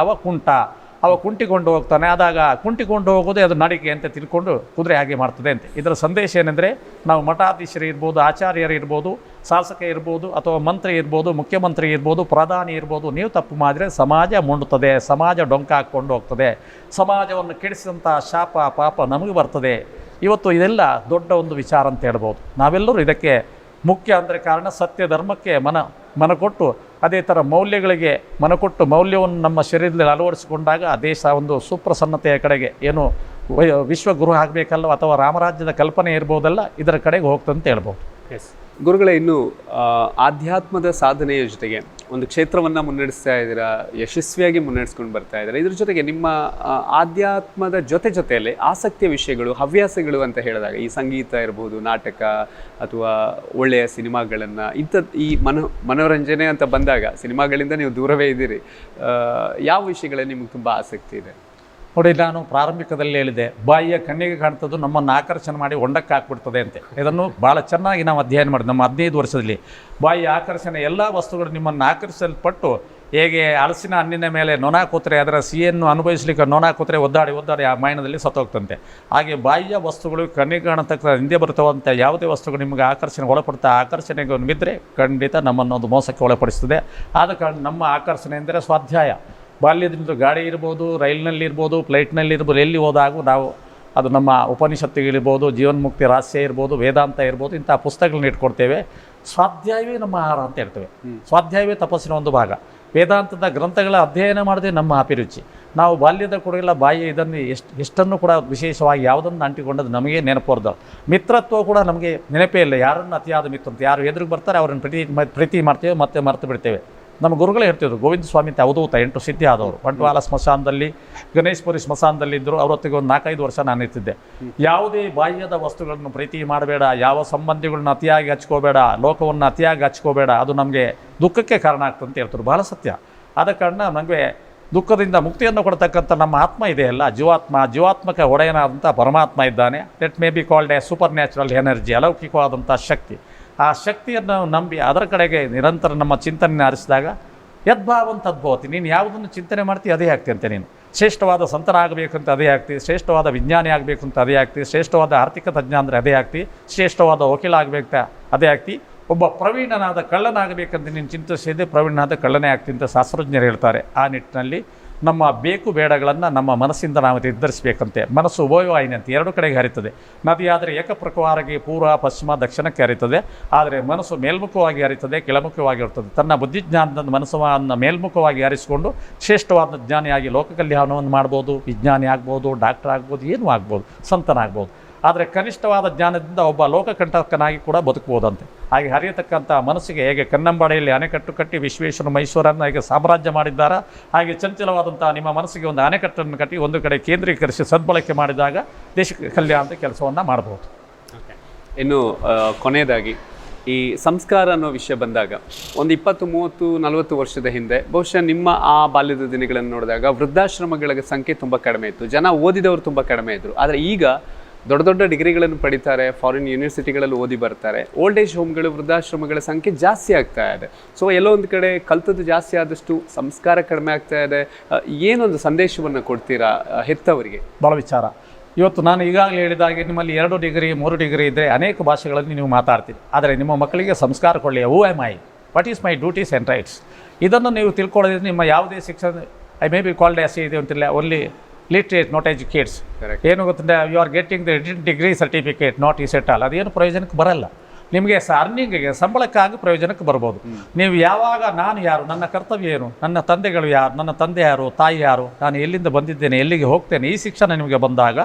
ಅವ ಕುಂಟಿಕೊಂಡು ಹೋಗ್ತಾನೆ. ಆದಾಗ ಕುಂಟಿಕೊಂಡು ಹೋಗೋದೇ ಅದು ನಡಿಗೆ ಅಂತ ತಿಳ್ಕೊಂಡು ಕುದುರೆ ಹಾಗೆ ಮಾಡ್ತದೆ ಅಂತ. ಇದರ ಸಂದೇಶ ಏನೆಂದರೆ, ನಾವು ಮಠಾಧೀಶರು ಇರ್ಬೋದು, ಆಚಾರ್ಯರು ಇರ್ಬೋದು, ಶಾಸಕ ಇರ್ಬೋದು, ಅಥವಾ ಮಂತ್ರಿ ಇರ್ಬೋದು, ಮುಖ್ಯಮಂತ್ರಿ ಇರ್ಬೋದು, ಪ್ರಧಾನಿ ಇರ್ಬೋದು, ನೀವು ತಪ್ಪು ಮಾಡಿದ್ರೆ ಸಮಾಜ ಮುಂಡುತ್ತದೆ, ಸಮಾಜ ಡೊಂಕ ಹಾಕ್ಕೊಂಡು ಹೋಗ್ತದೆ. ಸಮಾಜವನ್ನು ಕೆಡಿಸಿದಂಥ ಶಾಪ ಪಾಪ ನಮಗೆ ಬರ್ತದೆ. ಇವತ್ತು ಇದೆಲ್ಲ ದೊಡ್ಡ ಒಂದು ವಿಚಾರ ಅಂತ ಹೇಳ್ಬೋದು. ನಾವೆಲ್ಲರೂ ಇದಕ್ಕೆ ಮುಖ್ಯ ಅಂದರೆ ಕಾರಣ ಸತ್ಯ ಧರ್ಮಕ್ಕೆ ಮನ ಕೊಟ್ಟು, ಅದೇ ಥರ ಮೌಲ್ಯಗಳಿಗೆ ಮನ ಕೊಟ್ಟು ಮೌಲ್ಯವನ್ನು ನಮ್ಮ ಶರೀರದಲ್ಲಿ ಅಳವಡಿಸಿಕೊಂಡಾಗ ಆ ದೇಶ ಒಂದು ಸುಪ್ರಸನ್ನತೆಯ ಕಡೆಗೆ, ಏನು ವಿಶ್ವಗುರು ಆಗಬೇಕಲ್ಲ ಅಥವಾ ರಾಮರಾಜ್ಯದ ಕಲ್ಪನೆ ಇರ್ಬೋದಲ್ಲ, ಇದರ ಕಡೆಗೆ ಹೋಗ್ತಂತ ಹೇಳ್ಬೋದು. ಎಸ್ ಗುರುಗಳೇ, ಇನ್ನು ಆಧ್ಯಾತ್ಮದ ಸಾಧನೆಯ ಜೊತೆಗೆ ಒಂದು ಕ್ಷೇತ್ರವನ್ನು ಮುನ್ನಡೆಸ್ತಾ ಇದ್ದೀರಾ, ಯಶಸ್ವಿಯಾಗಿ ಮುನ್ನಡೆಸ್ಕೊಂಡು ಬರ್ತಾ ಇದ್ದೀರಾ. ಇದ್ರ ಜೊತೆಗೆ ನಿಮ್ಮ ಆಧ್ಯಾತ್ಮದ ಜೊತೆಯಲ್ಲಿ ಆಸಕ್ತಿಯ ವಿಷಯಗಳು, ಹವ್ಯಾಸಗಳು ಅಂತ ಹೇಳಿದಾಗ ಈ ಸಂಗೀತ ಇರ್ಬೋದು, ನಾಟಕ ಅಥವಾ ಒಳ್ಳೆಯ ಸಿನಿಮಾಗಳನ್ನು ಈ ಮನೋರಂಜನೆ ಅಂತ ಬಂದಾಗ ಸಿನಿಮಾಗಳಿಂದ ನೀವು ದೂರವೇ ಇದ್ದೀರಿ. ಯಾವ ವಿಷಯಗಳಲ್ಲಿ ನಿಮಗೆ ತುಂಬ ಆಸಕ್ತಿ ಇದೆ? ನೋಡಿ, ನಾನು ಪ್ರಾರಂಭಿಕದಲ್ಲಿ ಹೇಳಿದೆ, ಬಾಯಿಯ ಕಣ್ಣಿಗೆ ಕಾಣ್ತದ್ದು ನಮ್ಮನ್ನು ಆಕರ್ಷಣೆ ಮಾಡಿ ಹೊಂಡಕ್ಕೆ ಹಾಕ್ಬಿಡ್ತದೆ ಅಂತೆ. ಇದನ್ನು ಭಾಳ ಚೆನ್ನಾಗಿ ನಾವು ಅಧ್ಯಯನ ಮಾಡಿದ್ವಿ ನಮ್ಮ 15 ವರ್ಷದಲ್ಲಿ. ಬಾಯಿಯ ಆಕರ್ಷಣೆ, ಎಲ್ಲ ವಸ್ತುಗಳು ನಿಮ್ಮನ್ನು ಆಕರ್ಷಿಸಲ್ಪಟ್ಟು, ಹೇಗೆ ಹಲಸಿನ ಹಣ್ಣಿನ ಮೇಲೆ ನೊಣ ಕೂತ್ರೆ ಅದರ ಸಿಹಿಯನ್ನು ಅನುಭವಿಸಲಿಕ್ಕೆ ನೊಣ ಕೂತ್ರೆ ಒದ್ದಾಡಿ ಆ ಮೈನದಲ್ಲಿ ಸತ್ತೋಗ್ತಂತೆ. ಹಾಗೆ ಬಾಯಿಯ ವಸ್ತುಗಳು ಕಣ್ಣಿಗೆ ಕಾಣತಕ್ಕ ಹಿಂದೆ ಬರ್ತವಂಥ ಯಾವುದೇ ವಸ್ತುಗಳು ನಿಮಗೆ ಆಕರ್ಷಣೆ ಒಳಪಡ್ತಾ ಆಕರ್ಷಣೆಗೆ ಬಿದ್ದರೆ ಖಂಡಿತ ನಮ್ಮನ್ನೊಂದು ಮೋಸಕ್ಕೆ ಒಳಪಡಿಸ್ತದೆ. ಆದ ಕಾರಣ ನಮ್ಮ ಆಕರ್ಷಣೆ ಎಂದರೆ ಸ್ವಾಧ್ಯಾಯ. ಬಾಲ್ಯದಿಂದ ಗಾಡಿ ಇರ್ಬೋದು, ರೈಲಿನಲ್ಲಿರ್ಬೋದು, ಫ್ಲೈಟ್ನಲ್ಲಿರ್ಬೋದು, ಎಲ್ಲಿ ಹೋದಾಗ ನಾವು ಅದು ನಮ್ಮ ಉಪನಿಷತ್ತುಗಳಿರ್ಬೋದು, ಜೀವನ್ಮುಕ್ತಿ ರಹಸ್ಯ ಇರ್ಬೋದು, ವೇದಾಂತ ಇರ್ಬೋದು, ಇಂಥ ಪುಸ್ತಕಗಳನ್ನ ಇಟ್ಕೊಡ್ತೇವೆ. ಸ್ವಾಧ್ಯಾಯವೇ ನಮ್ಮ ಆಹಾರ ಅಂತ ಹೇಳ್ತೇವೆ. ಸ್ವಾಧ್ಯಾಯವೇ ತಪಸ್ಸಿನ ಒಂದು ಭಾಗ. ವೇದಾಂತದ ಗ್ರಂಥಗಳ ಅಧ್ಯಯನ ಮಾಡದೆ ನಮ್ಮ ಅಭಿರುಚಿ. ನಾವು ಬಾಲ್ಯದ ಕೂಡಲ್ಲ ಬಾಯಿ ಇದನ್ನು ಎಷ್ಟನ್ನು ಕೂಡ ವಿಶೇಷವಾಗಿ ಯಾವುದನ್ನು ಅಂಟಿಕೊಂಡದ್ದು ನಮಗೆ ನೆನಪುರ್ದು. ಮಿತ್ರತ್ವ ಕೂಡ ನಮಗೆ ನೆನಪೇ ಇಲ್ಲ. ಯಾರನ್ನು ಅತಿಯಾದ ಮಿತ್ರತ್ವ, ಯಾರು ಎದುರಿಗೆ ಬರ್ತಾರೆ ಅವರನ್ನು ಪ್ರೀತಿ ಮಾಡ್ತೇವೆ, ಮತ್ತೆ ಮರೆತು ಬಿಡ್ತೇವೆ. ನಮ್ಮ ಗುರುಗಳೇ ಹೇಳ್ತಿದ್ರು, ಗೋವಿಂದ ಸ್ವಾಮಿ ಅಂತ ಅವಧೂತ 8 ಸಿದ್ಧಿ ಆದವರು. ಬಂಟ್ವಾಳ ಸ್ಮಶಾನದಲ್ಲಿ, ಗಣೇಶ್ಪುರಿ ಸ್ಮಶಾನದಲ್ಲಿದ್ದರು. ಅವರೊತ್ತಿಗೆ ಒಂದು 4-5 ವರ್ಷ ನಾನು ಇರ್ತಿದ್ದೆ. ಯಾವುದೇ ಬಾಹ್ಯದ ವಸ್ತುಗಳನ್ನು ಪ್ರೀತಿ ಮಾಡಬೇಡ, ಯಾವ ಸಂಬಂಧಿಗಳನ್ನ ಅತಿಯಾಗಿ ಹಚ್ಕೋಬೇಡ, ಲೋಕವನ್ನು ಅತಿಯಾಗಿ ಹಚ್ಕೋಬೇಡ, ಅದು ನಮಗೆ ದುಃಖಕ್ಕೆ ಕಾರಣ ಆಗ್ತಂತ ಹೇಳ್ತಾರೆ. ಬಹಳ ಸತ್ಯ. ಆದ ಕಾರಣ ನಮಗೆ ದುಃಖದಿಂದ ಮುಕ್ತಿಯನ್ನು ಕೊಡ್ತಕ್ಕಂಥ ನಮ್ಮ ಆತ್ಮ ಇದೆಯಲ್ಲ, ಜೀವಾತ್ಮಕ ಒಡೆಯನಾದಂಥ ಪರಮಾತ್ಮ ಇದ್ದಾನೆ. Let may be called a supernatural energy, ಅಲೌಕಿಕವಾದಂಥ ಶಕ್ತಿ. ಆ ಶಕ್ತಿಯನ್ನು ನಂಬಿ ಅದರ ಕಡೆಗೆ ನಿರಂತರ ನಮ್ಮ ಚಿಂತನೆ ಹರಿಸಿದಾಗ ಯದ್ಭಾವಂತ ತದ್ಭವತಿ. ನೀನು ಯಾವುದನ್ನು ಚಿಂತನೆ ಮಾಡ್ತೀವಿ ಅದೇ ಆಗ್ತಿ ಅಂತ. ನೀನು ಶ್ರೇಷ್ಠವಾದ ಸಂತನಾಗಬೇಕಂತ ಅದೇ ಆಗ್ತೀವಿ, ಶ್ರೇಷ್ಠವಾದ ವಿಜ್ಞಾನಿ ಆಗಬೇಕು ಅಂತ ಅದೇ ಆಗ್ತೀವಿ, ಶ್ರೇಷ್ಠವಾದ ಆರ್ಥಿಕ ತಜ್ಞ ಅಂದರೆ ಅದೇ ಆಗ್ತಿ, ಶ್ರೇಷ್ಠವಾದ ವಕೀಲ ಆಗಬೇಕ ಅದೇ ಆಗ್ತಿ, ಒಬ್ಬ ಪ್ರವೀಣನಾದ ಕಳ್ಳನಾಗಬೇಕಂತ ನೀನು ಚಿಂತಿಸಿದೆ ಪ್ರವೀಣನಾದ ಕಳ್ಳನೇ ಆಗ್ತಿ ಅಂತ ಶಾಸ್ತ್ರಜ್ಞರು ಹೇಳ್ತಾರೆ. ಆ ನಿಟ್ಟಿನಲ್ಲಿ ನಮ್ಮ ಬೇಕು ಬೇಡಗಳನ್ನು ನಮ್ಮ ಮನಸ್ಸಿಂದ ನಾವು ನಿರ್ಧರಿಸಬೇಕಂತೆ. ಮನಸ್ಸು ವಾಯುವಾಹಿನಿಯಂತೆ ಎರಡು ಕಡೆಗೆ ಹರಿತದೆ. ನದಿಯಾದರೆ ಏಕಪ್ರಕಾರವಾಗಿ ಪೂರ್ವ ಪಶ್ಚಿಮ ದಕ್ಷಿಣಕ್ಕೆ ಹರಿತದೆ. ಆದರೆ ಮನಸ್ಸು ಮೇಲ್ಮುಖವಾಗಿ ಹರಿತದೆ, ಕೆಳಮುಖವಾಗಿರ್ತದೆ. ತನ್ನ ಬುದ್ಧಿಜ್ಞಾನದ ಮನಸ್ಸನ್ನು ಮೇಲ್ಮುಖವಾಗಿ ಹರಿಸಿಕೊಂಡು ಶ್ರೇಷ್ಠವಾದ ಜ್ಞಾನಿಯಾಗಿ ಲೋಕ ಕಲ್ಯಾಣವನ್ನು ಮಾಡ್ಬೋದು, ವಿಜ್ಞಾನಿ ಆಗ್ಬೋದು, ಡಾಕ್ಟರ್ ಆಗ್ಬೋದು, ಏನೂ ಆಗ್ಬೋದು, ಸಂತನಾಗ್ಬೋದು. ಆದರೆ ಕನಿಷ್ಠವಾದ ಜ್ಞಾನದಿಂದ ಒಬ್ಬ ಲೋಕಕಂಟಕನಾಗಿ ಕೂಡ ಬದುಕಬಹುದಂತೆ. ಹಾಗೆ ಹರಿಯತಕ್ಕಂಥ ಮನಸ್ಸಿಗೆ ಹೇಗೆ ಕನ್ನಂಬಾಡಿಯಲ್ಲಿ ಅಣೆಕಟ್ಟು ಕಟ್ಟಿ ವಿಶ್ವೇಶ್ವರ ಮೈಸೂರನ್ನು ಹೇಗೆ ಸಾಮ್ರಾಜ್ಯ ಮಾಡಿದ್ದಾರ, ಹಾಗೆ ಚಂಚಲವಾದಂಥ ನಿಮ್ಮ ಮನಸ್ಸಿಗೆ ಒಂದು ಅಣೆಕಟ್ಟನ್ನು ಕಟ್ಟಿ ಒಂದು ಕಡೆ ಕೇಂದ್ರೀಕರಿಸಿ ಸದ್ಬಳಕೆ ಮಾಡಿದಾಗ ದೇಶಕ್ಕೆ ಕಲ್ಯಾಣದ ಕೆಲಸವನ್ನು ಮಾಡಬಹುದು. ಇನ್ನು ಕೊನೆಯದಾಗಿ ಈ ಸಂಸ್ಕಾರ ಅನ್ನೋ ವಿಷಯ ಬಂದಾಗ ಒಂದು 20, 30, 40 ವರ್ಷದ ಹಿಂದೆ ಬಹುಶಃ ನಿಮ್ಮ ಆ ಬಾಲ್ಯದ ದಿನಗಳನ್ನು ನೋಡಿದಾಗ ವೃದ್ಧಾಶ್ರಮಗಳ ಸಂಖ್ಯೆ ತುಂಬ ಕಡಿಮೆ ಇತ್ತು, ಜನ ಓದಿದವರು ತುಂಬ ಕಡಿಮೆ ಇದ್ದರು. ಆದರೆ ಈಗ ದೊಡ್ಡ ದೊಡ್ಡ ಡಿಗ್ರಿಗಳನ್ನು ಪಡಿತಾರೆ, ಫಾರಿನ್ ಯೂನಿವರ್ಸಿಟಿಗಳಲ್ಲಿ ಓದಿ ಬರ್ತಾರೆ. ಓಲ್ಡ್ ಏಜ್ ಹೋಮ್ಗಳು, ವೃದ್ಧಾಶ್ರಮಗಳ ಸಂಖ್ಯೆ ಜಾಸ್ತಿ ಆಗ್ತಾ ಇದೆ. ಸೊ ಎಲ್ಲೋ ಒಂದು ಕಡೆ ಕಲ್ತದ್ದು ಜಾಸ್ತಿ ಆದಷ್ಟು ಸಂಸ್ಕಾರ ಕಡಿಮೆ ಆಗ್ತಾ ಇದೆ. ಏನೊಂದು ಸಂದೇಶವನ್ನು ಕೊಡ್ತೀರಾ ಹೆತ್ತವರಿಗೆ? ಭಾಳ ವಿಚಾರ. ಇವತ್ತು ನಾನು ಈಗಾಗಲೇ ಹೇಳಿದಾಗೆ ನಿಮ್ಮಲ್ಲಿ 2 ಡಿಗ್ರಿ 3 ಡಿಗ್ರಿ ಇದ್ದರೆ ಅನೇಕ ಭಾಷೆಗಳಲ್ಲಿ ನೀವು ಮಾತಾಡ್ತೀರಿ. ಆದರೆ ನಿಮ್ಮ ಮಕ್ಕಳಿಗೆ ಸಂಸ್ಕಾರ ಕೊಡಲಿ. Who am I, what is my duties and rights, ಇದನ್ನು ನೀವು ತಿಳ್ಕೊಳ್ಳೋದ್ರೆ ನಿಮ್ಮ ಯಾವುದೇ ಶಿಕ್ಷಣ, I may be called as ಇದೆ ಅಂತಿಲ್ಲ, ಓನ್ಲಿ ಲಿಟ್ರೇಟ್ ನಾಟ್ ಎಜುಕೇಟ್ಸ್. ಏನು ಗೊತ್ತಿದೆ, you are getting the degree certificate not is at all. ಅದೇನು ಪ್ರಯೋಜನಕ್ಕೆ ಬರಲ್ಲ. ನಿಮಗೆ ಅರ್ನಿಂಗಿಗೆ ಸಂಬಳಕ್ಕಾಗಿ ಪ್ರಯೋಜನಕ್ಕೆ ಬರ್ಬೋದು. ನೀವು ಯಾವಾಗ ನಾನು ಯಾರು, ನನ್ನ ಕರ್ತವ್ಯ ಏನು, ನನ್ನ ತಂದೆಗಳು ಯಾರು, ನನ್ನ ತಂದೆ ಯಾರು, ತಾಯಿ ಯಾರು, ನಾನು ಎಲ್ಲಿಂದ ಬಂದಿದ್ದೇನೆ, ಎಲ್ಲಿಗೆ ಹೋಗ್ತೇನೆ, ಈ ಶಿಕ್ಷಣ ನಿಮಗೆ ಬಂದಾಗ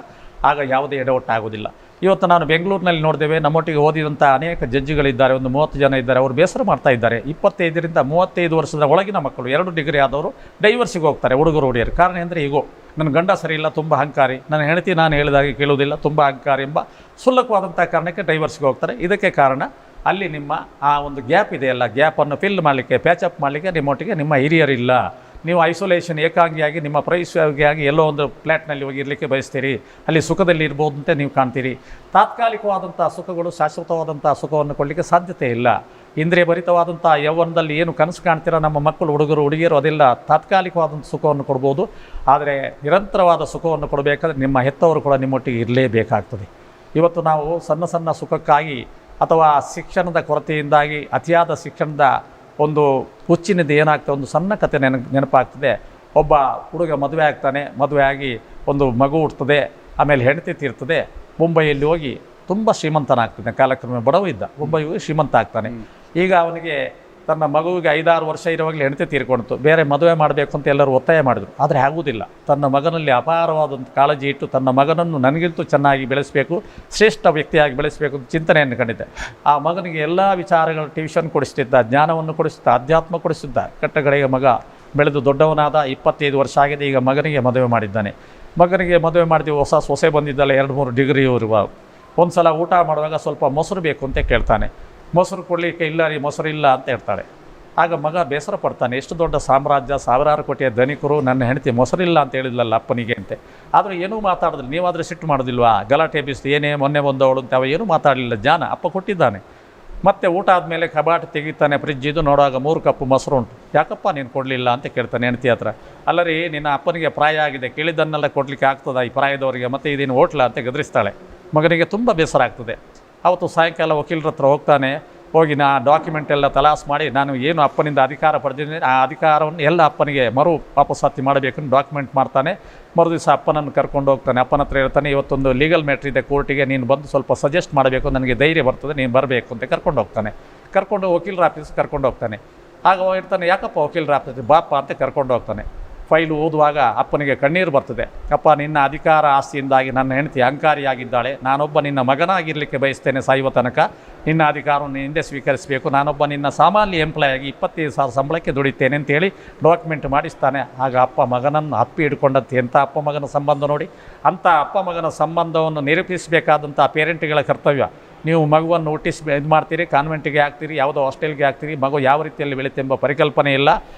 ಆಗ ಯಾವುದೇ ಎಡವಟ್ಟಾಗೋದಿಲ್ಲ. ಇವತ್ತು ನಾನು ಬೆಂಗಳೂರಿನಲ್ಲಿ ನೋಡಿದ್ದೇವೆ, ನಮ್ಮೊಟ್ಟಿಗೆ ಓದಿದಂಥ ಅನೇಕ ಜಡ್ಜಿಗಳಿದ್ದಾರೆ, ಒಂದು 30 ಜನ ಇದ್ದಾರೆ. ಅವರು ಬೇಸರ ಮಾಡ್ತಾ ಇದ್ದಾರೆ. 25ರಿಂದ 35 ವರ್ಷದ ಒಳಗಿನ ಮಕ್ಕಳು 2 ಡಿಗ್ರಿ ಆದವರು ಡೈವರ್ಸಿಗೆ ಹೋಗ್ತಾರೆ, ಹುಡುಗರು ಹುಡುಗಿಯರು. ಕಾರಣ ಅಂದರೆ ಈಗೋ ನನ್ನ ಗಂಡ ಸರಿ ಇಲ್ಲ, ತುಂಬ ಅಹಂಕಾರಿ, ನನ್ನ ಹೆಂಡತಿ ನಾನು ಹೇಳಿದಾಗೆ ಕೇಳುವುದಿಲ್ಲ, ತುಂಬ ಅಹಂಕಾರಿ ಎಂಬ ಸುಲಭವಾದಂಥ ಕಾರಣಕ್ಕೆ ಡೈವರ್ಸ್ಗೆ ಹೋಗ್ತಾರೆ. ಇದಕ್ಕೆ ಕಾರಣ ಅಲ್ಲಿ ನಿಮ್ಮ ಆ ಒಂದು ಗ್ಯಾಪ್ ಇದೆಯಲ್ಲ, ಗ್ಯಾಪನ್ನು ಫಿಲ್ ಮಾಡಲಿಕ್ಕೆ, ಪ್ಯಾಚಪ್ ಮಾಡಲಿಕ್ಕೆ ನಿಮ್ಮೊಟ್ಟಿಗೆ ನಿಮ್ಮ ಹಿರಿಯರಿಲ್ಲ. ನೀವು ಐಸೋಲೇಷನ್ ಏಕಾಂಗಿಯಾಗಿ ನಿಮ್ಮ ಪ್ರೈಸ್ಯಾಗಿ ಎಲ್ಲೋ ಒಂದು ಫ್ಲ್ಯಾಟ್ನಲ್ಲಿ ಹೋಗಿರಲಿಕ್ಕೆ ಬಯಸ್ತೀರಿ, ಅಲ್ಲಿ ಸುಖದಲ್ಲಿ ಇರ್ಬೋದು ಅಂತ ನೀವು ಕಾಣ್ತೀರಿ. ತಾತ್ಕಾಲಿಕವಾದಂಥ ಸುಖಗಳು ಶಾಶ್ವತವಾದಂಥ ಸುಖವನ್ನು ಕೊಡಲಿಕ್ಕೆ ಸಾಧ್ಯತೆ ಇಲ್ಲ. ಇಂದ್ರಿಯ ಭರಿತವಾದಂಥ ಯೌವನದಲ್ಲಿ ಏನು ಕನಸು ಕಾಣ್ತೀರ ನಮ್ಮ ಮಕ್ಕಳು, ಹುಡುಗರು ಹುಡುಗಿಯರು, ಅದೆಲ್ಲ ತಾತ್ಕಾಲಿಕವಾದಂಥ ಸುಖವನ್ನು ಕೊಡ್ಬೋದು. ಆದರೆ ನಿರಂತರವಾದ ಸುಖವನ್ನು ಕೊಡಬೇಕಾದ್ರೆ ನಿಮ್ಮ ಹೆತ್ತವರು ಕೂಡ ನಿಮ್ಮೊಟ್ಟಿಗೆ ಇರಲೇಬೇಕಾಗ್ತದೆ. ಇವತ್ತು ನಾವು ಸಣ್ಣ ಸಣ್ಣ ಸುಖಕ್ಕಾಗಿ ಅಥವಾ ಶಿಕ್ಷಣದ ಕೊರತೆಯಿಂದಾಗಿ ಅತಿಯಾದ ಶಿಕ್ಷಣದ ಒಂದು ಹುಚ್ಚಿನಿಂದ ಏನಾಗ್ತದೆ, ಒಂದು ಸಣ್ಣ ಕತೆ ನೆನಪಾಗ್ತದೆ. ಒಬ್ಬ ಹುಡುಗ ಮದುವೆ ಆಗ್ತಾನೆ, ಮದುವೆ ಆಗಿ ಒಂದು ಮಗು ಹುಡ್ತದೆ, ಆಮೇಲೆ ಹೆಂಡತಿ ತೀರ್ತದೆ. ಮುಂಬೈಯಲ್ಲಿ ಹೋಗಿ ತುಂಬ ಶ್ರೀಮಂತನಾಗ್ತಾನೆ. ಕಾಲಕ್ರಮ ಬಡವ ಇದ್ದ, ಮುಂಬೈಗೆ ಶ್ರೀಮಂತ ಆಗ್ತಾನೆ. ಈಗ ಅವನಿಗೆ ತನ್ನ ಮಗುವಿಗೆ 5-6 ವರ್ಷ ಇರುವಾಗಲೇ ಹೆಂಡತಿ ತೀರ್ಕೊಳ್ತು. ಬೇರೆ ಮದುವೆ ಮಾಡಬೇಕು ಅಂತ ಎಲ್ಲರೂ ಒತ್ತಾಯ ಮಾಡಿದರು. ಆದರೆ ಆಗುವುದಿಲ್ಲ. ತನ್ನ ಮಗನಲ್ಲಿ ಅಪಾರವಾದಂಥ ಕಾಳಜಿ ಇಟ್ಟು ತನ್ನ ಮಗನನ್ನು ನನಗಿಂತೂ ಚೆನ್ನಾಗಿ ಬೆಳೆಸಬೇಕು, ಶ್ರೇಷ್ಠ ವ್ಯಕ್ತಿಯಾಗಿ ಬೆಳೆಸಬೇಕು ಅಂತ ಚಿಂತನೆಯನ್ನು ಕಂಡಿದ್ದೆ. ಆ ಮಗನಿಗೆ ಎಲ್ಲ ವಿಚಾರಗಳು ಟ್ಯೂಷನ್ ಕೊಡಿಸ್ತಿದ್ದ, ಜ್ಞಾನವನ್ನು ಕೊಡಿಸ್ತಿದ್ದ, ಅಧ್ಯಾತ್ಮ ಕೊಡಿಸಿದ್ದ. ಕಟ್ಟಗಡೆಗೆ ಮಗ ಬೆಳೆದು ದೊಡ್ಡವನಾದ. 25 ವರ್ಷ ಆಗಿದೆ. ಈಗ ಮಗನಿಗೆ ಮದುವೆ ಮಾಡಿದ್ದಾನೆ. ಮಗನಿಗೆ ಮದುವೆ ಮಾಡಿದ್ವಿ, ಹೊಸ ಸೊಸೆ ಬಂದಿದ್ದಲ್ಲ, 2-3 ಡಿಗ್ರಿ ಇರುವ. ಒಂದು ಸಲ ಊಟ ಮಾಡುವಾಗ ಸ್ವಲ್ಪ ಮೊಸರು ಬೇಕು ಅಂತ ಕೇಳ್ತಾನೆ. ಮೊಸರು ಕೊಡಲಿಕ್ಕೆ ಇಲ್ಲ ರೀ, ಮೊಸರು ಇಲ್ಲ ಅಂತ ಹೇಳ್ತಾಳೆ. ಆಗ ಮಗ ಬೇಸರ ಪಡ್ತಾನೆ. ಎಷ್ಟು ದೊಡ್ಡ ಸಾಮ್ರಾಜ್ಯ, ಸಾವಿರಾರು ಕೋಟಿಯ ಧನಿಕರು, ನನ್ನ ಹೆಂಡತಿ ಮೊಸರಿಲ್ಲ ಅಂತ ಹೇಳಿದ್ಲಲ್ಲ ಅಪ್ಪನಿಗೆ ಅಂತೆ. ಆದರೆ ಏನೂ ಮಾತಾಡಿದ್ರು. ನೀವಾದರೆ ಸಿಟ್ಟು ಮಾಡೋದಿಲ್ವಾ, ಗಲಾಟೆ ಬೀಸ್ತು, ಏನೇ ಮೊನ್ನೆ ಬಂದವಳು ಅಂತ ಅವ ಏನೂ ಮಾತಾಡಲಿಲ್ಲ. ಜಾನ ಅಪ್ಪ ಕೊಟ್ಟಿದ್ದಾನೆ. ಮತ್ತು ಊಟ ಆದಮೇಲೆ ಕಬಾಟ್ ತೆಗಿತಾನೆ, ಫ್ರಿಜ್ ಇದು ನೋಡುವಾಗ 3 ಕಪ್ ಮೊಸರು ಉಂಟು. ಯಾಕಪ್ಪ ನೀನು ಕೊಡಲಿಲ್ಲ ಅಂತ ಕೇಳ್ತಾನೆ ಹೆಂಡತಿ ಹತ್ರ. ಅಲ್ಲರಿ ನಿನ್ನ ಅಪ್ಪನಿಗೆ ಪ್ರಾಯ ಆಗಿದೆ, ಕೇಳಿದ್ದನ್ನೆಲ್ಲ ಕೊಡಲಿಕ್ಕೆ ಆಗ್ತದ ಈ ಪ್ರಾಯದವರಿಗೆ, ಮತ್ತು ಇದೇನು ಹೋಟ್ಲ ಅಂತ ಗದರಿಸ್ತಾಳೆ. ಮಗನಿಗೆ ತುಂಬ ಬೇಸರ ಆಗ್ತದೆ. ಅವತ್ತು ಸಾಯಂಕಾಲ ವಕೀಲರ ಹತ್ರ ಹೋಗ್ತಾನೆ. ಹೋಗಿ ಡಾಕ್ಯುಮೆಂಟ್ ಎಲ್ಲ ತಲಾಸ್ ಮಾಡಿ ನಾನು ಏನು ಅಪ್ಪನಿಂದ ಅಧಿಕಾರ ಪಡೆದಿದ್ದೀನಿ ಆ ಅಧಿಕಾರವನ್ನು ಎಲ್ಲ ಅಪ್ಪನಿಗೆ ವಾಪಸ್ಸಾತಿ ಮಾಡಬೇಕಂತ ಡಾಕ್ಯುಮೆಂಟ್ ಮಾಡ್ತಾನೆ. ಮರುದಿವಸ ಅಪ್ಪನನ್ನು ಕರ್ಕೊಂಡು ಹೋಗ್ತಾನೆ. ಅಪ್ಪನ ಹತ್ರ ಹೇಳ್ತಾನೆ, ಇವತ್ತೊಂದು ಲೀಗಲ್ ಮ್ಯಾಟ್ರ್ ಇದೆ ಕೋರ್ಟಿಗೆ, ನೀನು ಬಂದು ಸ್ವಲ್ಪ ಸಜೆಸ್ಟ್ ಮಾಡಬೇಕು, ನನಗೆ ಧೈರ್ಯ ಬರ್ತದೆ, ನೀನು ಬರಬೇಕು ಅಂತ ಕರ್ಕೊಂಡು ಹೋಗ್ತಾನೆ. ಕರ್ಕೊಂಡು ವಕೀಲರ ಆಫೀಸ್ ಕರ್ಕೊಂಡು ಹೋಗ್ತಾನೆ. ಆಗ ಹೇಳ್ತಾನೆ, ಯಾಕಪ್ಪ ವಕೀಲರ ಆಫೀಸ್, ಬಾಪ ಅಂತ ಕರ್ಕೊಂಡು ಹೋಗ್ತಾನೆ. ಫೈಲು ಓದುವಾಗ ಅಪ್ಪನಿಗೆ ಕಣ್ಣೀರು ಬರ್ತದೆ. ಅಪ್ಪ, ನಿನ್ನ ಅಧಿಕಾರ ಆಸ್ತಿಯಿಂದಾಗಿ ನನ್ನ ಹೆಂಡತಿ ಅಹಂಕಾರಿಯಾಗಿದ್ದಾಳೆ. ನಾನೊಬ್ಬ ನಿನ್ನ ಮಗನಾಗಿರಲಿಕ್ಕೆ ಬಯಸ್ತೇನೆ ಸಾಯುವ ತನಕ. ನಿನ್ನ ಅಧಿಕಾರವನ್ನು ಹಿಂದೆ ಸ್ವೀಕರಿಸಬೇಕು. ನಾನೊಬ್ಬ ನಿನ್ನ ಸಾಮಾನ್ಯ ಎಂಪ್ಲಾಯ್ ಆಗಿ 25,000 ಸಂಬಳಕ್ಕೆ ದುಡಿತೇನೆ ಅಂತೇಳಿ ಡಾಕ್ಯುಮೆಂಟ್ ಮಾಡಿಸ್ತಾನೆ. ಆಗ ಅಪ್ಪ ಮಗನನ್ನು ಅಪ್ಪಿ ಹಿಡ್ಕೊಂಡಂತೆ ಎಂಥ ಅಪ್ಪ ಮಗನ ಸಂಬಂಧ ನೋಡಿ. ಅಂಥ ಅಪ್ಪ ಮಗನ ಸಂಬಂಧವನ್ನು ನಿರೂಪಿಸಬೇಕಾದಂಥ ಪೇರೆಂಟ್ಗಳ ಕರ್ತವ್ಯ. ನೀವು ಮಗುವನ್ನು ಇದು ಮಾಡ್ತೀರಿ, ಕಾನ್ವೆಂಟಿಗೆ ಹಾಕ್ತೀರಿ, ಯಾವುದೋ ಹಾಸ್ಟೆಲ್ಗೆ ಹಾಕ್ತೀರಿ, ಮಗು ಯಾವ ರೀತಿಯಲ್ಲಿ ಬೆಳೀತೆಂಬ ಪರಿಕಲ್ಪನೆ ಇಲ್ಲ.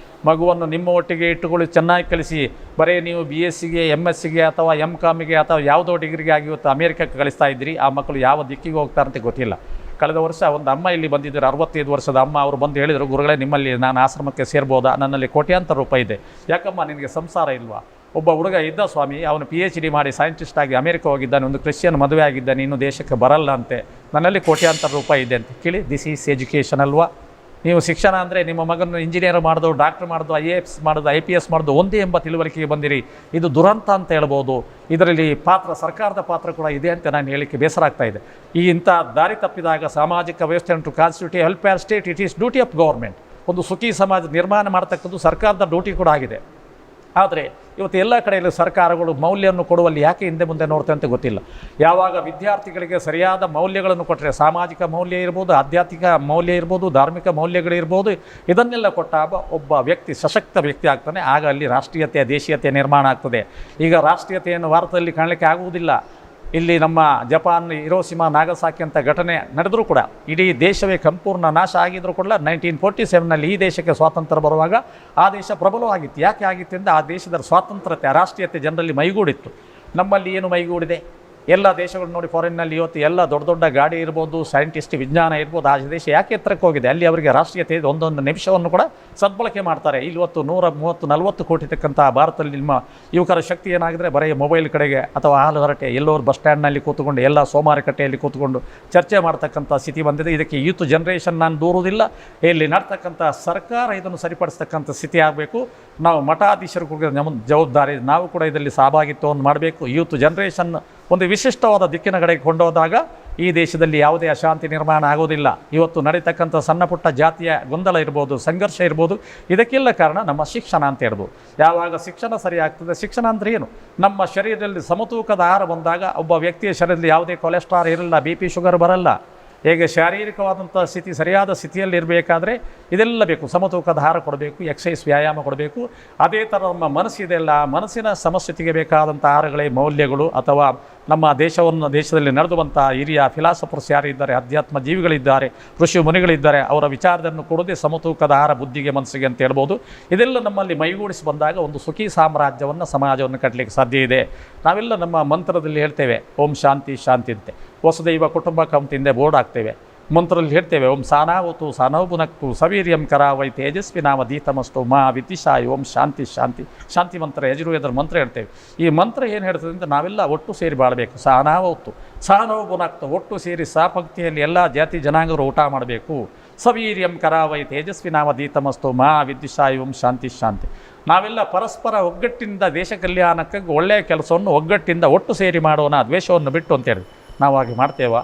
ಮಗುವನ್ನು ನಿಮ್ಮ ಒಟ್ಟಿಗೆ ಇಟ್ಟುಕೊಳ್ಳಿ, ಚೆನ್ನಾಗಿ ಕಲಿಸಿ. ಬರೀ ನೀವು BScಗೆ MScಗೆ ಅಥವಾ MComಗೆ ಅಥವಾ ಯಾವುದೋ ಡಿಗ್ರಿಗೆ ಆಗಿ ಇವತ್ತು ಅಮೇರಿಕಕ್ಕೆ ಕಳಿಸ್ತಾ ಇದ್ದೀರಿ. ಆ ಮಕ್ಕಳು ಯಾವ ದಿಕ್ಕಿಗೆ ಹೋಗ್ತಾರಂತೆ ಗೊತ್ತಿಲ್ಲ. ಕಳೆದ ವರ್ಷ ಒಂದು ಅಮ್ಮ ಇಲ್ಲಿ ಬಂದಿದ್ದರು, 65 ವರ್ಷದ ಅಮ್ಮ. ಅವರು ಬಂದು ಹೇಳಿದರು, ಗುರುಗಳೇ ನಿಮ್ಮಲ್ಲಿ ನಾನು ಆಶ್ರಮಕ್ಕೆ ಸೇರ್ಬೋದಾ, ನನ್ನಲ್ಲಿ ಕೋಟ್ಯಾಂತರ ರೂಪಾಯಿ ಇದೆ. ಯಾಕಮ್ಮ ನಿನಗೆ ಸಂಸಾರ ಇಲ್ವಾ? ಒಬ್ಬ ಹುಡುಗ ಇದ್ದ ಸ್ವಾಮಿ, ಅವನು PhD ಮಾಡಿ ಸೈಂಟಿಸ್ಟ್ ಆಗಿ ಅಮೇರಿಕ ಹೋಗಿದ್ದಾನೆ, ಒಂದು ಕ್ರಿಶ್ಚಿಯನ್ ಮದುವೆ ಆಗಿದ್ದಾನೆ, ಇನ್ನು ದೇಶಕ್ಕೆ ಬರಲ್ಲ ಅಂತೆ. ನನ್ನಲ್ಲಿ ಕೋಟ್ಯಾಂತರ ರೂಪಾಯಿ ಇದೆ ಅಂತ ಕೇಳಿ. ದಿಸ್ ಈಸ್ ಎಜುಕೇಷನ್ ಅಲ್ವಾ? ನೀವು ಶಿಕ್ಷಣ ಅಂದರೆ ನಿಮ್ಮ ಮಗನ ಇಂಜಿನಿಯರ್ ಮಾಡೋದು, ಡಾಕ್ಟರ್ ಮಾಡೋದು, IAS ಮಾಡೋದು, IPS ಮಾಡೋದು ಒಂದೇ ಎಂಬ ತಿಳುವಳಿಕೆಗೆ ಬಂದಿರಿ. ಇದು ದುರಂತ ಅಂತ ಹೇಳ್ಬೋದು. ಇದರಲ್ಲಿ ಸರ್ಕಾರದ ಪಾತ್ರ ಕೂಡ ಇದೆ ಅಂತ ನಾನು ಹೇಳಿಕ್ಕೆ ಬೇಸರ ಆಗ್ತಾ ಇದೆ. ಈ ಇಂಥ ದಾರಿ ತಪ್ಪಿದಾಗ ಸಾಮಾಜಿಕ ವ್ಯವಸ್ಥೆ to constitute welfare state, it is duty of government. ಒಂದು ಸುಖಿ ಸಮಾಜ ನಿರ್ಮಾಣ ಮಾಡ್ತಕ್ಕಂಥ ಸರ್ಕಾರದ ಡ್ಯೂಟಿ ಕೂಡ ಆಗಿದೆ. ಆದರೆ ಇವತ್ತು ಎಲ್ಲ ಕಡೆಯಲ್ಲೂ ಸರ್ಕಾರಗಳು ಮೌಲ್ಯವನ್ನು ಕೊಡುವಲ್ಲಿ ಯಾಕೆ ಹಿಂದೆ ಮುಂದೆ ನೋಡ್ತವೆ ಅಂತ ಗೊತ್ತಿಲ್ಲ. ಯಾವಾಗ ವಿದ್ಯಾರ್ಥಿಗಳಿಗೆ ಸರಿಯಾದ ಮೌಲ್ಯಗಳನ್ನು ಕೊಟ್ಟರೆ, ಸಾಮಾಜಿಕ ಮೌಲ್ಯ ಇರ್ಬೋದು, ಆಧ್ಯಾತ್ಮಿಕ ಮೌಲ್ಯ ಇರ್ಬೋದು, ಧಾರ್ಮಿಕ ಮೌಲ್ಯಗಳಿರ್ಬೋದು, ಇದನ್ನೆಲ್ಲ ಕೊಟ್ಟಾಗ ಒಬ್ಬ ವ್ಯಕ್ತಿ ಸಶಕ್ತ ವ್ಯಕ್ತಿ ಆಗ್ತಾನೆ. ಆಗ ಅಲ್ಲಿ ರಾಷ್ಟ್ರೀಯತೆ, ದೇಶೀಯತೆ ನಿರ್ಮಾಣ ಆಗ್ತದೆ. ಈಗ ರಾಷ್ಟ್ರೀಯತೆಯನ್ನು ಭಾರತದಲ್ಲಿ ಕಾಣಲಿಕ್ಕೆ ಆಗುವುದಿಲ್ಲ. ಇಲ್ಲಿ ನಮ್ಮ ಜಪಾನ್ ಹಿರೋಶಿಮಾ ನಾಗಸಾಕಿ ಅಂತ ಘಟನೆ ನಡೆದರೂ ಕೂಡ ಇಡೀ ದೇಶವೇ ಸಂಪೂರ್ಣ ನಾಶ ಆಗಿದ್ದರೂ ಕೂಡ 1947ನಲ್ಲಿ ಈ ದೇಶಕ್ಕೆ ಸ್ವಾತಂತ್ರ್ಯ ಬರುವಾಗ ಆ ದೇಶ ಪ್ರಬಲವಾಗಿತ್ತು. ಯಾಕೆ ಆಗಿತ್ತು ಅಂದರೆ ಆ ದೇಶದ ಸ್ವಾತಂತ್ರ್ಯತೆ, ರಾಷ್ಟ್ರೀಯತೆ ಜನರಲ್ಲಿ ಮೈಗೂಡಿತ್ತು. ನಮ್ಮಲ್ಲಿ ಏನು ಮೈಗೂಡಿದೆ? ಎಲ್ಲ ದೇಶಗಳು ನೋಡಿ, ಫಾರಿನ್ನಲ್ಲಿ ಇವತ್ತು ಎಲ್ಲ ದೊಡ್ಡ ದೊಡ್ಡ ಗಾಡಿ ಇರ್ಬೋದು, ಸೈಂಟಿಸ್ಟ್, ವಿಜ್ಞಾನ ಇರ್ಬೋದು. ಆ ದೇಶ ಯಾಕೆ ಎತ್ತರಕ್ಕೆ ಹೋಗಿದೆ? ಅಲ್ಲಿ ಅವರಿಗೆ ರಾಷ್ಟ್ರೀಯತೆ ಒಂದೊಂದು ನಿಮಿಷವನ್ನು ಕೂಡ ಸದ್ಬಳಕೆ ಮಾಡ್ತಾರೆ. ಇಲ್ಲಿ ಇವತ್ತು 130-140 ಕೋಟಿ ತಕ್ಕಂಥ ಭಾರತದಲ್ಲಿ ನಿಮ್ಮ ಯುವಕರ ಶಕ್ತಿ ಏನಾಗಿದ್ರೆ ಬರೀ ಮೊಬೈಲ್ ಕಡೆಗೆ ಅಥವಾ ಹಾಲು ಹರಟೆ, ಎಲ್ಲೋರು ಬಸ್ ಸ್ಟ್ಯಾಂಡ್ನಲ್ಲಿ ಕೂತ್ಕೊಂಡು, ಎಲ್ಲ ಸೋಮಾರುಕಟ್ಟೆಯಲ್ಲಿ ಕೂತ್ಕೊಂಡು ಚರ್ಚೆ ಮಾಡ್ತಕ್ಕಂಥ ಸ್ಥಿತಿ ಬಂದಿದೆ. ಇದಕ್ಕೆ ಯೂತ್ ಜನ್ರೇಷನ್ ನಾನು ದೂರುವುದಿಲ್ಲ. ಇಲ್ಲಿ ನಡ್ತಕ್ಕಂಥ ಸರ್ಕಾರ ಇದನ್ನು ಸರಿಪಡಿಸ್ತಕ್ಕಂಥ ಸ್ಥಿತಿ ಆಗಬೇಕು. ನಾವು ಮಠಾಧೀಶರು ಕೂಡ ನಮ್ಮ ಜವಾಬ್ದಾರಿ, ನಾವು ಕೂಡ ಇದರಲ್ಲಿ ಸಹಭಾಗಿತ್ವವನ್ನು ಮಾಡಬೇಕು. ಯೂತ್ ಜನ್ರೇಷನ್ ಒಂದು ವಿಶಿಷ್ಟವಾದ ದಿಕ್ಕಿನ ಕಡೆಗೆ ಕೊಂಡೋದಾಗ ಈ ದೇಶದಲ್ಲಿ ಯಾವುದೇ ಅಶಾಂತಿ ನಿರ್ಮಾಣ ಆಗೋದಿಲ್ಲ. ಇವತ್ತು ನಡೀತಕ್ಕಂಥ ಸಣ್ಣ ಪುಟ್ಟ ಜಾತಿಯ ಗೊಂದಲ ಇರ್ಬೋದು, ಸಂಘರ್ಷ ಇರ್ಬೋದು, ಇದಕ್ಕೆಲ್ಲ ಕಾರಣ ನಮ್ಮ ಶಿಕ್ಷಣ ಅಂತ ಹೇಳ್ಬೋದು. ಯಾವಾಗ ಶಿಕ್ಷಣ ಸರಿ ಆಗ್ತದೆ, ಶಿಕ್ಷಣ ಅಂದರೆ ಏನು? ನಮ್ಮ ಶರೀರದಲ್ಲಿ ಸಮತೂಕದ ಆಹಾರ ಬಂದಾಗ ಒಬ್ಬ ವ್ಯಕ್ತಿಯ ಶರೀರದಲ್ಲಿ ಯಾವುದೇ ಕೊಲೆಸ್ಟ್ರಾಲ್ ಇರಲ್ಲ, BP ಶುಗರ್ ಬರಲ್ಲ. ಹೇಗೆ ಶಾರೀರಿಕವಾದಂಥ ಸ್ಥಿತಿ ಸರಿಯಾದ ಸ್ಥಿತಿಯಲ್ಲಿ ಇರಬೇಕಾದ್ರೆ ಇದೆಲ್ಲ ಬೇಕು. ಸಮತೂಕದ ಆಹಾರ ಕೊಡಬೇಕು, ಎಕ್ಸಸೈಸ್, ವ್ಯಾಯಾಮ ಕೊಡಬೇಕು. ಅದೇ ಥರ ನಮ್ಮ ಮನಸ್ಸಿದೆಲ್ಲ, ಮನಸ್ಸಿನ ಸಮಸ್ಥಿತಿಗೆ ಬೇಕಾದಂಥ ಆಹಾರಗಳೇ ಮೌಲ್ಯಗಳು. ಅಥವಾ ನಮ್ಮ ದೇಶದಲ್ಲಿ ನಡೆದುವಂಥ ಹಿರಿಯ ಫಿಲಾಸಫರ್ಸ್ ಯಾರಿದ್ದಾರೆ, ಅಧ್ಯಾತ್ಮ ಜೀವಿಗಳಿದ್ದಾರೆ, ಋಷಿ ಮುನಿಗಳಿದ್ದಾರೆ, ಅವರ ವಿಚಾರವನ್ನು ಕೊಡದೆ ಸಮತೂಕದ ಆಹಾರ ಬುದ್ಧಿಗೆ, ಮನಸ್ಸಿಗೆ ಅಂತ ಹೇಳ್ಬೋದು. ಇದೆಲ್ಲ ನಮ್ಮಲ್ಲಿ ಮೈಗೂಡಿಸಿ ಬಂದಾಗ ಒಂದು ಸುಖಿ ಸಾಮ್ರಾಜ್ಯವನ್ನು, ಸಮಾಜವನ್ನು ಕಟ್ಟಲಿಕ್ಕೆ ಸಾಧ್ಯ ಇದೆ. ನಾವೆಲ್ಲ ನಮ್ಮ ಮಂತ್ರದಲ್ಲಿ ಹೇಳ್ತೇವೆ ಓಂ ಶಾಂತಿ ಶಾಂತಿ ಅಂತೆ. ವಸುದೈವ ಕುಟುಂಬಕಂ ತಿಂದೆ ಬೋರ್ಡ್ ಆಗ್ತೇವೆ. ಮಂತ್ರದಲ್ಲಿ ಹೇಳ್ತೇವೆ ಓಂ ಸಾನಾವತು ಸಾನೌಪುನಕ್ತು ಸವೀರ್ಯಂ ಕರಾವೈ ತೇಜಸ್ವಿ ನಾಮ ದೀತಮಸ್ತು ಮಾ ವಿದ್ವಿಷಾಯ ಓಂ ಶಾಂತಿ ಶಾಂತಿ. ಶಾಂತಿ ಮಂತ್ರ, ಯಜುರ್ವೇದರ ಮಂತ್ರ ಹೇಳ್ತೇವೆ. ಈ ಮಂತ್ರ ಏನು ಹೇಳ್ತದೆ ಅಂತ ನಾವೆಲ್ಲ ಒಟ್ಟು ಸೇರಿ ಬಾಳಬೇಕು. ಸಾನಾವತ್ತು ಸಾನೌಪುನಕ್ತು, ಒಟ್ಟು ಸೇರಿ ಪಂಕ್ತಿಯಲ್ಲಿ ಎಲ್ಲ ಜಾತಿ ಜನಾಂಗರು ಊಟ ಮಾಡಬೇಕು. ಸವೀರ್ಯಂ ಕರಾವೈ ತೇಜಸ್ವಿ ನಾಮ ದೀತಮಸ್ತು ಮಾ ವಿದ್ವಿಷಾಯ ಓಂ ಶಾಂತಿ ಶಾಂತಿ. ನಾವೆಲ್ಲ ಪರಸ್ಪರ ಒಗ್ಗಟ್ಟಿನಿಂದ ದೇಶ ಕಲ್ಯಾಣಕ್ಕಾಗಿ ಒಳ್ಳೆಯ ಕೆಲಸವನ್ನು ಒಗ್ಗಟ್ಟಿಂದ ಒಟ್ಟು ಸೇರಿ ಮಾಡೋಣ, ದ್ವೇಷವನ್ನು ಬಿಟ್ಟು ಅಂತೇಳಿ ನಾವು ಹಾಗೆ ಮಾಡ್ತೇವ.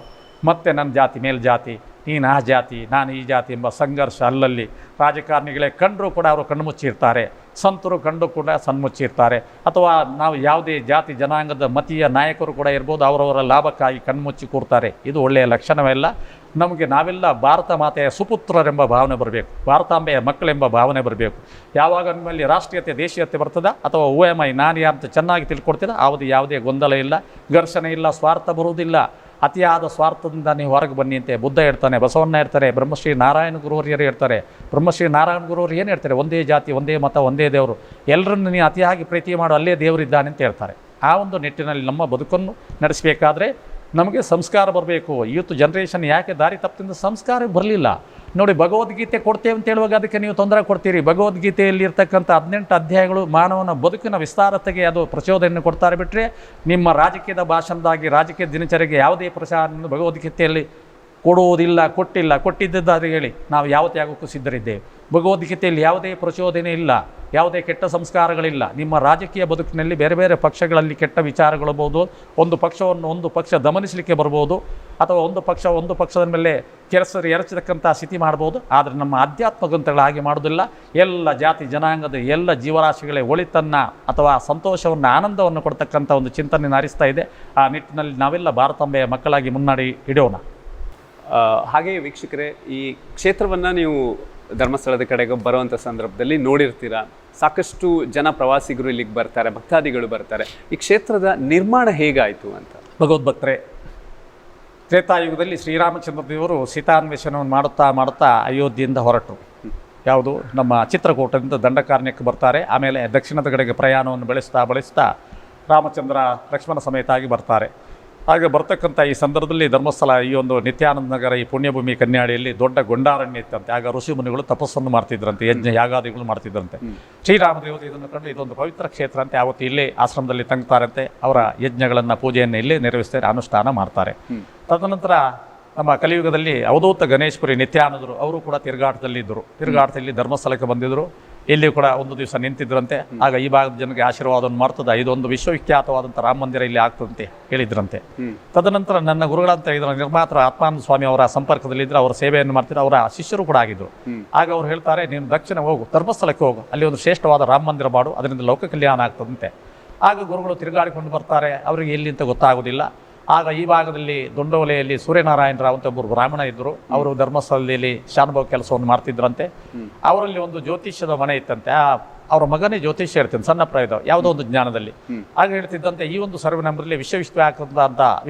ಮತ್ತು ನನ್ನ ಜಾತಿ ಮೇಲ್ಜಾತಿ, ನೀನು ಆ ಜಾತಿ, ನಾನು ಈ ಜಾತಿ ಎಂಬ ಸಂಘರ್ಷ ಅಲ್ಲಲ್ಲಿ ರಾಜಕಾರಣಿಗಳೇ ಕಂಡರೂ ಕೂಡ ಅವರು ಕಣ್ಮುಚ್ಚಿರ್ತಾರೆ, ಸಂತರು ಕಂಡು ಕೂಡ ಸನ್ಮುಚ್ಚಿರ್ತಾರೆ. ಅಥವಾ ನಾವು ಯಾವುದೇ ಜಾತಿ ಜನಾಂಗದ ಮತೀಯ ನಾಯಕರು ಕೂಡ ಇರ್ಬೋದು, ಅವರವರ ಲಾಭಕ್ಕಾಗಿ ಕಣ್ಮುಚ್ಚಿ ಕೂರ್ತಾರೆ. ಇದು ಒಳ್ಳೆಯ ಲಕ್ಷಣವೆಲ್ಲ. ನಮಗೆ ನಾವೆಲ್ಲ ಭಾರತ ಮಾತೆಯ ಸುಪುತ್ರರೆಂಬ ಭಾವನೆ ಬರಬೇಕು, ಭಾರತಾಂಬೆಯ ಮಕ್ಕಳೆಂಬ ಭಾವನೆ ಬರಬೇಕು. ಯಾವಾಗ ನಿಮ್ಮಲ್ಲಿ ರಾಷ್ಟ್ರೀಯತೆ, ದೇಶೀಯತೆ ಬರ್ತದ, ಅಥವಾ OMI ನಾನು ಯಾರಂತ ಚೆನ್ನಾಗಿ ತಿಳ್ಕೊಡ್ತೀರ, ಯಾವುದೇ ಗೊಂದಲ ಇಲ್ಲ, ಘರ್ಷಣೆ ಇಲ್ಲ, ಸ್ವಾರ್ಥ ಬರುವುದಿಲ್ಲ. ಅತಿಯಾದ ಸ್ವಾರ್ಥದಿಂದ ನೀವು ಹೊರಗೆ ಬನ್ನಿ ಅಂತ ಬುದ್ಧ ಹೇಳ್ತಾನೆ, ಬಸವಣ್ಣ ಹೇಳ್ತಾರೆ, ಬ್ರಹ್ಮಶ್ರೀ ನಾರಾಯಣ ಗುರುವರಿಯರು ಹೇಳ್ತಾರೆ. ಬ್ರಹ್ಮಶ್ರೀ ನಾರಾಯಣ ಗುರುವರು ಏನು ಹೇಳ್ತಾರೆ? ಒಂದೇ ಜಾತಿ, ಒಂದೇ ಮತ, ಒಂದೇ ದೇವರು, ಎಲ್ಲರನ್ನು ನೀವು ಅತಿಯಾಗಿ ಪ್ರೀತಿ ಮಾಡು, ಅಲ್ಲೇ ದೇವರಿದ್ದಾನೆ ಅಂತ ಹೇಳ್ತಾರೆ. ಆ ಒಂದು ನಿಟ್ಟಿನಲ್ಲಿ ನಮ್ಮ ಬದುಕನ್ನು ನಡೆಸಬೇಕಾದ್ರೆ ನಮಗೆ ಸಂಸ್ಕಾರ ಬರಬೇಕು. ಯೂತ್ ಜನ್ರೇಷನ್ ಯಾಕೆ ದಾರಿ ತಪ್ಪಿಂದ ಸಂಸ್ಕಾರ ಬರಲಿಲ್ಲ ನೋಡಿ. ಭಗವದ್ಗೀತೆ ಕೊಡ್ತೇವೆ ಅಂತ ಹೇಳುವಾಗ ಅದಕ್ಕೆ ನೀವು ತೊಂದರೆ ಕೊಡ್ತೀರಿ. ಭಗವದ್ಗೀತೆಯಲ್ಲಿ ಇರ್ತಕ್ಕಂಥ 18 ಅಧ್ಯಾಯಗಳು ಮಾನವನ ಬದುಕಿನ ವಿಸ್ತಾರತೆಗೆ ಅದು ಪ್ರಚೋದನೆಯನ್ನು ಕೊಡ್ತಾರೆ. ಬಿಟ್ಟರೆ ನಿಮ್ಮ ರಾಜಕೀಯದ ಭಾಷಣದಾಗಿ, ರಾಜಕೀಯ ದಿನಚರಿಗೆ ಯಾವುದೇ ಪ್ರಚಾರ ಭಗವದ್ಗೀತೆಯಲ್ಲಿ ಕೊಡುವುದಿಲ್ಲ, ಕೊಟ್ಟಿದ್ದಾದ್ರೆ ಹೇಳಿ, ನಾವು ಯಾವ ತ್ಯಾಗಕ್ಕೂ ಸಿದ್ಧರಿದ್ದೇವೆ. ಭಗವದ್ಗೀತೆಯಲ್ಲಿ ಯಾವುದೇ ಪ್ರಚೋದನೆ ಇಲ್ಲ, ಯಾವುದೇ ಕೆಟ್ಟ ಸಂಸ್ಕಾರಗಳಿಲ್ಲ. ನಿಮ್ಮ ರಾಜಕೀಯ ಬದುಕಿನಲ್ಲಿ ಬೇರೆ ಬೇರೆ ಪಕ್ಷಗಳಲ್ಲಿ ಕೆಟ್ಟ ವಿಚಾರಗಳಬಹುದು, ಒಂದು ಪಕ್ಷ ದಮನಿಸಲಿಕ್ಕೆ ಬರ್ಬೋದು, ಅಥವಾ ಒಂದು ಪಕ್ಷದ ಮೇಲೆ ಎರಚತಕ್ಕಂಥ ಸ್ಥಿತಿ ಮಾಡ್ಬೋದು. ಆದರೆ ನಮ್ಮ ಆಧ್ಯಾತ್ಮ ಗ್ರಂಥಗಳು ಹಾಗೆ ಮಾಡೋದಿಲ್ಲ. ಎಲ್ಲ ಜಾತಿ ಜನಾಂಗದ ಎಲ್ಲ ಜೀವರಾಶಿಗಳೇ ಒಳಿತನ್ನು ಅಥವಾ ಸಂತೋಷವನ್ನು, ಆನಂದವನ್ನು ಕೊಡ್ತಕ್ಕಂಥ ಒಂದು ಚಿಂತನೆಯನ್ನು ಹರಿಸ್ತಾ ಇದೆ. ಆ ನಿಟ್ಟಿನಲ್ಲಿ ನಾವೆಲ್ಲ ಭಾರತಾಂಬೆಯ ಮಕ್ಕಳಾಗಿ ಮುನ್ನಡೆ ಇಡೋಣ. ಹಾಗೆಯೇ ವೀಕ್ಷಕರೇ, ಈ ಕ್ಷೇತ್ರವನ್ನು ನೀವು ಧರ್ಮಸ್ಥಳದ ಕಡೆಗೆ ಬರುವಂಥ ಸಂದರ್ಭದಲ್ಲಿ ನೋಡಿರ್ತೀರ. ಸಾಕಷ್ಟು ಜನ ಪ್ರವಾಸಿಗರು ಇಲ್ಲಿಗೆ ಬರ್ತಾರೆ, ಭಕ್ತಾದಿಗಳು ಬರ್ತಾರೆ. ಈ ಕ್ಷೇತ್ರದ ನಿರ್ಮಾಣ ಹೇಗಾಯಿತು ಅಂತ? ಭಗವದ್ಭಕ್ತರೇ, ತ್ರೇತಾಯುಗದಲ್ಲಿ ಶ್ರೀರಾಮಚಂದ್ರ ದೇವರು ಸೀತಾನ್ವೇಷಣವನ್ನು ಮಾಡುತ್ತಾ ಅಯೋಧ್ಯೆಯಿಂದ ಹೊರಟರು. ಯಾವುದು ನಮ್ಮ ಚಿತ್ರಕೂಟದಿಂದ ದಂಡಕಾರಣ್ಯಕ್ಕೆ ಬರ್ತಾರೆ. ಆಮೇಲೆ ದಕ್ಷಿಣದ ಕಡೆಗೆ ಪ್ರಯಾಣವನ್ನು ಬೆಳೆಸ್ತಾ ರಾಮಚಂದ್ರ ಲಕ್ಷ್ಮಣ ಸಮೇತಾಗಿ ಬರ್ತಾರೆ. ಹಾಗೆ ಬರ್ತಕ್ಕಂಥ ಈ ಸಂದರ್ಭದಲ್ಲಿ ಧರ್ಮಸ್ಥಳ, ಈ ಒಂದು ನಿತ್ಯಾನಂದ ನಗರ, ಈ ಪುಣ್ಯಭೂಮಿ ಕನ್ಯಾಡಿಯಲ್ಲಿ ದೊಡ್ಡ ಗೊಂಡಾರಣ್ಯ ಇತ್ತಂತೆ. ಆಗ ಋಷಿ ಮುನಿಗಳು ತಪಸ್ಸನ್ನು ಮಾಡ್ತಿದ್ರಂತೆ, ಯಜ್ಞ ಯಾಗಾದಿಗಳು ಮಾಡ್ತಿದ್ರಂತೆ. ಶ್ರೀರಾಮದೇವರು ಇದನ್ನು ಕಂಡು ಇದೊಂದು ಪವಿತ್ರ ಕ್ಷೇತ್ರ ಅಂತ ಯಾವತ್ತು ಇಲ್ಲೇ ಆಶ್ರಮದಲ್ಲಿ ತಂಗ್ತಾರಂತೆ. ಅವರ ಯಜ್ಞಗಳನ್ನು, ಪೂಜೆಯನ್ನು ಇಲ್ಲೇ ನೆರವೇರಿಸ್ತಾರೆ, ಅನುಷ್ಠಾನ ಮಾಡ್ತಾರೆ. ತದನಂತರ ನಮ್ಮ ಕಲಿಯುಗದಲ್ಲಿ ಅವಧೂತ ಗಣೇಶ್ಪುರಿ ನಿತ್ಯಾನಂದರು ಅವರು ಕೂಡ ತಿರುಗಾಟದಲ್ಲಿ ಧರ್ಮಸ್ಥಳಕ್ಕೆ ಬಂದಿದ್ದರು. ಇಲ್ಲಿ ಕೂಡ ಒಂದು ದಿವಸ ನಿಂತಿದ್ರಂತೆ. ಆಗ ಈ ಭಾಗದ ಜನಕ್ಕೆ ಆಶೀರ್ವಾದವನ್ನು ಮಾಡ್ತದೆ, ಇದೊಂದು ವಿಶ್ವವಿಖ್ಯಾತವಾದಂಥ ರಾಮ ಮಂದಿರ ಇಲ್ಲಿ ಆಗ್ತದಂತೆ ಹೇಳಿದ್ರಂತೆ. ತದನಂತರ ನನ್ನ ಗುರುಗಳಂತ ಇದರ ನಿರ್ಮಾತರ ಆತ್ಮಾನಂದ ಸ್ವಾಮಿ ಅವರ ಸಂಪರ್ಕದಲ್ಲಿದ್ದರೆ ಅವರ ಸೇವೆಯನ್ನು ಮಾಡ್ತಿದ್ರು, ಅವರ ಶಿಷ್ಯರು ಕೂಡ ಆಗಿದ್ರು. ಆಗ ಅವ್ರು ಹೇಳ್ತಾರೆ, ನೀನು ದಕ್ಷಿಣ ಹೋಗು, ಧರ್ಮಸ್ಥಳಕ್ಕೆ ಹೋಗು, ಅಲ್ಲಿ ಒಂದು ಶ್ರೇಷ್ಠವಾದ ರಾಮ ಮಂದಿರ ಮಾಡು, ಅದರಿಂದ ಲೋಕ ಕಲ್ಯಾಣ ಆಗ್ತದಂತೆ. ಆಗ ಗುರುಗಳು ತಿರುಗಾಡಿಕೊಂಡು ಬರ್ತಾರೆ, ಅವರಿಗೆ ಎಲ್ಲಿ ಅಂತ ಗೊತ್ತಾಗೋದಿಲ್ಲ. ಆಗ ಈ ಭಾಗದಲ್ಲಿ ದೊಂಡೋಲೆಯಲ್ಲಿ ಸೂರ್ಯನಾರಾಯಣರಾವ್ ಅಂತ ಒಬ್ಬರು ಬ್ರಾಹ್ಮಣ ಇದ್ದರು. ಅವರು ಧರ್ಮಸ್ಥಳದಲ್ಲಿ ಶಾನುಭೋಗ ಕೆಲಸವನ್ನು ಮಾಡ್ತಿದ್ರಂತೆ. ಅವರಲ್ಲಿ ಒಂದು ಜ್ಯೋತಿಷ್ಯದ ಮನೆ ಇತ್ತಂತೆ. ಅವರ ಮಗನೇ ಜ್ಯೋತಿಷ್ಯ ಇರ್ತಾನೆ, ಸಣ್ಣ ಪ್ರಾಯದ ಯಾವುದೋ ಒಂದು ಜ್ಞಾನದಲ್ಲಿ. ಆಗ ಹೇಳ್ತಿದ್ದಂತೆ, ಈ ಒಂದು ಸರ್ವೆ ನಂಬರಲ್ಲಿ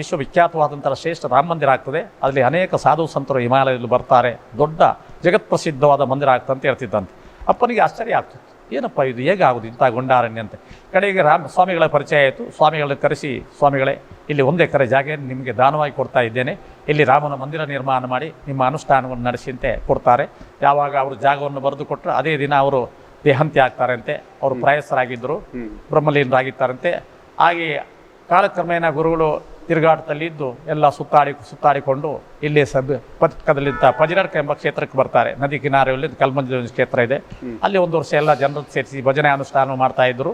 ವಿಶ್ವವಿಖ್ಯಾತವಾದಂತಹ ಶ್ರೇಷ್ಠ ರಾಮ ಮಂದಿರ ಆಗ್ತದೆ, ಅಲ್ಲಿ ಅನೇಕ ಸಾಧು ಸಂತರು ಹಿಮಾಲಯದಲ್ಲಿ ಬರ್ತಾರೆ, ದೊಡ್ಡ ಜಗತ್ಪ್ರಸಿದ್ಧವಾದ ಮಂದಿರ ಆಗ್ತಂತ ಹೇಳ್ತಿದ್ದಂತೆ. ಅಪ್ಪನಿಗೆ ಆಶ್ಚರ್ಯ ಆಗ್ತಿತ್ತು, ಏನಪ್ಪ ಇದು ಹೇಗಾಗುದು ಇಂಥ ಗುಂಡಾರಣ್ಯ ಅಂತ. ಕಡೆಗೆ ಸ್ವಾಮಿಗಳ ಪರಿಚಯ ಆಯಿತು. ಸ್ವಾಮಿಗಳನ್ನ ಕರೆಸಿ, ಸ್ವಾಮಿಗಳೇ, ಇಲ್ಲಿ 1 ಎಕರೆ ಜಾಗೆಯನ್ನು ನಿಮಗೆ ದಾನವಾಗಿ ಕೊಡ್ತಾ ಇದ್ದೇನೆ, ಇಲ್ಲಿ ರಾಮನ ಮಂದಿರ ನಿರ್ಮಾಣ ಮಾಡಿ ನಿಮ್ಮ ಅನುಷ್ಠಾನವನ್ನು ನಡೆಸಿಂತೆ ಕೊಡ್ತಾರೆ. ಯಾವಾಗ ಅವರು ಜಾಗವನ್ನು ಬರೆದು ಕೊಟ್ಟರು ಅದೇ ದಿನ ಅವರು ದೇಹಾಂತ್ಯ ಆಗ್ತಾರಂತೆ. ಅವರು ಪ್ರಯಾಸರಾಗಿದ್ದರು, ಬ್ರಹ್ಮಲೀನರಾಗಿದ್ದಾರಂತೆ. ಹಾಗೆ ಕಾಲಕ್ರಮೇಣ ಗುರುಗಳು ತಿರುಗಾಟದಲ್ಲಿದ್ದು ಎಲ್ಲ ಸುತ್ತಾಡಿಕೊಂಡು ಇಲ್ಲಿ ಪಕ್ಕದಲ್ಲಿದ್ದ ಪಜಿರಡ್ಕ ಎಂಬ ಕ್ಷೇತ್ರಕ್ಕೆ ಬರ್ತಾರೆ. ನದಿ ಕಿನಾರೆಯಲ್ಲಿ ಕಲ್ಮಂಜ ಕ್ಷೇತ್ರ ಇದೆ. ಅಲ್ಲಿ 1 ವರ್ಷ ಎಲ್ಲ ಜನರನ್ನು ಸೇರಿಸಿ ಭಜನೆ ಅನುಷ್ಠಾನ ಮಾಡ್ತಾ ಇದ್ರು.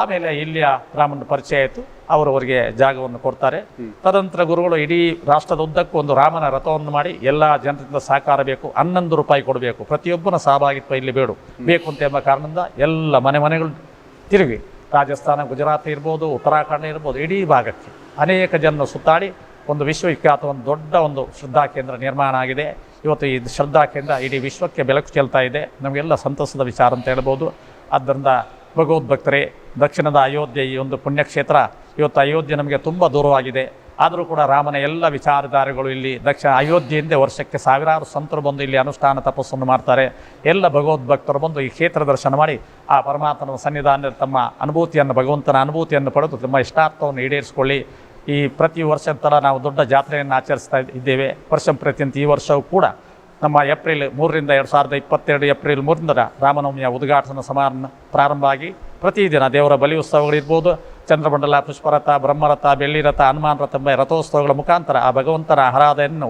ಆಮೇಲೆ ಇಲ್ಲಿಯ ರಾಮನ ಪರಿಚಯ ಆಯಿತು, ಅವರವರಿಗೆ ಜಾಗವನ್ನು ಕೊಡ್ತಾರೆ. ತದನಂತರ ಗುರುಗಳು ಇಡೀ ರಾಷ್ಟ್ರದ ಉದ್ದಕ್ಕೂ ಒಂದು ರಾಮನ ರಥವನ್ನು ಮಾಡಿ ಎಲ್ಲ ಜನರಿಂದ ಸಹಕಾರ ಬೇಕು, 11 ರೂಪಾಯಿ ಕೊಡಬೇಕು, ಪ್ರತಿಯೊಬ್ಬನ ಸಹಭಾಗಿತ್ವ ಇಲ್ಲಿ ಬೇಕು ಅಂತ ಎಂಬ ಕಾರಣದಿಂದ ಎಲ್ಲ ಮನೆಗಳು ತಿರುಗಿ ರಾಜಸ್ಥಾನ, ಗುಜರಾತ್ ಇರ್ಬೋದು, ಉತ್ತರಾಖಂಡ ಇರ್ಬೋದು, ಇಡೀ ಭಾಗಕ್ಕೆ ಅನೇಕ ಜನರು ಸುತ್ತಾಡಿ ಒಂದು ವಿಶ್ವವಿಖ್ಯಾತ ಒಂದು ದೊಡ್ಡ ಒಂದು ಶ್ರದ್ಧಾ ಕೇಂದ್ರ ನಿರ್ಮಾಣ ಆಗಿದೆ. ಇವತ್ತು ಈ ಶ್ರದ್ಧಾ ಕೇಂದ್ರ ಇಡೀ ವಿಶ್ವಕ್ಕೆ ಬೆಳಕು ಚೆಲ್ತಾ ಇದೆ. ನಮಗೆಲ್ಲ ಸಂತಸದ ವಿಚಾರ ಅಂತ ಹೇಳ್ಬೋದು. ಆದ್ದರಿಂದ ಭಗವದ್ಭಕ್ತರೇ, ದಕ್ಷಿಣದ ಅಯೋಧ್ಯೆ ಈ ಒಂದು ಪುಣ್ಯಕ್ಷೇತ್ರ, ಇವತ್ತು ಅಯೋಧ್ಯೆ ನಮಗೆ ತುಂಬ ದೂರವಾಗಿದೆ. ಆದರೂ ಕೂಡ ರಾಮನ ಎಲ್ಲ ವಿಚಾರಧಾರೆಗಳು ಇಲ್ಲಿ ಅಯೋಧ್ಯೆಯಿಂದ ವರ್ಷಕ್ಕೆ ಸಾವಿರಾರು ಸಂತರು ಬಂದು ಇಲ್ಲಿ ಅನುಷ್ಠಾನ ತಪಸ್ಸನ್ನು ಮಾಡ್ತಾರೆ. ಎಲ್ಲ ಭಗವದ್ಭಕ್ತರು ಬಂದು ಈ ಕ್ಷೇತ್ರ ದರ್ಶನ ಮಾಡಿ ಆ ಪರಮಾತ್ಮನ ಸನ್ನಿಧಾನದಲ್ಲಿ ತಮ್ಮ ಅನುಭೂತಿಯನ್ನು, ಭಗವಂತನ ಅನುಭೂತಿಯನ್ನು ಪಡೆದು ತಮ್ಮ ಇಷ್ಟಾರ್ಥವನ್ನು ಈಡೇರಿಸಿಕೊಳ್ಳಿ. ಈ ಪ್ರತಿ ವರ್ಷದ ಥರ ನಾವು ದೊಡ್ಡ ಜಾತ್ರೆಯನ್ನು ಆಚರಿಸ್ತಾ ಇದ್ದೇವೆ. ಪ್ರತಿಯಂತೆ ಈ ವರ್ಷವೂ ಕೂಡ ನಮ್ಮ ಏಪ್ರಿಲ್ 3ರಿಂದ 2022 ಏಪ್ರಿಲ್ 3ರಿಂದ ರಾಮನವಮಿಯ ಉದ್ಘಾಟನಾ ಸಮಾರಂಭ ಪ್ರಾರಂಭ ಆಗಿ ಪ್ರತಿದಿನ ದೇವರ ಬಲಿ ಉತ್ಸವಗಳಿರ್ಬೋದು, ಚಂದ್ರಮಂಡಲ, ಪುಷ್ಪರಥ, ಬ್ರಹ್ಮರಥ, ಬೆಳ್ಳಿರಥ, ಹನುಮಾನ್ ರಥ ಎಂಬ ರಥೋತ್ಸವಗಳ ಮುಖಾಂತರ ಆ ಭಗವಂತನ ಆರಾಧನೆಯನ್ನು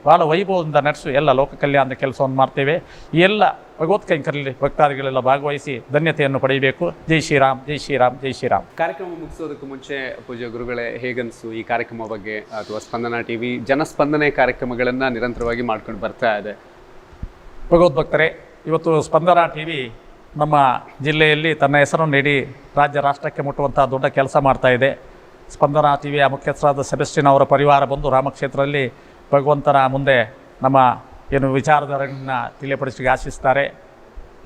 ಬಹಳ ವೈಭವದಿಂದ ನಡೆಸಿ ಎಲ್ಲ ಲೋಕ ಕಲ್ಯಾಣದ ಕೆಲಸವನ್ನು ಮಾಡ್ತೇವೆ. ಈ ಎಲ್ಲ ಭಗವತ್ ಕೈಂಕರ್ಯಲ್ಲಿ ಭಕ್ತಾದಿಗಳೆಲ್ಲ ಭಾಗವಹಿಸಿ ಧನ್ಯತೆಯನ್ನು ಪಡೆಯಬೇಕು. ಜೈ ಶ್ರೀರಾಮ್, ಜೈ ಶ್ರೀರಾಮ್, ಜೈ ಶ್ರೀರಾಮ್. ಕಾರ್ಯಕ್ರಮ ಮುಗಿಸೋದಕ್ಕೂ ಮುಂಚೆ ಪೂಜ್ಯ ಗುರುಗಳೇ, ಹೇಗನ್ಸು ಈ ಕಾರ್ಯಕ್ರಮ ಬಗ್ಗೆ? ಅಥವಾ ಸ್ಪಂದನ ಟಿವಿ ಜನಸ್ಪಂದನೆ ಕಾರ್ಯಕ್ರಮಗಳನ್ನು ನಿರಂತರವಾಗಿ ಮಾಡ್ಕೊಂಡು ಬರ್ತಾ ಇದೆ. ಭಗವದ್ಭಕ್ತರೇ, ಇವತ್ತು ಸ್ಪಂದನ ಟಿವಿ ನಮ್ಮ ಜಿಲ್ಲೆಯಲ್ಲಿ ತನ್ನ ಹೆಸರನ್ನು ಇಡೀ ರಾಜ್ಯ ರಾಷ್ಟ್ರಕ್ಕೆ ಮುಟ್ಟುವಂಥ ದೊಡ್ಡ ಕೆಲಸ ಮಾಡ್ತಾ ಇದೆ. ಸ್ಪಂದನ ಟಿವಿಯ ಮುಖ್ಯಸ್ಥರಾದ ಸೆಬೆಸ್ಟಿನ್ ಅವರ ಪರಿವಾರ ಬಂದು ರಾಮಕ್ಷೇತ್ರದಲ್ಲಿ ಭಗವಂತನ ಮುಂದೆ ನಮ್ಮ ಏನು ವಿಚಾರಧಾರೆಯನ್ನು ತಿಳಿಯಪಡಿಸಲಿಕ್ಕೆ ಆಶಿಸ್ತಾರೆ.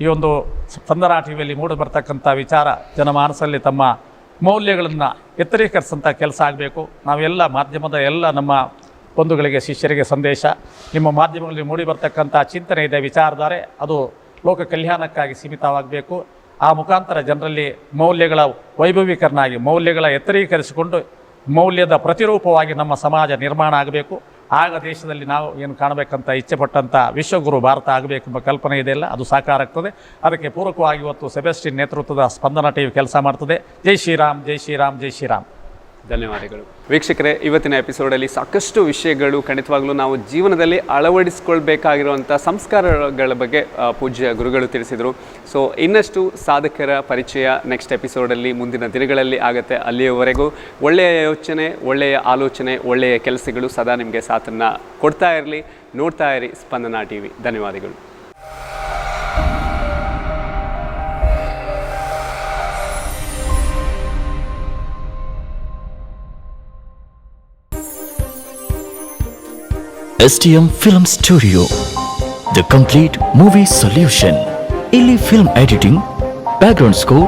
ಈ ಒಂದು ಸ್ಪಂದನ ಟಿವಿಯಲ್ಲಿ ಮೂಡಿ ಬರ್ತಕ್ಕಂಥ ವಿಚಾರ ಜನಮಾನಸಲ್ಲಿ ತಮ್ಮ ಮೌಲ್ಯಗಳನ್ನು ಎತ್ತರೀಕರಿಸಂಥ ಕೆಲಸ ಆಗಬೇಕು. ನಾವೆಲ್ಲ ಮಾಧ್ಯಮದ ಎಲ್ಲ ನಮ್ಮ ಬಂಧುಗಳಿಗೆ, ಶಿಷ್ಯರಿಗೆ ಸಂದೇಶ, ನಿಮ್ಮ ಮಾಧ್ಯಮಗಳಲ್ಲಿ ಮೂಡಿ ಬರ್ತಕ್ಕಂಥ ಚಿಂತನೆ ಇದೆ, ವಿಚಾರಧಾರೆ, ಅದು ಲೋಕ ಕಲ್ಯಾಣಕ್ಕಾಗಿ ಸೀಮಿತವಾಗಬೇಕು. ಆ ಮುಖಾಂತರ ಜನರಲ್ಲಿ ಮೌಲ್ಯಗಳ ವೈಭವೀಕರಣ ಆಗಿ ಮೌಲ್ಯಗಳ ಎತ್ತರೀಕರಿಸಿಕೊಂಡು ಮೌಲ್ಯದ ಪ್ರತಿರೂಪವಾಗಿ ನಮ್ಮ ಸಮಾಜ ನಿರ್ಮಾಣ ಆಗಬೇಕು. ಆಗ ದೇಶದಲ್ಲಿ ನಾವು ಏನು ಕಾಣಬೇಕಂತ ಇಚ್ಛೆಪಟ್ಟಂಥ ವಿಶ್ವಗುರು ಭಾರತ ಆಗಬೇಕೆಂಬ ಕಲ್ಪನೆ ಇದೆಯಲ್ಲ, ಅದು ಸಾಕಾರ ಆಗ್ತದೆ. ಅದಕ್ಕೆ ಪೂರಕವಾಗಿ ಇವತ್ತು ಸೆಬೆಸ್ಟಿನ್ ನೇತೃತ್ವದ ಸ್ಪಂದನ ಟಿವಿ ಕೆಲಸ ಮಾಡ್ತದೆ. ಜೈ ಶ್ರೀರಾಮ್, ಜೈ ಶ್ರೀರಾಮ್, ಜೈ ಶ್ರೀರಾಮ್. ಧನ್ಯವಾದಗಳು. ವೀಕ್ಷಕರೇ, ಇವತ್ತಿನ ಎಪಿಸೋಡಲ್ಲಿ ಸಾಕಷ್ಟು ವಿಷಯಗಳು ಖಂಡಿತವಾಗ್ಲೂ ನಾವು ಜೀವನದಲ್ಲಿ ಅಳವಡಿಸ್ಕೊಳ್ಬೇಕಾಗಿರುವಂಥ ಸಂಸ್ಕಾರಗಳ ಬಗ್ಗೆ ಪೂಜ್ಯ ಗುರುಗಳು ತಿಳಿಸಿದರು. ಸೊ ಇನ್ನಷ್ಟು ಸಾಧಕರ ಪರಿಚಯ ನೆಕ್ಸ್ಟ್ ಎಪಿಸೋಡಲ್ಲಿ ಮುಂದಿನ ದಿನಗಳಲ್ಲಿ ಆಗುತ್ತೆ. ಅಲ್ಲಿಯವರೆಗೂ ಒಳ್ಳೆಯ ಯೋಚನೆ, ಒಳ್ಳೆಯ ಆಲೋಚನೆ, ಒಳ್ಳೆಯ ಕೆಲಸಗಳು ಸದಾ ನಿಮಗೆ ಸಾಥನ್ನು ಕೊಡ್ತಾ ಇರಲಿ. ನೋಡ್ತಾ ಇರಿ ಸ್ಪಂದನ ಟಿವಿ. ಧನ್ಯವಾದಗಳು. STM Film Studio, the complete movie solution. ಇಲ್ಲಿ film editing, background score,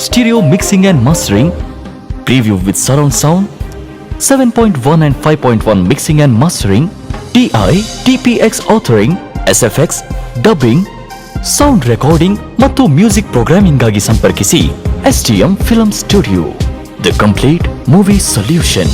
stereo mixing and mastering, preview with surround sound, 7.1 and 5.1 mixing and mastering, TI, TPX authoring, SFX, dubbing, sound recording ಮತ್ತು music programming ಗಾಗಿ ಸಂಪರ್ಕಿಸಿ STM Film Studio, the complete movie solution.